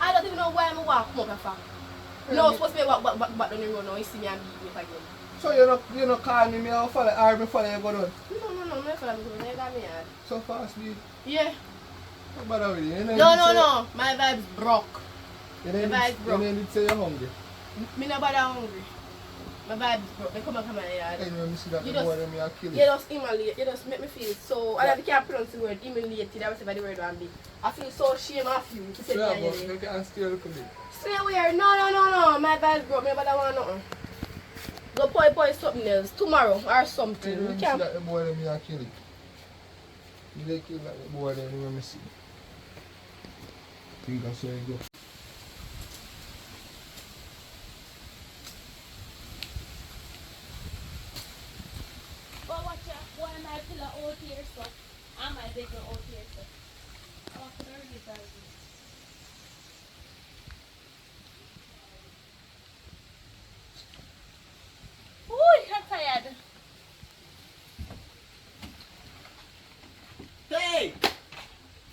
I don't even know why I'm walking up for. No, supposed to be walk back down the road now. You see me and beat me again. So you not call me, I'll follow, or me follow you go down. No, me follow me because you got me hard. So fast, me. Yeah. What bother with you? You know, No. My vibe's broke. You The vibe's broke. did say you're hungry. Me no bother hungry. My vibe's broke. Me come and come in I here. know, me see that You the just- boy them me, I'll kill You you. just humiliate. You just make me feel so. I can't pronounce the word humiliated. I was about the word one big. I feel so ashamed of you to say Yeah, me but and you can still look at me. Stay weird. No. My vibe's broke. Me no bother want nothing. Go poi something else tomorrow or something. You know, You me see can't. that the boy them me, I'll kill you. You dey kill that the boy them, you know me see. Think that's where you go. But watch out, why am I pillar out here so? Am I bigger out here so? Oh, 30,000. Ooh, I'm tired. Hey!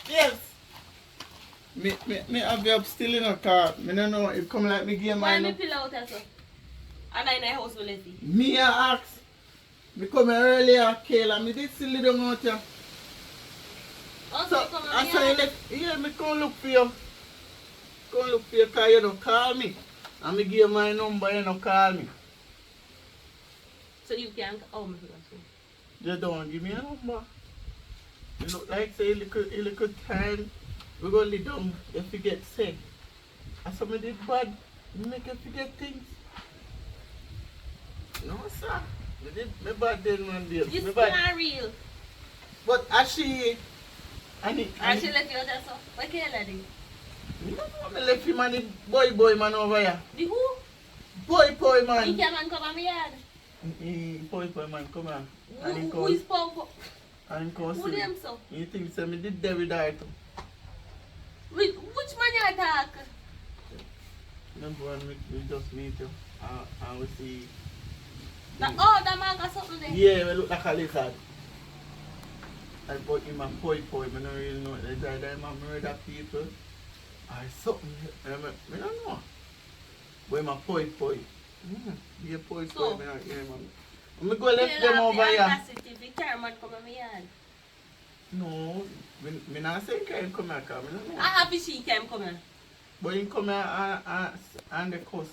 Yes! Me have you up still in a car. Me don't know if come like me game Why I me know. pillar out here so? And I in the house with Lizzie. Me a ask. Me come earlier, Kayla. Me did silly down out here. Also, So, you come I on saw me you left. Yeah, me come look for you. Come look for you because you don't call me. And me give my number, you don't call me. So you can, oh my God. You don't give me a number. You look like say a little time. We go lay down, you forget say. And somebody did bad, you make you forget things. No sir. Me did me bad then one day. This Me is bad. not real. But as she and She let you out so. What can you do? you know me left him and the boy man over here. The who? Boy man. He can come on my yard. Boy man come here. Who is Popo? And come Who see. them so? You think say me did there with her too. Which man you attack? Number one, we just meet you and we see. Oh, that man got something there. Yeah, we look like a lizard. I bought him a poi, I don't really know. They died, I'm a murder people. Or something. I don't know. But I'm a poi. Be a poi, So, I don't hear him. I'm going to go left them over here. The chairman come on my yard. No, I not say he can come here, because I don't know. I happy she can come here. But he come here on the coast.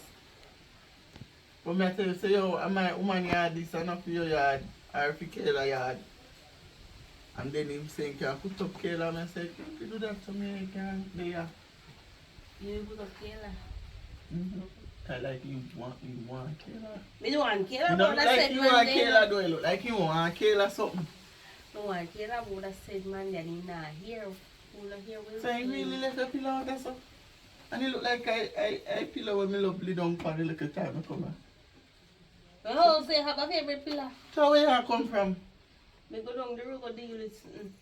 But I tell you, say, yo, am I woman yard this and not for your yard, or if you kill a yard. And then him saying, can I put up Kayla? And I said, if you do that to me, I can't. There. You put up Kayla. I like you want Kayla. Me don't want Kayla, You but don't I like said you man want then. Kayla, do you look like you want Kayla something? No want Kayla, but I said man that he not here. Who not here will So he really left a pillow out there, so? And he look like I pillow when me lovely down for the little time I come here. Well, how say have a favorite pillar? So where you come from? Me go down the road, go deal with something.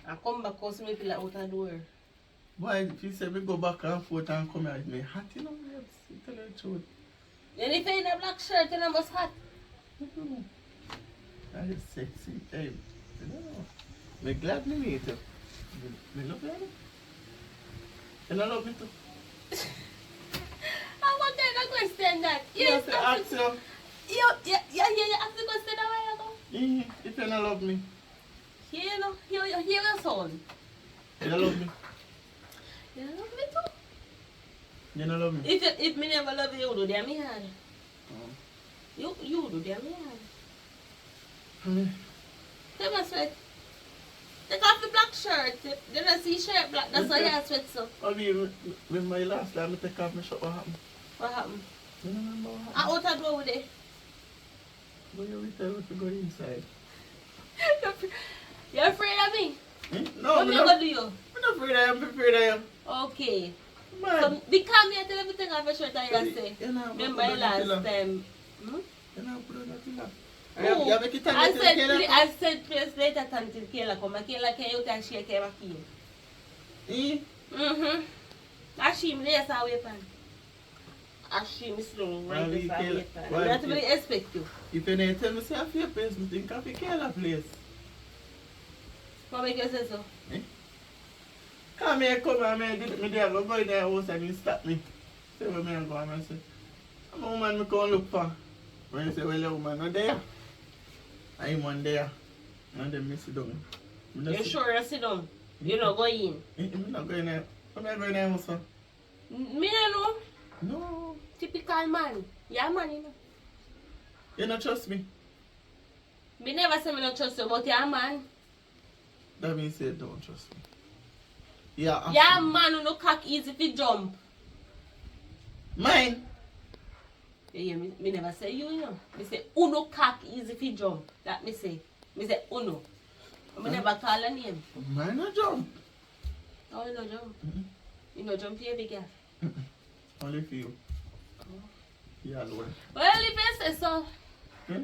I come back, cause me pillar out the door. Why, if you say we go back and forth and come here, it's me hot, you know, tell you the truth. Then if you in a black shirt, then I must hot. That is sexy, hey. You know, me glad me meet you. Me love you. And I love you too. I want to question that. Yes, I ask you. You ask the question a while ago. If you don't love me. Hear your son. You don't love me. You love me too. You don't love me. If me never love you, you do damn me hard. You do damn me hard. Tell me sweat. Take off the black shirt. Then I see shirt black. That's why you sweat so. I mean, when my last time I take off my shirt, what happened? What happened? You don't remember what happened? I out the door with it. But you will tell me to go inside. You're afraid of me? No, what me gonna do you? I'm not afraid of you, I'm afraid of you. Okay. Man. So, because me I tell everything off your shirt and you say, You know, remember last time? You know, put on that pillow. Oh, You have a time I to said, Kayla? I said please later until Kayla come. And Kayla can you tell she came back here. Ashim, there's a weapon. Ashim is slow, right? There's a weapon. I have to really expect you. If you don't tell me say a fear place, I think of a Kayla place. What make you say so? Come here, come here, man. Me there go in the house and you stop me. Say where me go and I say, I'm a woman me come look for. When you say, well, the woman not there. I'm one there. And then me sit down. You sure you sit down? You not go in? I'm not going there. I'm not going there also. Me don't know. No. Typical man. Yeah, man, you know. You don't trust me. Me never say me don't trust you, but yeah, man. That means you don't trust me. Yeah. Yeah, man, who no cock easy if you jump. Mine? Yeah, me never say you know. Me say uno cock easy if you jump. That me say. Me say uno. Me never call a name. Mine no jump. Oh, you no jump? You no jump here, big girl? Only for you. Yeah, alone. Well, if you say so. Yeah.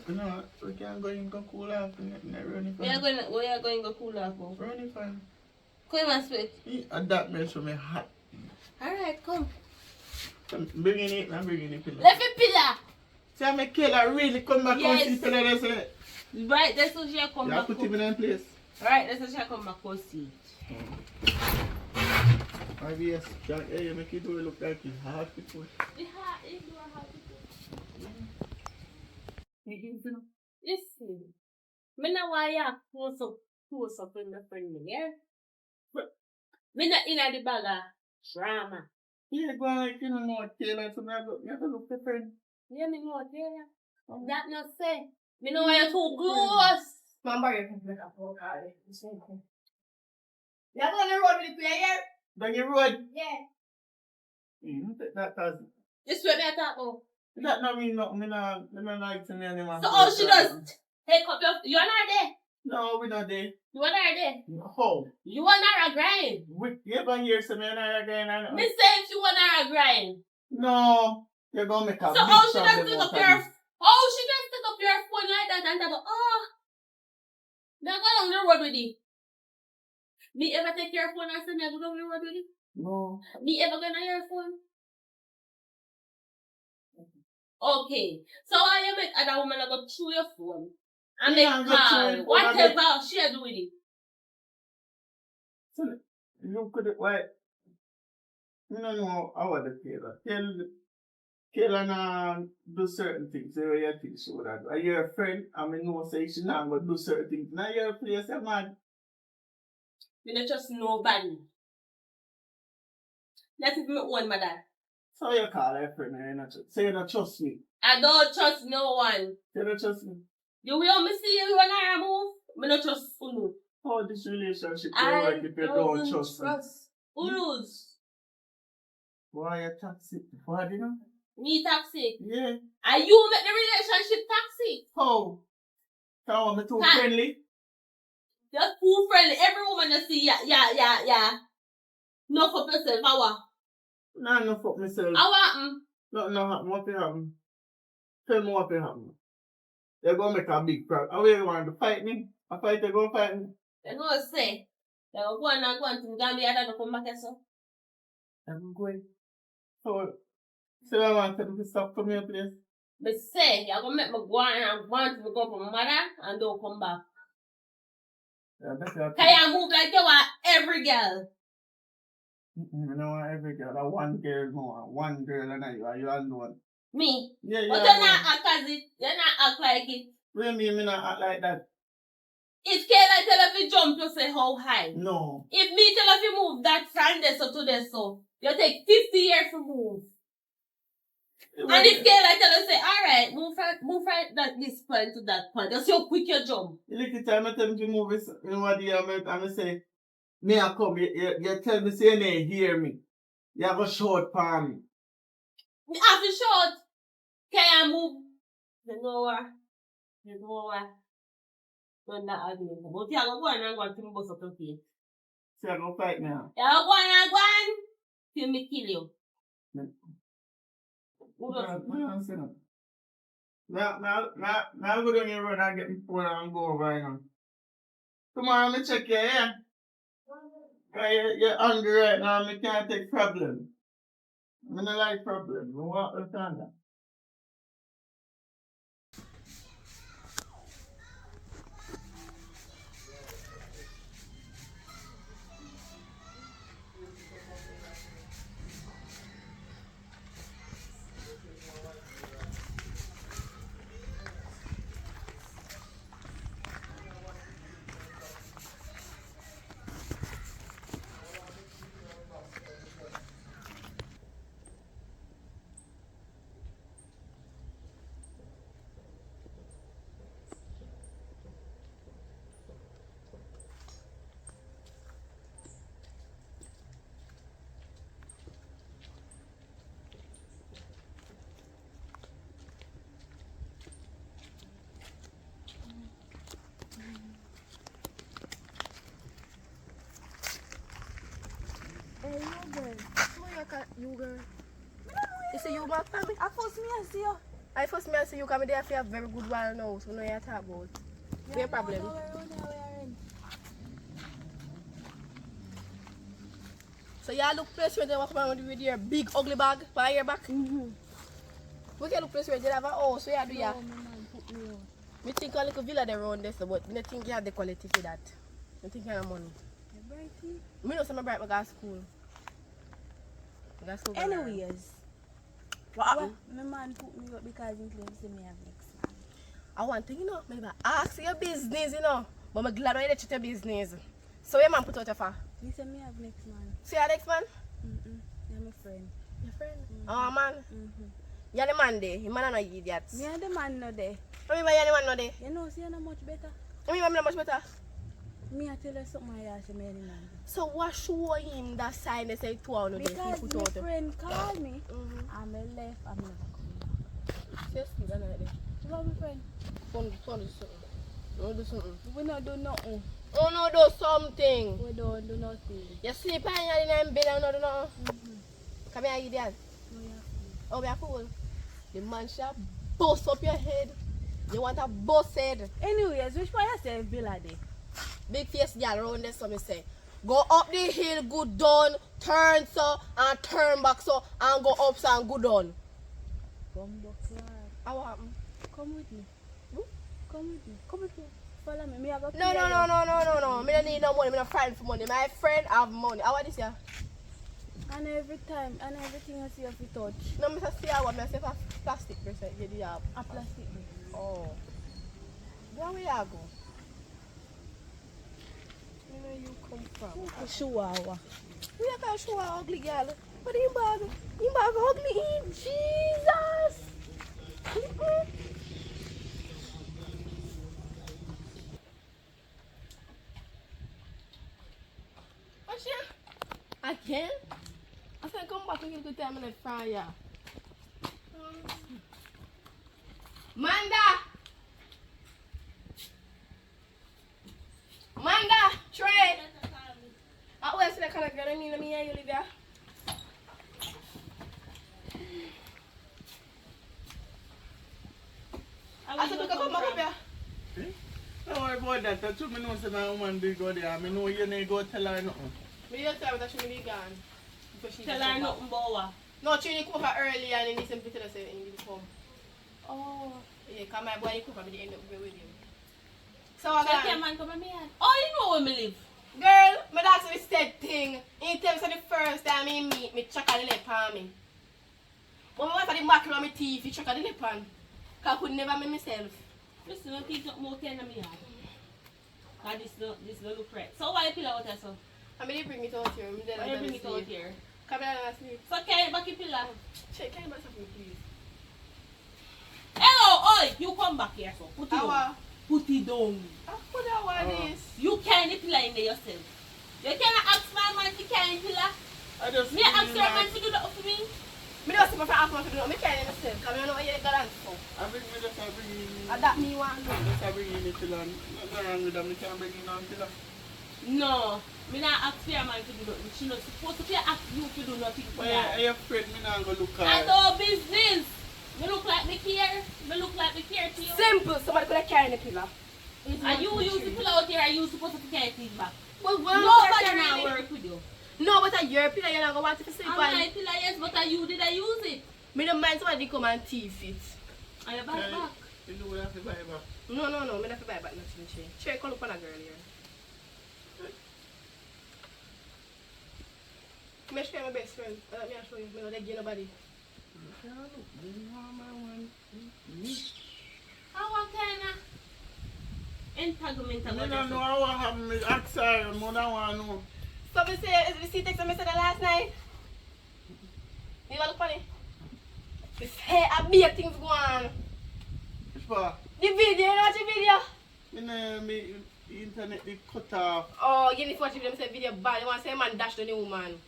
You know, we can go in go cool off and running fine. We are going to go cool off now. Running fine. Come and sweat. And that makes me hot. Alright, come. I'm bringing it, I'm bringing it pillar. Left a pillar. See, I'm a killer really come back and see pillar and say. Right, that's what she come back. You put him in place. Right, that's what she come back and see. IBS, hey, you make it do it look like it's hard to push. It's hard to listen, me not why you close up in the friend, yeah? Me not in the bag of drama. Yeah, go on like you know more Taylor, so you have to look for friend. Yeah, me know Taylor. That not say. Me know you're too close. Remember you can make a phone call. You have to on the road with the player? Down your road. Yeah. That does. This way me talk about. That not mean nothing. Me not like to me anymore. So all she does, take up your, you and her there. No, we not there. You and her there. How? You and her a grind. You ever hear some man again? Me say if you and her a grind. No. You're gonna make a So big how she problem just take out up of your, this. how she just take up your phone like that and go, oh. Now go down the road with it. Me ever take your phone and say me go down the road with it? No. Me ever gonna your phone? Okay. So how you make other woman go through your phone and make Yeah, go through call, it. whatever she do with it? You could why? You don't know how the Taylor. Taylor now do certain things. So you think she would have. Are you a friend? I mean, no say she not gonna do certain things. Now you're a place, man. You don't trust nobody. That is my own mother. So you call her friend and you not trust. So you don't trust me. I don't trust no one. You don't trust me. The way me see you when I move, me don't trust Unu. How this relationship I will work if you don't trust me? Unus. Why you toxic? Why do you know? Me toxic. Yeah. And you make the relationship toxic. How? So I'm too Huh. friendly? Just too friendly. Every woman you see, yeah. No for yourself, how? Nah, no fuck myself. How happen? No happen. What will happen? Tell me what will happen. You're gonna make a big problem. How you want to fight me? I fight you gonna fight me? They go say, they go and go and Gambia and come back so. I'm going. So I want them to stop coming here, please. But say, you're going to make me go and want to go for my mother and don't come back. Yeah, that's what Can you move like you want every girl? I don't want every girl. I want one girl more. One girl and you. Are you alone? Me? Yeah, But yeah. you're not act as it. You're not act like it. What do you mean me not act like that? If Kayla tell if you jump, you say how high. No. If me tell if you move that from there so to there so, you take 50 years to move. And if Kayla tell you say, alright, move from this point to that point, just how quick you jump. You look at time I tell me to move this, you know what I say, me I come, you tell me say you didn't hear me. You have a short for me. Me have to short. Can you move? You know what? Don't that argument. But you go and go to me bust up your face. So you go fight now. You go and till me kill you. Who does it? Now go down your road and get me phone and go over right now. Tomorrow me check you, yeah? Because you're angry right now, I can't take problem. I don't like problem. I want to understand that. Hey, you girl. You see you back for me? I force me to see you. I first me and see you come there for a very good while now, so no you talk about. No problem. So you look place where they walk around with your big ugly bag by your back? We can look place where they have a house where you do ya? Me think a little villa there around this, but I think you have the quality for that. I think you have money. Me know some bright my go to school. Anyways. What happened? My man put me up because he claims to me have next man. I want to, maybe ask your business, but I'm glad you treat your business. So your man put out your far? He said me have next man. See your next man? You I'm a friend. Your friend? Oh, man. You're the man there. You man are not idiot. Me and the man no there. What mean by you're the man not there? You know, see, you're not much better. What mean by me not much better? Me, I tell you something, I say me and the man. So what show him that sign they say 2 hours Because my friend called me, and I left, I'm never coming back. Seriously, that's not there. You love my friend? Phone do something. Don't do something. We don't do nothing. Oh no, do something. We don't do nothing. You sleep and you're in bed and not do nothing. Come here, idiot. No, yeah. Oh, you're fool. The man shall bust up your head. You want a bust head. Anyways, which part you say Villa there? Big face girl around there, so me say. Go up the hill, go down, turn so, and turn back so, and go up so, and go down. Come back, How happen? come with me. Come with me. Come with me. Follow me. Me, I go No. Me don't need no money. Me don't friend for money. My friend have money. How about this here? And every time, and everything I see of you touch. No, me say I want me say for plastic percent. You do have A plastic bag. Oh. Where we are go? Where you come from? Chihuahua. We are going to show our ugly girl. But you bag ugly in Jesus. What's here? Again? I said come back and give a good time in the fire. Manda! Trey! Where's the kind of girl I mean? Let me hear you, Olivia. I said, come back up here. Don't worry about that. That's what I know say my woman did go there. I know you need to go tell her nothing. Me just tell her that she may be gone. Tell her nothing about what? No, she come over early and then listen to her say he will come. Oh. Yeah, because my boy come over, they end up with him. So So I can man come and me and oh, you know where me live. girl, my dad said said thing. He tell me the first time he meet me, check the lip on me. But my wife had the mackerel on my teeth, he check the lip on. Because I could never make myself. Listen, don't think nothing more than me yard. Cause this don't look right. So why you pillow out there so? I mean, they bring it out here. Why you bring it out here? Come here and sleep. So can you back your pillow? Check, can you back something, please? Hello, oi, you come back here so. Put it down. Put it down. Put that one this. You carry the pillow in there yourself. You cannot ask my man to carry the pillow. I just Me ask your man to do that for me. Me don't see my friend ask me to do it. Me can't myself. Because I know what you're going for. I bring me just bring in. And that me want to do. Just bring in the pillar. Nothing wrong with them. Me can't bring in no pillar. No, me not ask your man to do nothing. She not supposed to ask you to do nothing for her. Are you afraid me not go look at I know business. Me look like me care. Me look like me care to you. Simple. Somebody could have carried the pillar. And you use the pillow out here and you supposed to carry things back. Well, Nobody now work with you. No, but your pillar, you're not going to want to sleep And on. my pillow, yes, but you did I use it. Me don't mind somebody come and teeth it. And you buy it back. You know what I have to buy back. No. Me don't have to buy back nothing. Sure, call up on a girl here. Me show you my best friend. Let me show you. Me don't let nobody. How what kind of entanglement I about don't know yourself? what happened. Me ask her. I don't want to know. So me say, is it the text I said last night? You want to look funny? This hair and beard things go on. Which part? The video, you know watch the video? Me know me internet they cut off. Oh, you need to watch the video. I say video bad. You want to say man dash the new woman.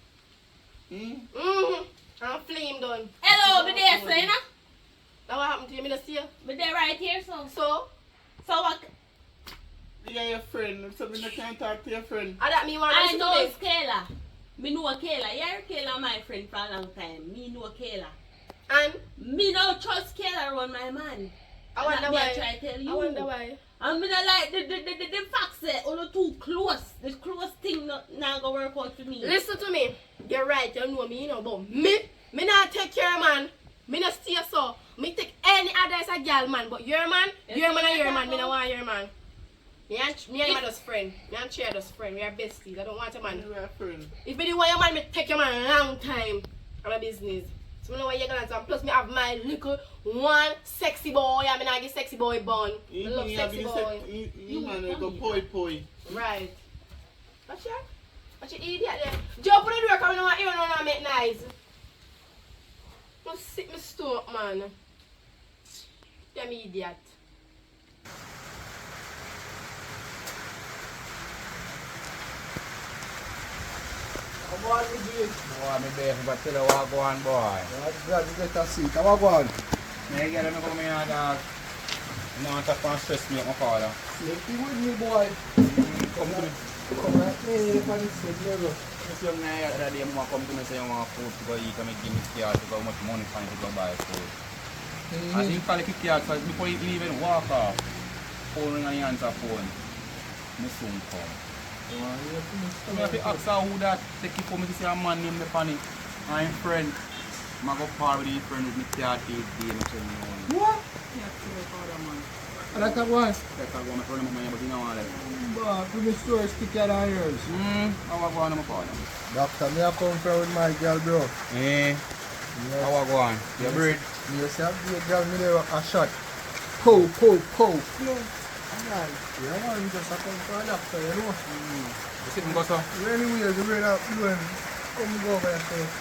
And flame done. Hello, me there, so you know? Now what happened to you? Me don't see you. Me there right here, so. So what? Yeah, your friend. So me not can't talk to your friend. I that me want I to know today. it's Kayla. Me know Kayla. Yeah, Kayla my friend for a long time. Me know Kayla. And me no trust Kayla around my man. I wonder why. I try to tell you. I wonder why. And me not like the fact that all too close. The close thing not gonna work out for me. Listen to me. You're right. You know me, you know, but me not take care of man. Me not stay so. Me take any advice a girl man, but your man and your man. Me not want your man. Me and him are just friend. Me and Chair just friend. We are besties. I don't want a man. We are friend. If me do want your man, me take your man a long time on a business. So I know what you're gonna do. And plus me have my little one sexy boy. I mean I get sexy boy bun. I love sexy boy. You man go poi. Right. What's your idiot there? Jump on the door because we don't want you to make nice. I'm sick my stomach, man. You're an idiot. Come on, me do it. Boy, me there but tell you what go on, boy. I'm glad you get a seat. Come on. Me get me come here, dog. You know, I'm going to stress me up my father. Sleepy with me, boy. Come to me. Come at me if I sit level. This young man the other day, I come to me say I want food to go eat and I give me scared to go how much money find to go buy food. As he call it scared, so before he even walk off, phone ring and he answer phone. Me soon come. So I have to ask her who that take it for me to see a man named me funny. I'm friend. I go par with his friend with me 30 days, I tell me. What? Yeah, see my father, man. And that's a one. That's how I go, my friend, but you know what I like. But to the store, stick your ears. How I go on, my father? Doctor, me I come from with my girl, bro. Eh? How I go on? Your breed? You see, I give a girl me there a shot. Pow, pow, pow. No. Yeah, man, just a come for a doctor, you know. You see him go, sir? Anyway, the way that doing, come go over yourself.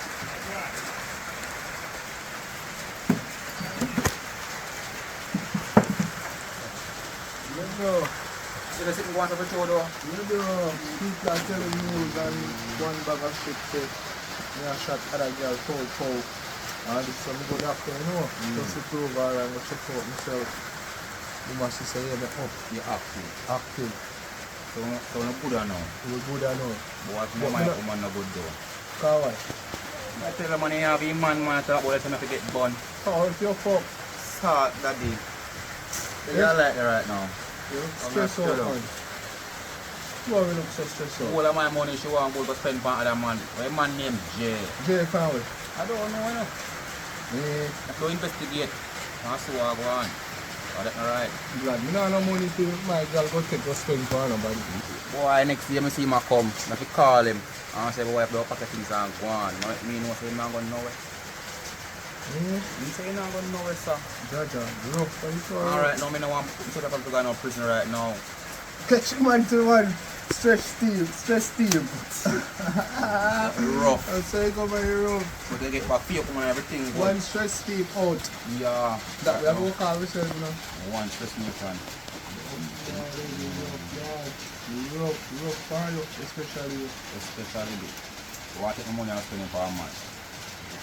Let's go. You just sit and go on to the show, though? You do. People are telling news and one bag of shit say, me a shot other girl, pow, pow. And this is some good doctor, you know. Just to prove her and go check out myself. You must say, yeah, me up. You're active. Active. So no good or no? You good or no? But what's my woman no good though? Why? I tell the man you have a man talk about it and have to get bun. How if you fuck? Start daddy. You like it right now. You look stressed out, man. Why we look so stressed out? All of my money she want to go spend for other man. A man named Jay. Jay family? I don't know, you know. I have to investigate. That's what I go on. Oh, that's alright. Glad me not no money to my girl go take go spend for nobody. Boy, next year I see him come. I have to call him. And I say, boy, if you pack things and go on. Me know say I'm not going nowhere. You say you're not going nowhere, sir. Jaja, rough. Alright, now I don't want to put up to go in prison right now. Catch him man to one. Stress team. Rough. I'll say come on rough. But they get back fake and everything. One stress team out. Yeah. That we have to call ourselves now. One stress nation. Rough for you, especially. What take the money and spend it for a man.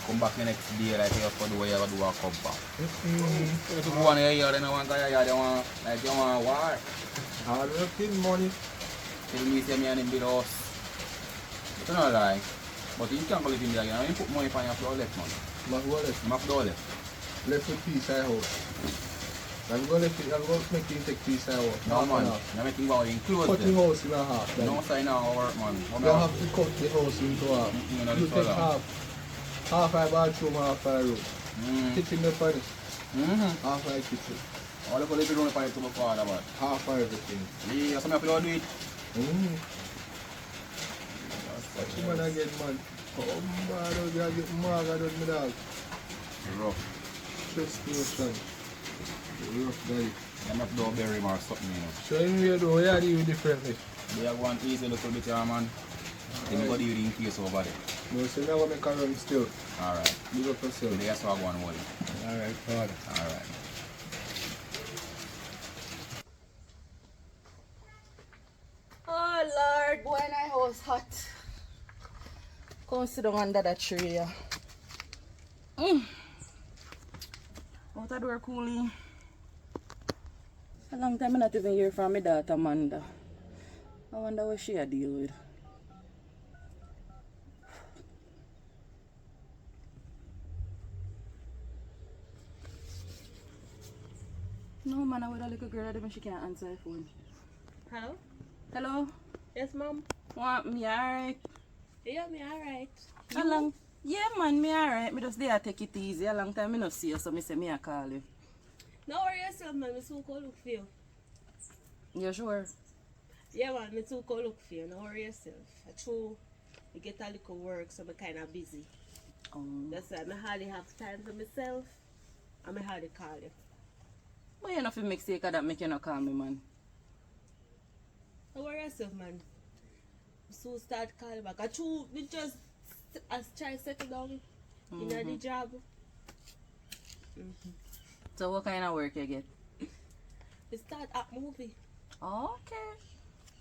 Come back the next day like you have to do what you have to do and come back. If you go on here, then you want to go here, like you want war. All working money. Tell me say me and him build house. But you know lie. But you can't live in there, you know, you put money on your floor left, man. My who left? My floor left. Left with piece of house. I'm going to make you take piece of house. No man, you're making go enclose cut the house in a half. No sign now work, man. You have to cut the house into half. You take half a bathroom, half a room. Kitchen the furnace. Half a kitchen. All of the living room to my father, man. Half of everything. Yeah, some of you do it. What you man again, man? Oh, man, you get mad out of me, dog. Rough. Stress nation. Rough, daddy. I'm not doing berry or something, you know. So anyway, though, you do differently. They are going easy a little bit, yeah, man. Then you go do the increase over there. No, so now I make a run still. Alright. Big up yourself. So that's what I want to hold. Alright, father. Alright. Oh Lord, boy, my house hot. Come sit down under that tree. Yeah. Out the door cooling. A long time I not even hear from my daughter Amanda. I wonder what she a deal with. No man, I with a little girl that she can't answer her phone. Hello? Hello? Yes, mom. Want me alright? Yeah, me alright. How long? Yeah man, me alright. Me just there take it easy. A long time I no see you, so me say me a call you. No worry yourself, man. Me soon go look for you. You sure? Yeah, man. Me soon go look for you. No worry yourself. True, I get a little work, so I'm kind of busy. That's why I hardly have time for myself. And I hardly call you. But you know if you make sake of that, make you not call me, man. Don't worry yourself, man. So start calling back. I true, we just as try to settle down in the job. So what kind of work you get? We start up movie. Okay.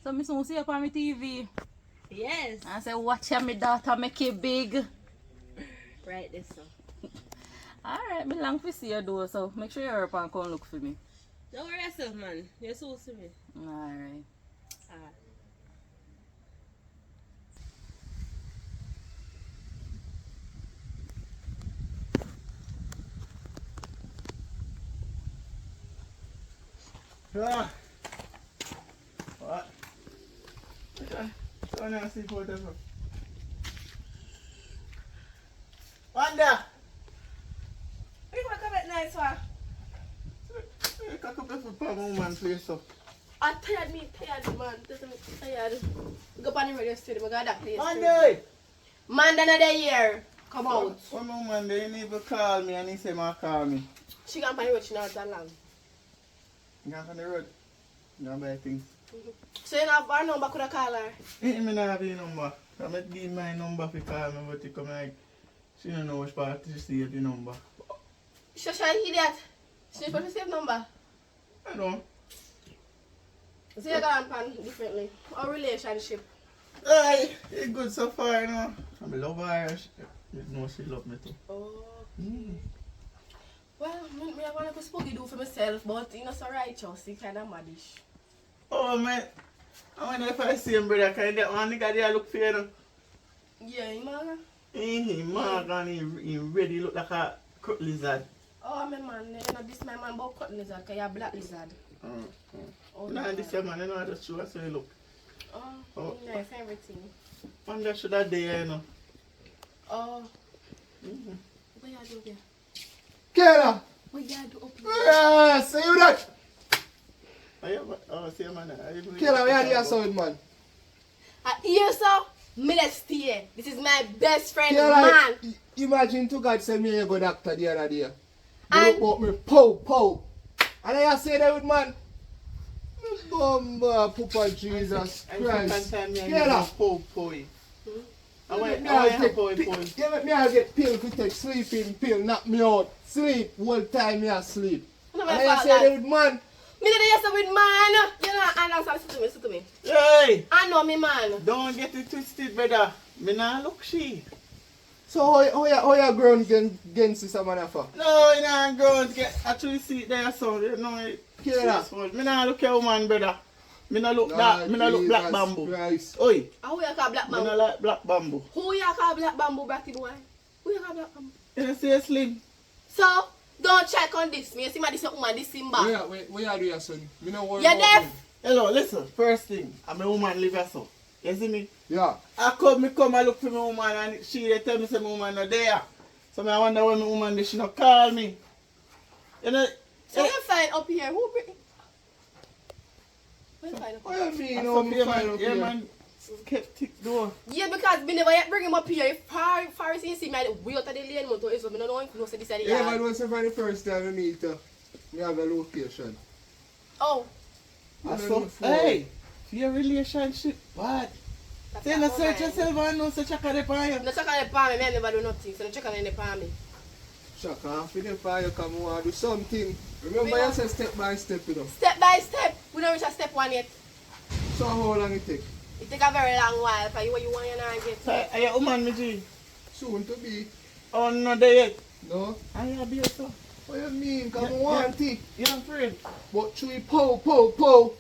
So me soon see you on my TV. Yes. I say watch how my daughter make it big. Right this so. Alright, me long to see you though, so make sure you're up and come look for me. Don't worry yourself, man. You're so to me. Alright. Ah. What? Okay. So I never see photos of. Wanda! You want to come back nice one? You can come back for my woman place so. I tired me, man. Just tired. Go on the radio studio, I got that place. Monday! Man, another year. Come out. One more Monday, he never call me and he say ma call me. She gone on the road, she not that long. You gone on the road? You gonna buy things? So you have her number, could I call her? I don't have your number. I'm going to give my number for call me, but you come like, she don't know which part to save the number. She idiot. She supposed to save number. I don't. So you got on differently. Our relationship. Hey, it's good so far, you know. I love her. You know she love me too. Oh. Well, I want to spooky do for myself, but you know, so righteous, you kind of maddish. Oh, man. I wonder if I see him, brother. Can you get one nigga there look for you? Know? Yeah, you man. He mark and he ready look like a cut lizard. Oh, my man, you know, this my man about cut lizard, because you're a black lizard. Oh, no, this your man, you know, I just show us how you look. Oh, nice, everything. Wonder should I there, you know. Oh. What you do there? Kayla! What you do up here? Yeah, see you that? Oh, see you, man. Kayla, where are you sound, man? Here, so, me let's stay. This is my best friend, Kayla, man. imagine to God send me a good doctor the other day. And Look me, pow. And I say that with man. Bumba, Papa Jesus Christ. Kayla. I get pill to take, sleeping pill, knock me out. Sleep, whole time me asleep. no, And I say that with man. Me did yes with man. You know, and I'm sorry, listen to me. Hey! I know me, man. Don't get it twisted, brother. Me nah look she. So how you grown against this man for? No, you nah grown. Actually see it there, so you know it. Kayla. Me nah look your woman, brother. Me nah look that. Me nah look black bamboo. Christ. Oi. Who you call black Me bamboo? nah like black bamboo. Who you call black bamboo, Bracky boy? Who you call black bamboo? You see slim? So, don't check on this. Me see my this woman, this Simba. What you do, your son? Me no worry You're about deaf? him. Hello, listen. First thing, I'm a woman live here, so. You see me? Yeah. I come and look for my woman and she they tell me say my woman not there. So I wonder when my woman she not call me. You know? So you find up here, who bring? Where you find up What here? you mean? I No, saw me yeah, find man, up yeah, here. man. Kept tick door. Yeah, because me never yet bring him up here. If far see me way out of the lane, motor is so me don't know if you know say this is the Yeah, yard. man, once you find the first time we meet, we have a location. Oh. I saw, hey, your relationship, what? Say no search yourself and no search a car upon you. No check on the palm, me never do nothing. So no check on the palm. Shaka, after the fire come, we want to do something. Remember you say step by step, you know. Step by step. We don't reach a step one yet. So how long it take? It take a very long while for you what you want you not get. Are you woman, me G? Soon to be. Oh, not there yet. No? I have beer, so. What you mean? Come on, want it. You're afraid. But three pow.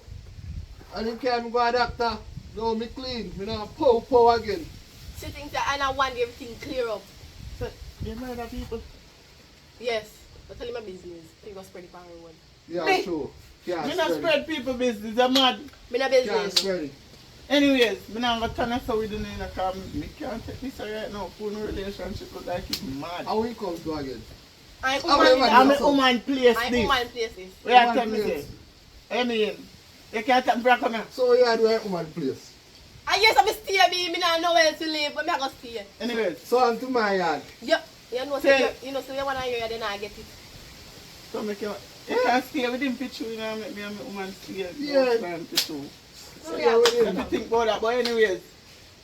And you can't go to the doctor. No, me clean. Me not pow again. She thinks that I don't want everything clear up. So, you murder people? Yes. But tell him my business. He go spread it on everyone. Yeah, Me? true. Can't Me not spread people business, you're mad. Me not Can't business. spread it. Anyways, me not gonna turn us so we don't need to come. Me can't take this right now. Full relationship look like it's mad. How we come to again? I'm I'm a woman place I'm this. woman places. Where I Woman tell me place. say? I mean, you can't take me come here. So you are doing woman place. I guess I'm stay me. Me not know where to live, but me I go stay. Anyways, So I'm to my yard. Yep. You know, Say- so you know, so you wanna hear, then I get it. so make you can't stay with him picture, you know, make me and my woman stay. Yeah. Picture. So you are with You him. have to think about that, but anyways,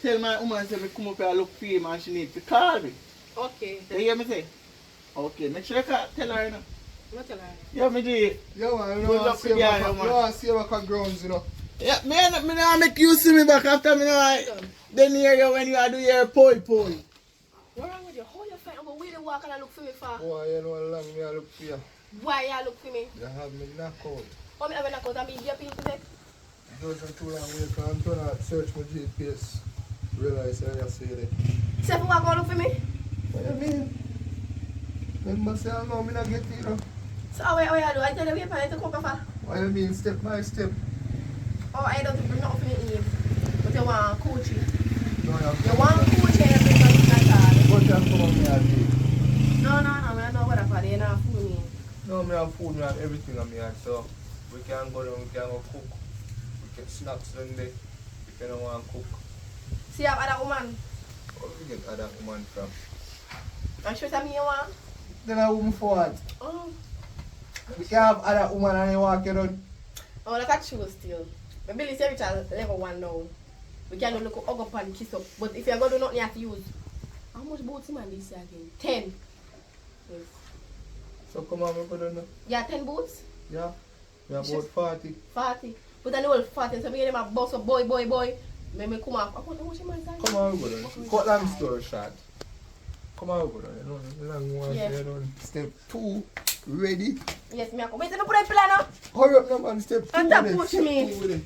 tell my woman say me come up here look for him and she need to call me. Okay. You hear me say? Okay, make sure you tell her, you know. What tell her? Yeah, me do it. Yeah, man, you Good know, luck see with back, you, you man. know, see back at grounds, you know. Yeah, me not make you see me back after me know then hear you when you are do your poi. What wrong with you? How you find out where you walk and look for me for? Boy, you know how long me I look for you. Why you look for me? You have me knock out. How me have a knockout and be your people today? It wasn't too long we can turn out, search my GPS. Realize I see it. Say if you walk and look for me? What you mean? Remember say I know me not get you know. So how you do? I tell you where you to come for? What you mean step by step? Oh, I don't bring nothing for me in. But you want coaching. No, You want coaching and bring nothing like that. What you come on me and do? No, I don't know what for you not fool me. No, me have food, me have everything on me hand, so we can go down, we can go cook. We get snacks Sunday if you don't want to cook. See you have other woman. Where we get other woman from? And she tell me you want? Then a woman for what? Oh. We can have other woman and you walk you down. Oh, that's true still. But Billy say reach a level 1 now. We can look hug up and kiss up. But if you're going to do nothing, you have to use. How much boots man this year again? 10. Yes. So come on, we go down now. Yeah, 10 boots? Yeah. We have about 40. 40. But I know all 40. So me get them a boss of boy. Make me come up. Come on, we go down. Cut long story short. Come on, we go down. You know, long one, Yes. you know. Step 2, ready. Yes, me a come. Wait, let me put a plan now. Hurry up now, man. Step 2. And that then. push Step me. 2 with it.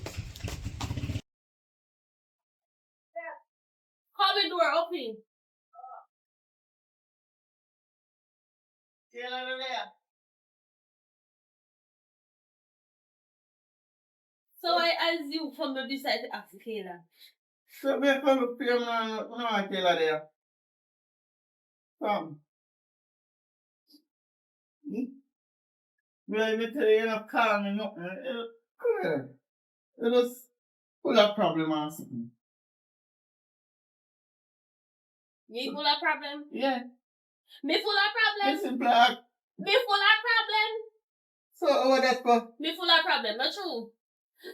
Come door open. So I assume from the decide to ask Kayla. So me come up here, man, no I tell her there. Come. Me tell you, not call me nothing. Come here. You just full of problem or something. Me full of problem? Yeah. Me full of problem? Me simple act. Me full of problem? So how that go? Me full of problem, not true.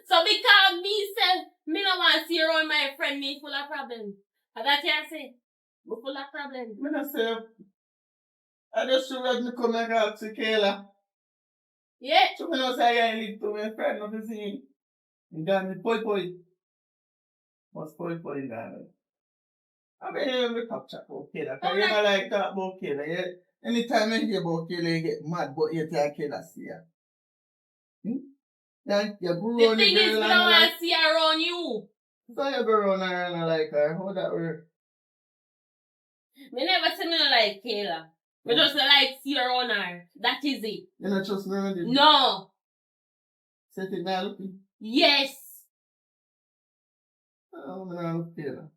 So because me say me no want to see around my friend, me full of problem. And that you say, me full of problem. Me not say. I just should let me come and talk to Kayla. Yeah. So me not say I live to my friend, not to see him. He got me poi. What's poi gone? I mean, we talk chat about Kayla. Because you don't like talk about Kayla. Yeah? Anytime I hear about Kayla, you get mad, but you tell Kayla see her. Yeah, you go The around thing is, girl me and don't want like, to see around you. so you go around her and like her. How that work? Me never say me no like Kayla. Me just like see around her. That is it. You don't trust me with it? No. Set it now, look. Yes. Oh, I'm not look Kayla.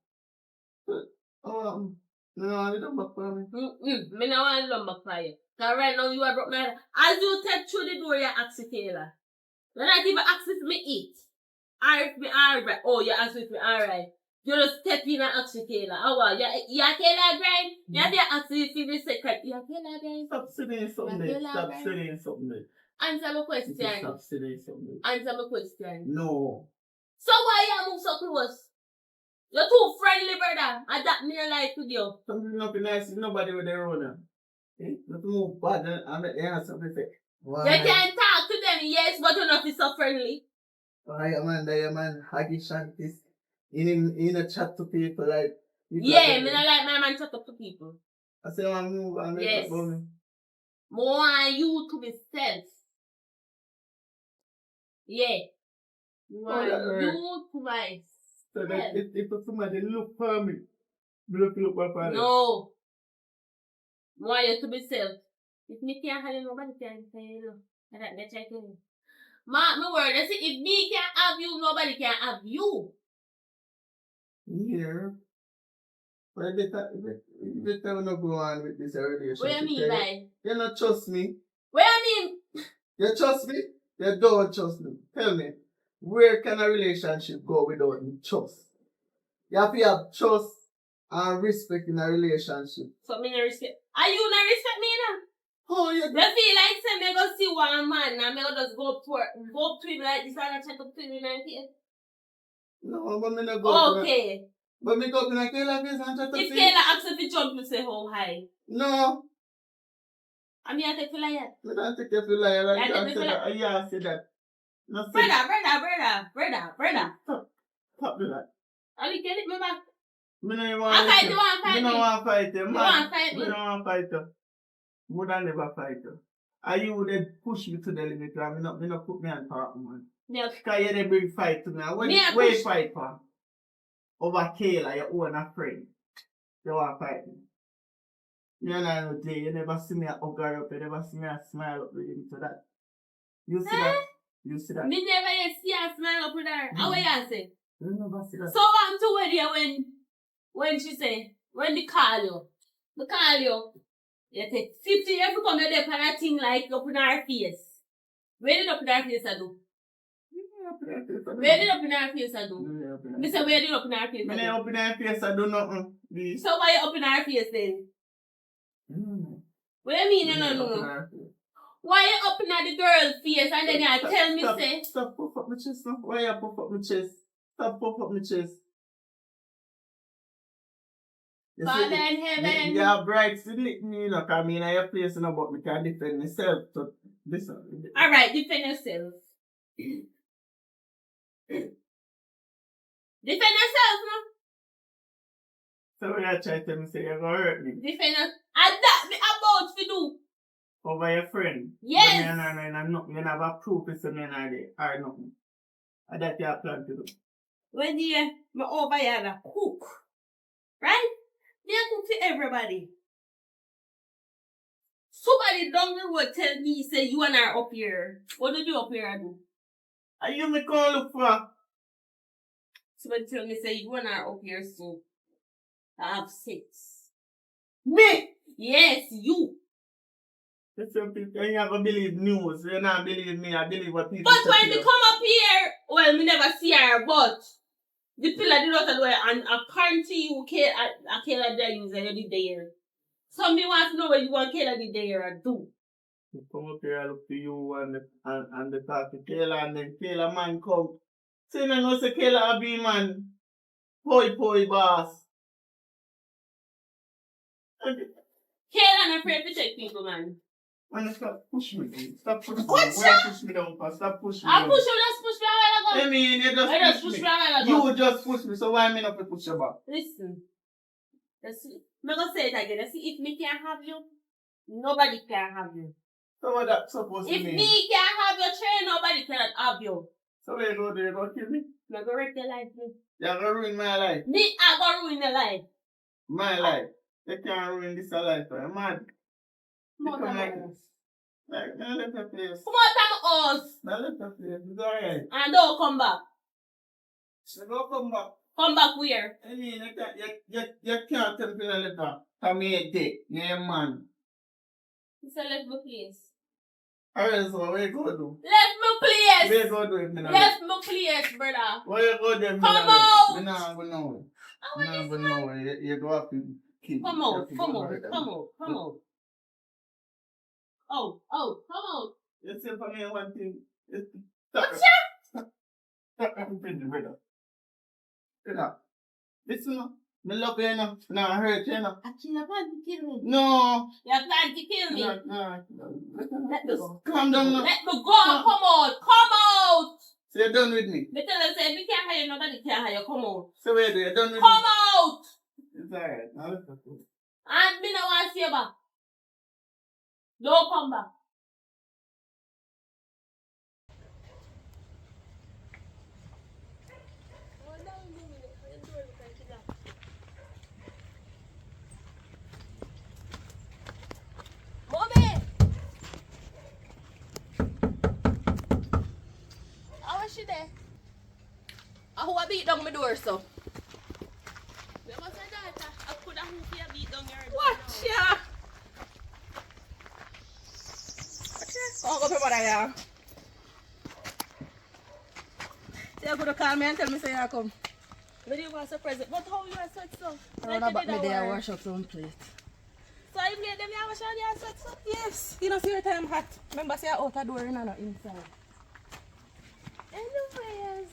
No, I don't back for me. Me no want to lumber for you. Because right now you are broke my head. As you take through the door, you ask Kayla. You're not even ask if me eat. Or if me alright. Oh, you ask if me alright. You just step in and ask Kayla. Oh, well, you Kayla grind? You have to ask if you secret. You Kayla grind? Stop saying something there. Stop saying something there. Answer my question. Stop saying something. Answer my question. No. So why you move so close? You're too friendly, brother. And that me like with you. Something not be nice to nobody with their own. Eh? Not move bad and make the answer be fake. You can talk to them, yes, but you're not so friendly. Why, man, Haggy Shantis. In a chat to people like. Yeah, me not like my man chat up to people. I say, I move and make Yes. up about me. More on you to be self. Yeah. More you to myself. So that if somebody look for me, look for me. No. More you to be self. If me can't have you, nobody can have you. And that's what I tell you. Mark my word, I say if me can't have you, nobody can have you. Yeah. But if you not go on with this relationship. What do you mean by? You not trust me. What do you mean? You trust me? You don't trust me. Tell me, where can a relationship go without trust? You have to have trust and respect in a relationship. So me no respect. Are you not respect me now? Oh, you feel like say me go see one man and me go just go up to him like this and chat up to him and here. No, but me not go. Okay. But me go to Kayla face and chat up to him. If Kayla asks if you jump, you say how high. No. I'm here to take for liar. I don't take you for liar like Yeah, that. take me for liar. Yeah, say that. No, say Brother. Stop doing that. Are you getting me back? Me no I'll fight you, want to fight Me me. no want fight you. You want to fight me? Me no want fight you. Would I never fight you? And you would push me to the limit and me no put me on top, man. No. Because you dey bring fight to me. And where you fight for? Over Kayla, your own a friend. You want to fight me. You and I no day. You never see me a hug her up. You never see me a smile up with him to that. You see that? You see that? Me never yet see her smile up with her. How will you say? You never see that. So I'm to with you when she say, when they call you, you take 50 every come there for a thing like up in her face. Where did up in her face I do? Where did up in her face I do? Me say where did up in her face I do? Me up in her face I do nothing. So why you up in her face then? What do you mean no? Why you up in the girl's face and then you tell me say? Stop puff up my chest now. Why you puff up my chest? Stop puff up my chest. Father in heaven. You're bright to lick me, you know, because I'm in your place, you know, but I can defend myself. So, listen. Alright, defend yourself. Defend yourself, no? So when you try to tell me, say you're going to hurt me. Defend yourself. And that me about to do. Over your friend? Yes. You never proof it's a man idea. Or nothing. And that you have plan to do. When you me over here to cook. Right? Me cook for everybody. Somebody down the road tell me, say you and her up here. What do you up here do? Are you me call look for? Somebody tell me, say you and her up here so to have sex. Me? Yes, you. You never believe news. You not believe me. I believe what people But say when to they you. come up here, well, me never see her, but the pillar did not do it, and apparently you can't, I can't use it there. So me want to know what you want Kayla the there and do. You come up here, I look to you and the talk to Kayla, and then Kayla man come. Say you know say Kayla a be man. Poi boss. Kayla not afraid to take people, man. Man, stop pushing me. Stop pushing me. What's Why that? push me down? Stop pushing me. I down. push you, just push me a while ago. I mean, you just push me. You just push me, so why me not to push you back? Listen. I'm going to say it again. You see, if me can't have you, nobody can have you. So what that supposed to If mean? me can't have your train, nobody cannot have you. So where you go there? You go kill me? I'm going to wreck your life, me. You're going to ruin my life. Me, I'm going to ruin your life. My life. You can't ruin this life. You're mad. Come on, Come like come on. this. Like, now let her place. Come on, time us. Now let her place. It's alright. And don't come back. So don't come back. Come back where? I mean, you can't tell me to let her. Come here, dick. You're a man. It's a left my place. Alright, so what you go do? Left my place. Where you go do it, me now? Left my place, brother. Where you go there, me Come now? out. Me now go know. Me now go know. You go have to keep. Come out. Oh, come out. You say for me one thing. What's Stop everything, brother. You know. Listen, me love you, you know. Now I hurt you, you know. Actually, you plan to kill me. No. You plan to kill me. No. Let me go. Calm down now. Let me go. Come out. Come out. So you're done with me? Me tell you, say, we can't hire nobody can hire. Come out. So where do you done with me? Come out. It's alright. Now let's go. And me no want to see you back. Don't come back. Mommy! How was she there? I who beat down my door, so. Where was her daughter? I could have moved here beat down your door. Watch ya! Oh, go to what I am. See, you could call me and tell me say you come. But you want to surprise it. But how you are such so? I run back me there and wash up some plate. So you made them you wash all your such so? Yes, you know, see your time hot. Remember, say out the door and not inside. Anyways.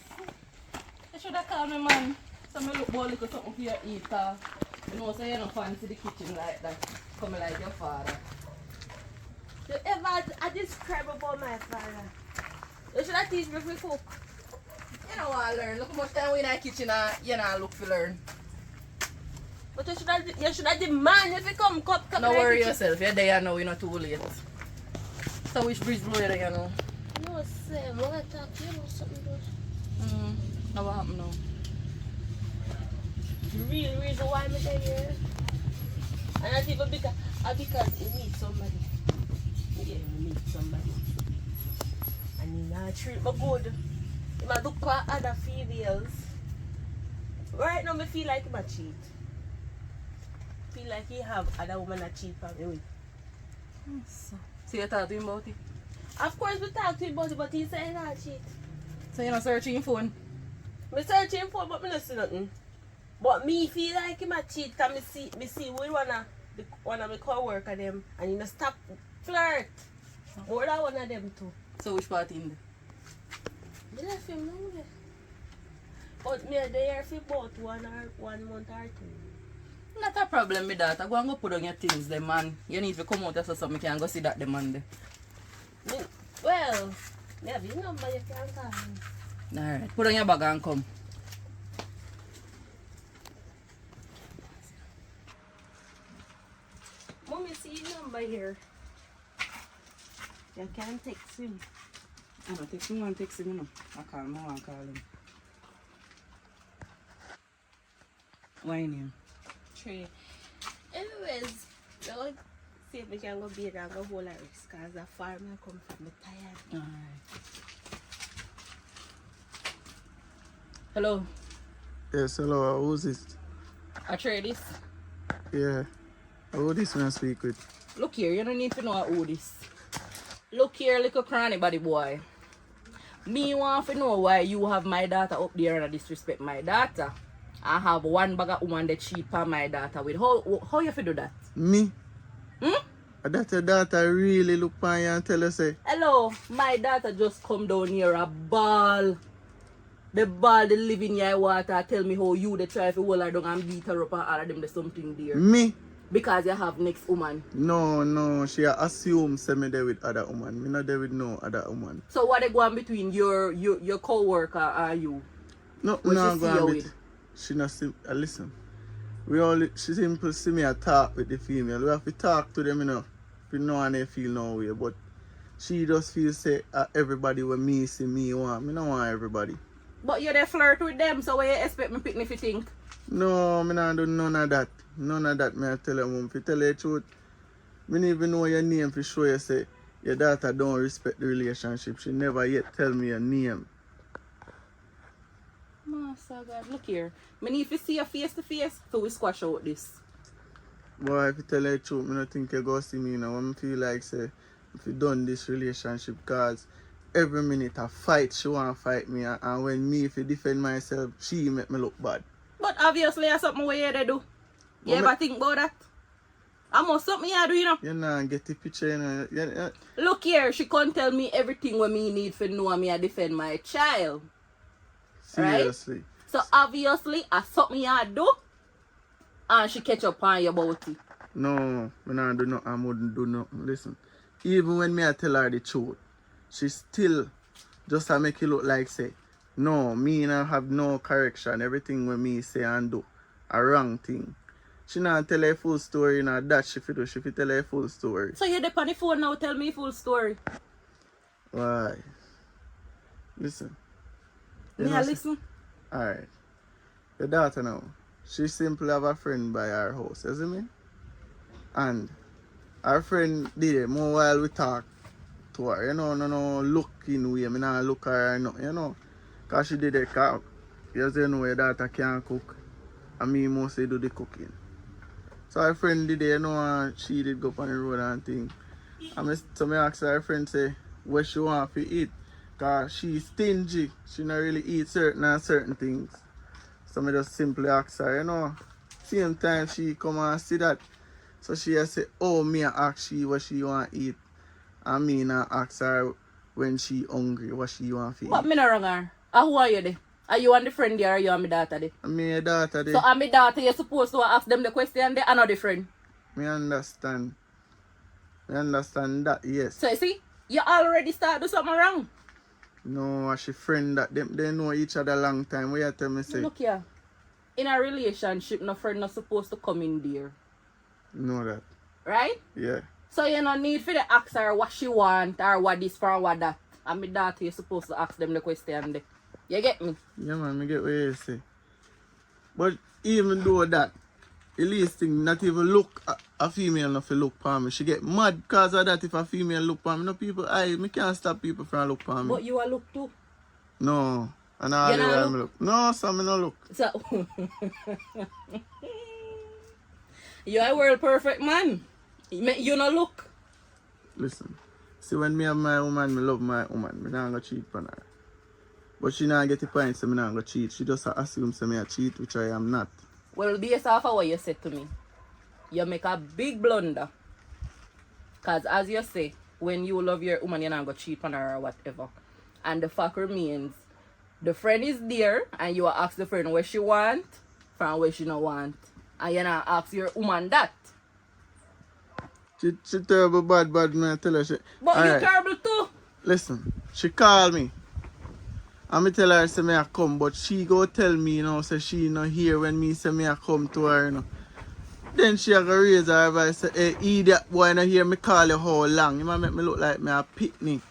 You should have called me, man. So I look bowl little something for you to eat. You know, so you don't fancy the kitchen like that. Come like your father. You ever describe about my father? You should have teach me to cook. You know what I learn. Look how much time we in the kitchen and you know look for learn. But you should have demand if you come No worry yourself, you're there now, you're not too late. So which breeze blow you there, you know? No, sir, I want to talk to you about something else. Now what happened now? The real reason why I'm here. And not even because you meet somebody. Yeah, you meet somebody. And you not treat me good. You might look for other females. Right now, I feel like I'm a cheat. Feel like he have other women that cheat for me with. So you talk to him about it? Of course, we talk to him about it, but he said he not cheat. So you're not searching your phone? I search him for, but I don't see nothing. But me feel like him a cheat because me see with one of my co-worker them and he not stop flirt. More than one of them too. So which part in there? Me left him now there. But me there for about 1 month or 2. Not a problem with that. I go and go put on your things there, man. You need to come out or something, you can go see that the man there. Well, me have your number, you can call me. Alright, put on your bag and come. Mommy, see your number here. You can text him. I don't text him, you know. I call him, I call him. Why name? True. Anyways, don't see if we can go be there and go hold a risk because the farm I come from, I'm tired. Alright. Hello. Yes, hello. Who's this? I trade this. Yeah. Who this man speak with? Look here, you don't need to know who this. Look here, little cranny body boy. Me want to know why you have my daughter up there and disrespect my daughter. I have one bag of woman that cheat on my daughter with. How you fi do that? Me? Hmm? That your daughter really look on you and tell her say, Hello, my daughter just come down here a ball. The ball they live in your water tell me how you they try to hold her down and beat her up and all of them there's something there. me? Because you have next woman. No, she assume say me there with other woman. Me not there with no other woman. So what they go on between your co-worker and you? No, What no, she go see you on with? with. She not see, listen. She simple see me a talk with the female. We have to talk to them, you know. We know and they feel no way. But she just feel say everybody when me see me want. Me not want everybody. But you they flirt with them, so what you expect me pick me if you think? No, me not do none of that. None of that, me I tell you, if you tell you the truth, me don't even know your name for sure you say your daughter don't respect the relationship. She never yet tell me your name. Master God, look here. Me need to see your face to face so we squash out this. Boy, if you tell you the truth, me don't think you go see me now. I feel like say, if you done this relationship, cause every minute I fight, she wanna fight me, and when me if you defend myself, she make me look bad. But obviously that's something where you do. You But ever think about that? I must something you do, you know. You know, get the picture, you know. Look here, she can't tell me everything what me need for know me I defend my child. Seriously. Right? So obviously that's something you do. And she catch up on you about it. No, me not do nothing. I wouldn't do nothing. Listen, even when me I tell her the truth, she still just to make it look like say, no, me not have no correction. Everything when me say and do a wrong thing. She not tell her full story, you know, that she fit do. She fit tell her full story. So you're there on the phone now, tell me full story. Why? Listen. You Me know, I listen. Alright. The daughter now, she simply have a friend by her house, you see me? And her friend did it more while we talk to her, you know, no looking way, me not look her, no, you know. Cause she did it, cause you know your daughter can't cook. And me mostly do the cooking. So her friend did it, you know, and she did go on the road and thing. And so I asked her friend, say, what she want to eat. Cause she's stingy. She not really eat certain things. So I just simply ask her, you know. Same time she come and see that. So she has say, oh, me I ask she what she want to eat. And me I ask her when she hungry what she want to eat. But me not wrong her. Who are you there? Are you and the friend there or you and my daughter there? I'm your daughter there. So and my daughter you're supposed to ask them the question there and not the friend. Me understand. I understand that, yes. So you see, you already start do something wrong. No, she friend that they know each other long time. What you tell me say? Look here. In a relationship, no friend not supposed to come in there. Know that. Right? Yeah. So you no need for the ask her what she want or what this for what that. And my daughter you're supposed to ask them the question there. You get me? Yeah man, me get what you say. But even though that, the least thing not even look a female not to look for me. She get mad because of that if a female look for me. No people me can't stop people from look for me. But you a look too. No. And all You the not way look? me look. No, so me no look. So you're a world perfect man. You no look. Listen. See when me have my woman, me love my woman. Me not gonna cheat on her. But she not get the point so me not gonna cheat. She just assumes me I cheat, which I am not. Well, based off of what you said to me, you make a big blunder. Because as you say, when you love your woman, you're not going to cheat on her or whatever. And the fact remains, the friend is there, and you ask the friend what she want from what she don't want. And you not ask your woman that. She terrible bad, man. I tell her she... But all you right. terrible too. Listen, she called me. And me tell her say me I come, but she go tell me, you know, say she not here when me say me I come to her, you know. Then she a go raise her voice say, hey, idiot boy, not hear me call you how long. You might make me look like me a picnic.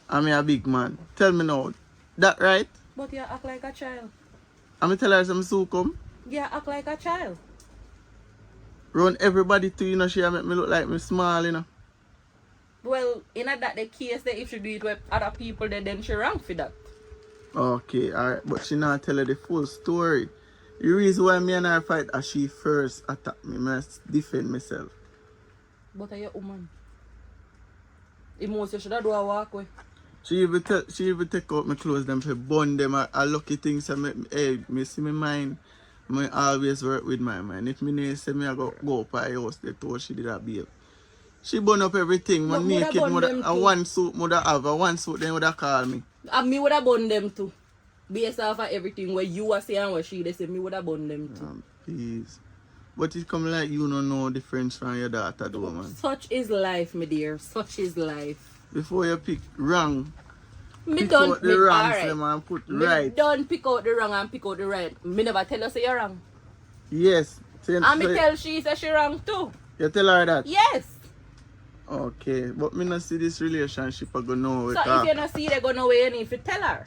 And me a big man. Tell me now, that right? But you act like a child. And me tell her say me so come. You act like a child. Run everybody to, you know, she a make me look like me small, you know. Well, in that the case that if she do it with other people, then she wrong for that. Okay, alright, but she not tell her the full story. The reason why me and her fight is she first attacked me. I must defend myself. But are you a woman? Emotion should have do a walk away. She even take out my clothes them for burn them. I lucky things that me see my mind. I always work with my mind. If me say me I go up her house, they told she did a babe. She burn up everything. My naked mother, and one suit mother have, and one suit then would have call me. And me would have burn them too. Based off of everything where you are saying and what she they say, me would have burn them too. Please. But it come like you don't know the difference from your daughter do, man. Such is life, my dear. Such is life. Before you pick wrong, Me pick don't out the wrong them and put me right. don't pick out the wrong and pick out the right. Me never tell her say you're wrong. Yes. And me tell she say she wrong too. You tell her that? Yes. Okay, but me not see this relationship I go know. So if you not see they go no way, you need to tell her.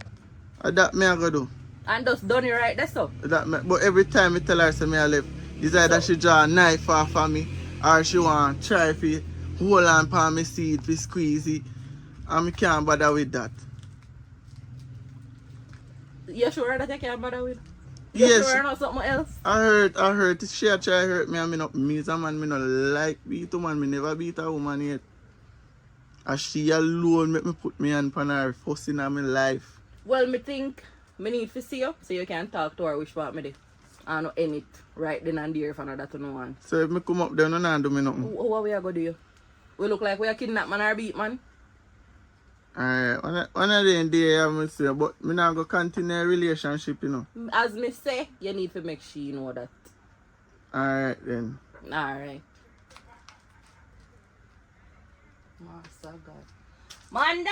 That me I go do. And just done it right that's so. But every time I tell her say me I left, it's either she draw a knife off of me or she want try to hold on for me seed to squeeze it. And me can't bother with that. You sure that you can't bother with? You Yes. sure not something else? I heard. She a try hurt me and me not me as a man, me not like beat a man. Me never beat a woman yet. And she alone make me put me hand on her first in my life. Well, me think me need to see you so you can talk to her which part me do. And not end it right then and there for that to no one. So if me come up there, no do me nothing. What we are going to do? We look like we are kidnap man or beat man? Alright, one of them day I must say, but me not go continue a relationship, you know. As me say, you need to make sure you know that. Alright then. Alright. Master God. Manda!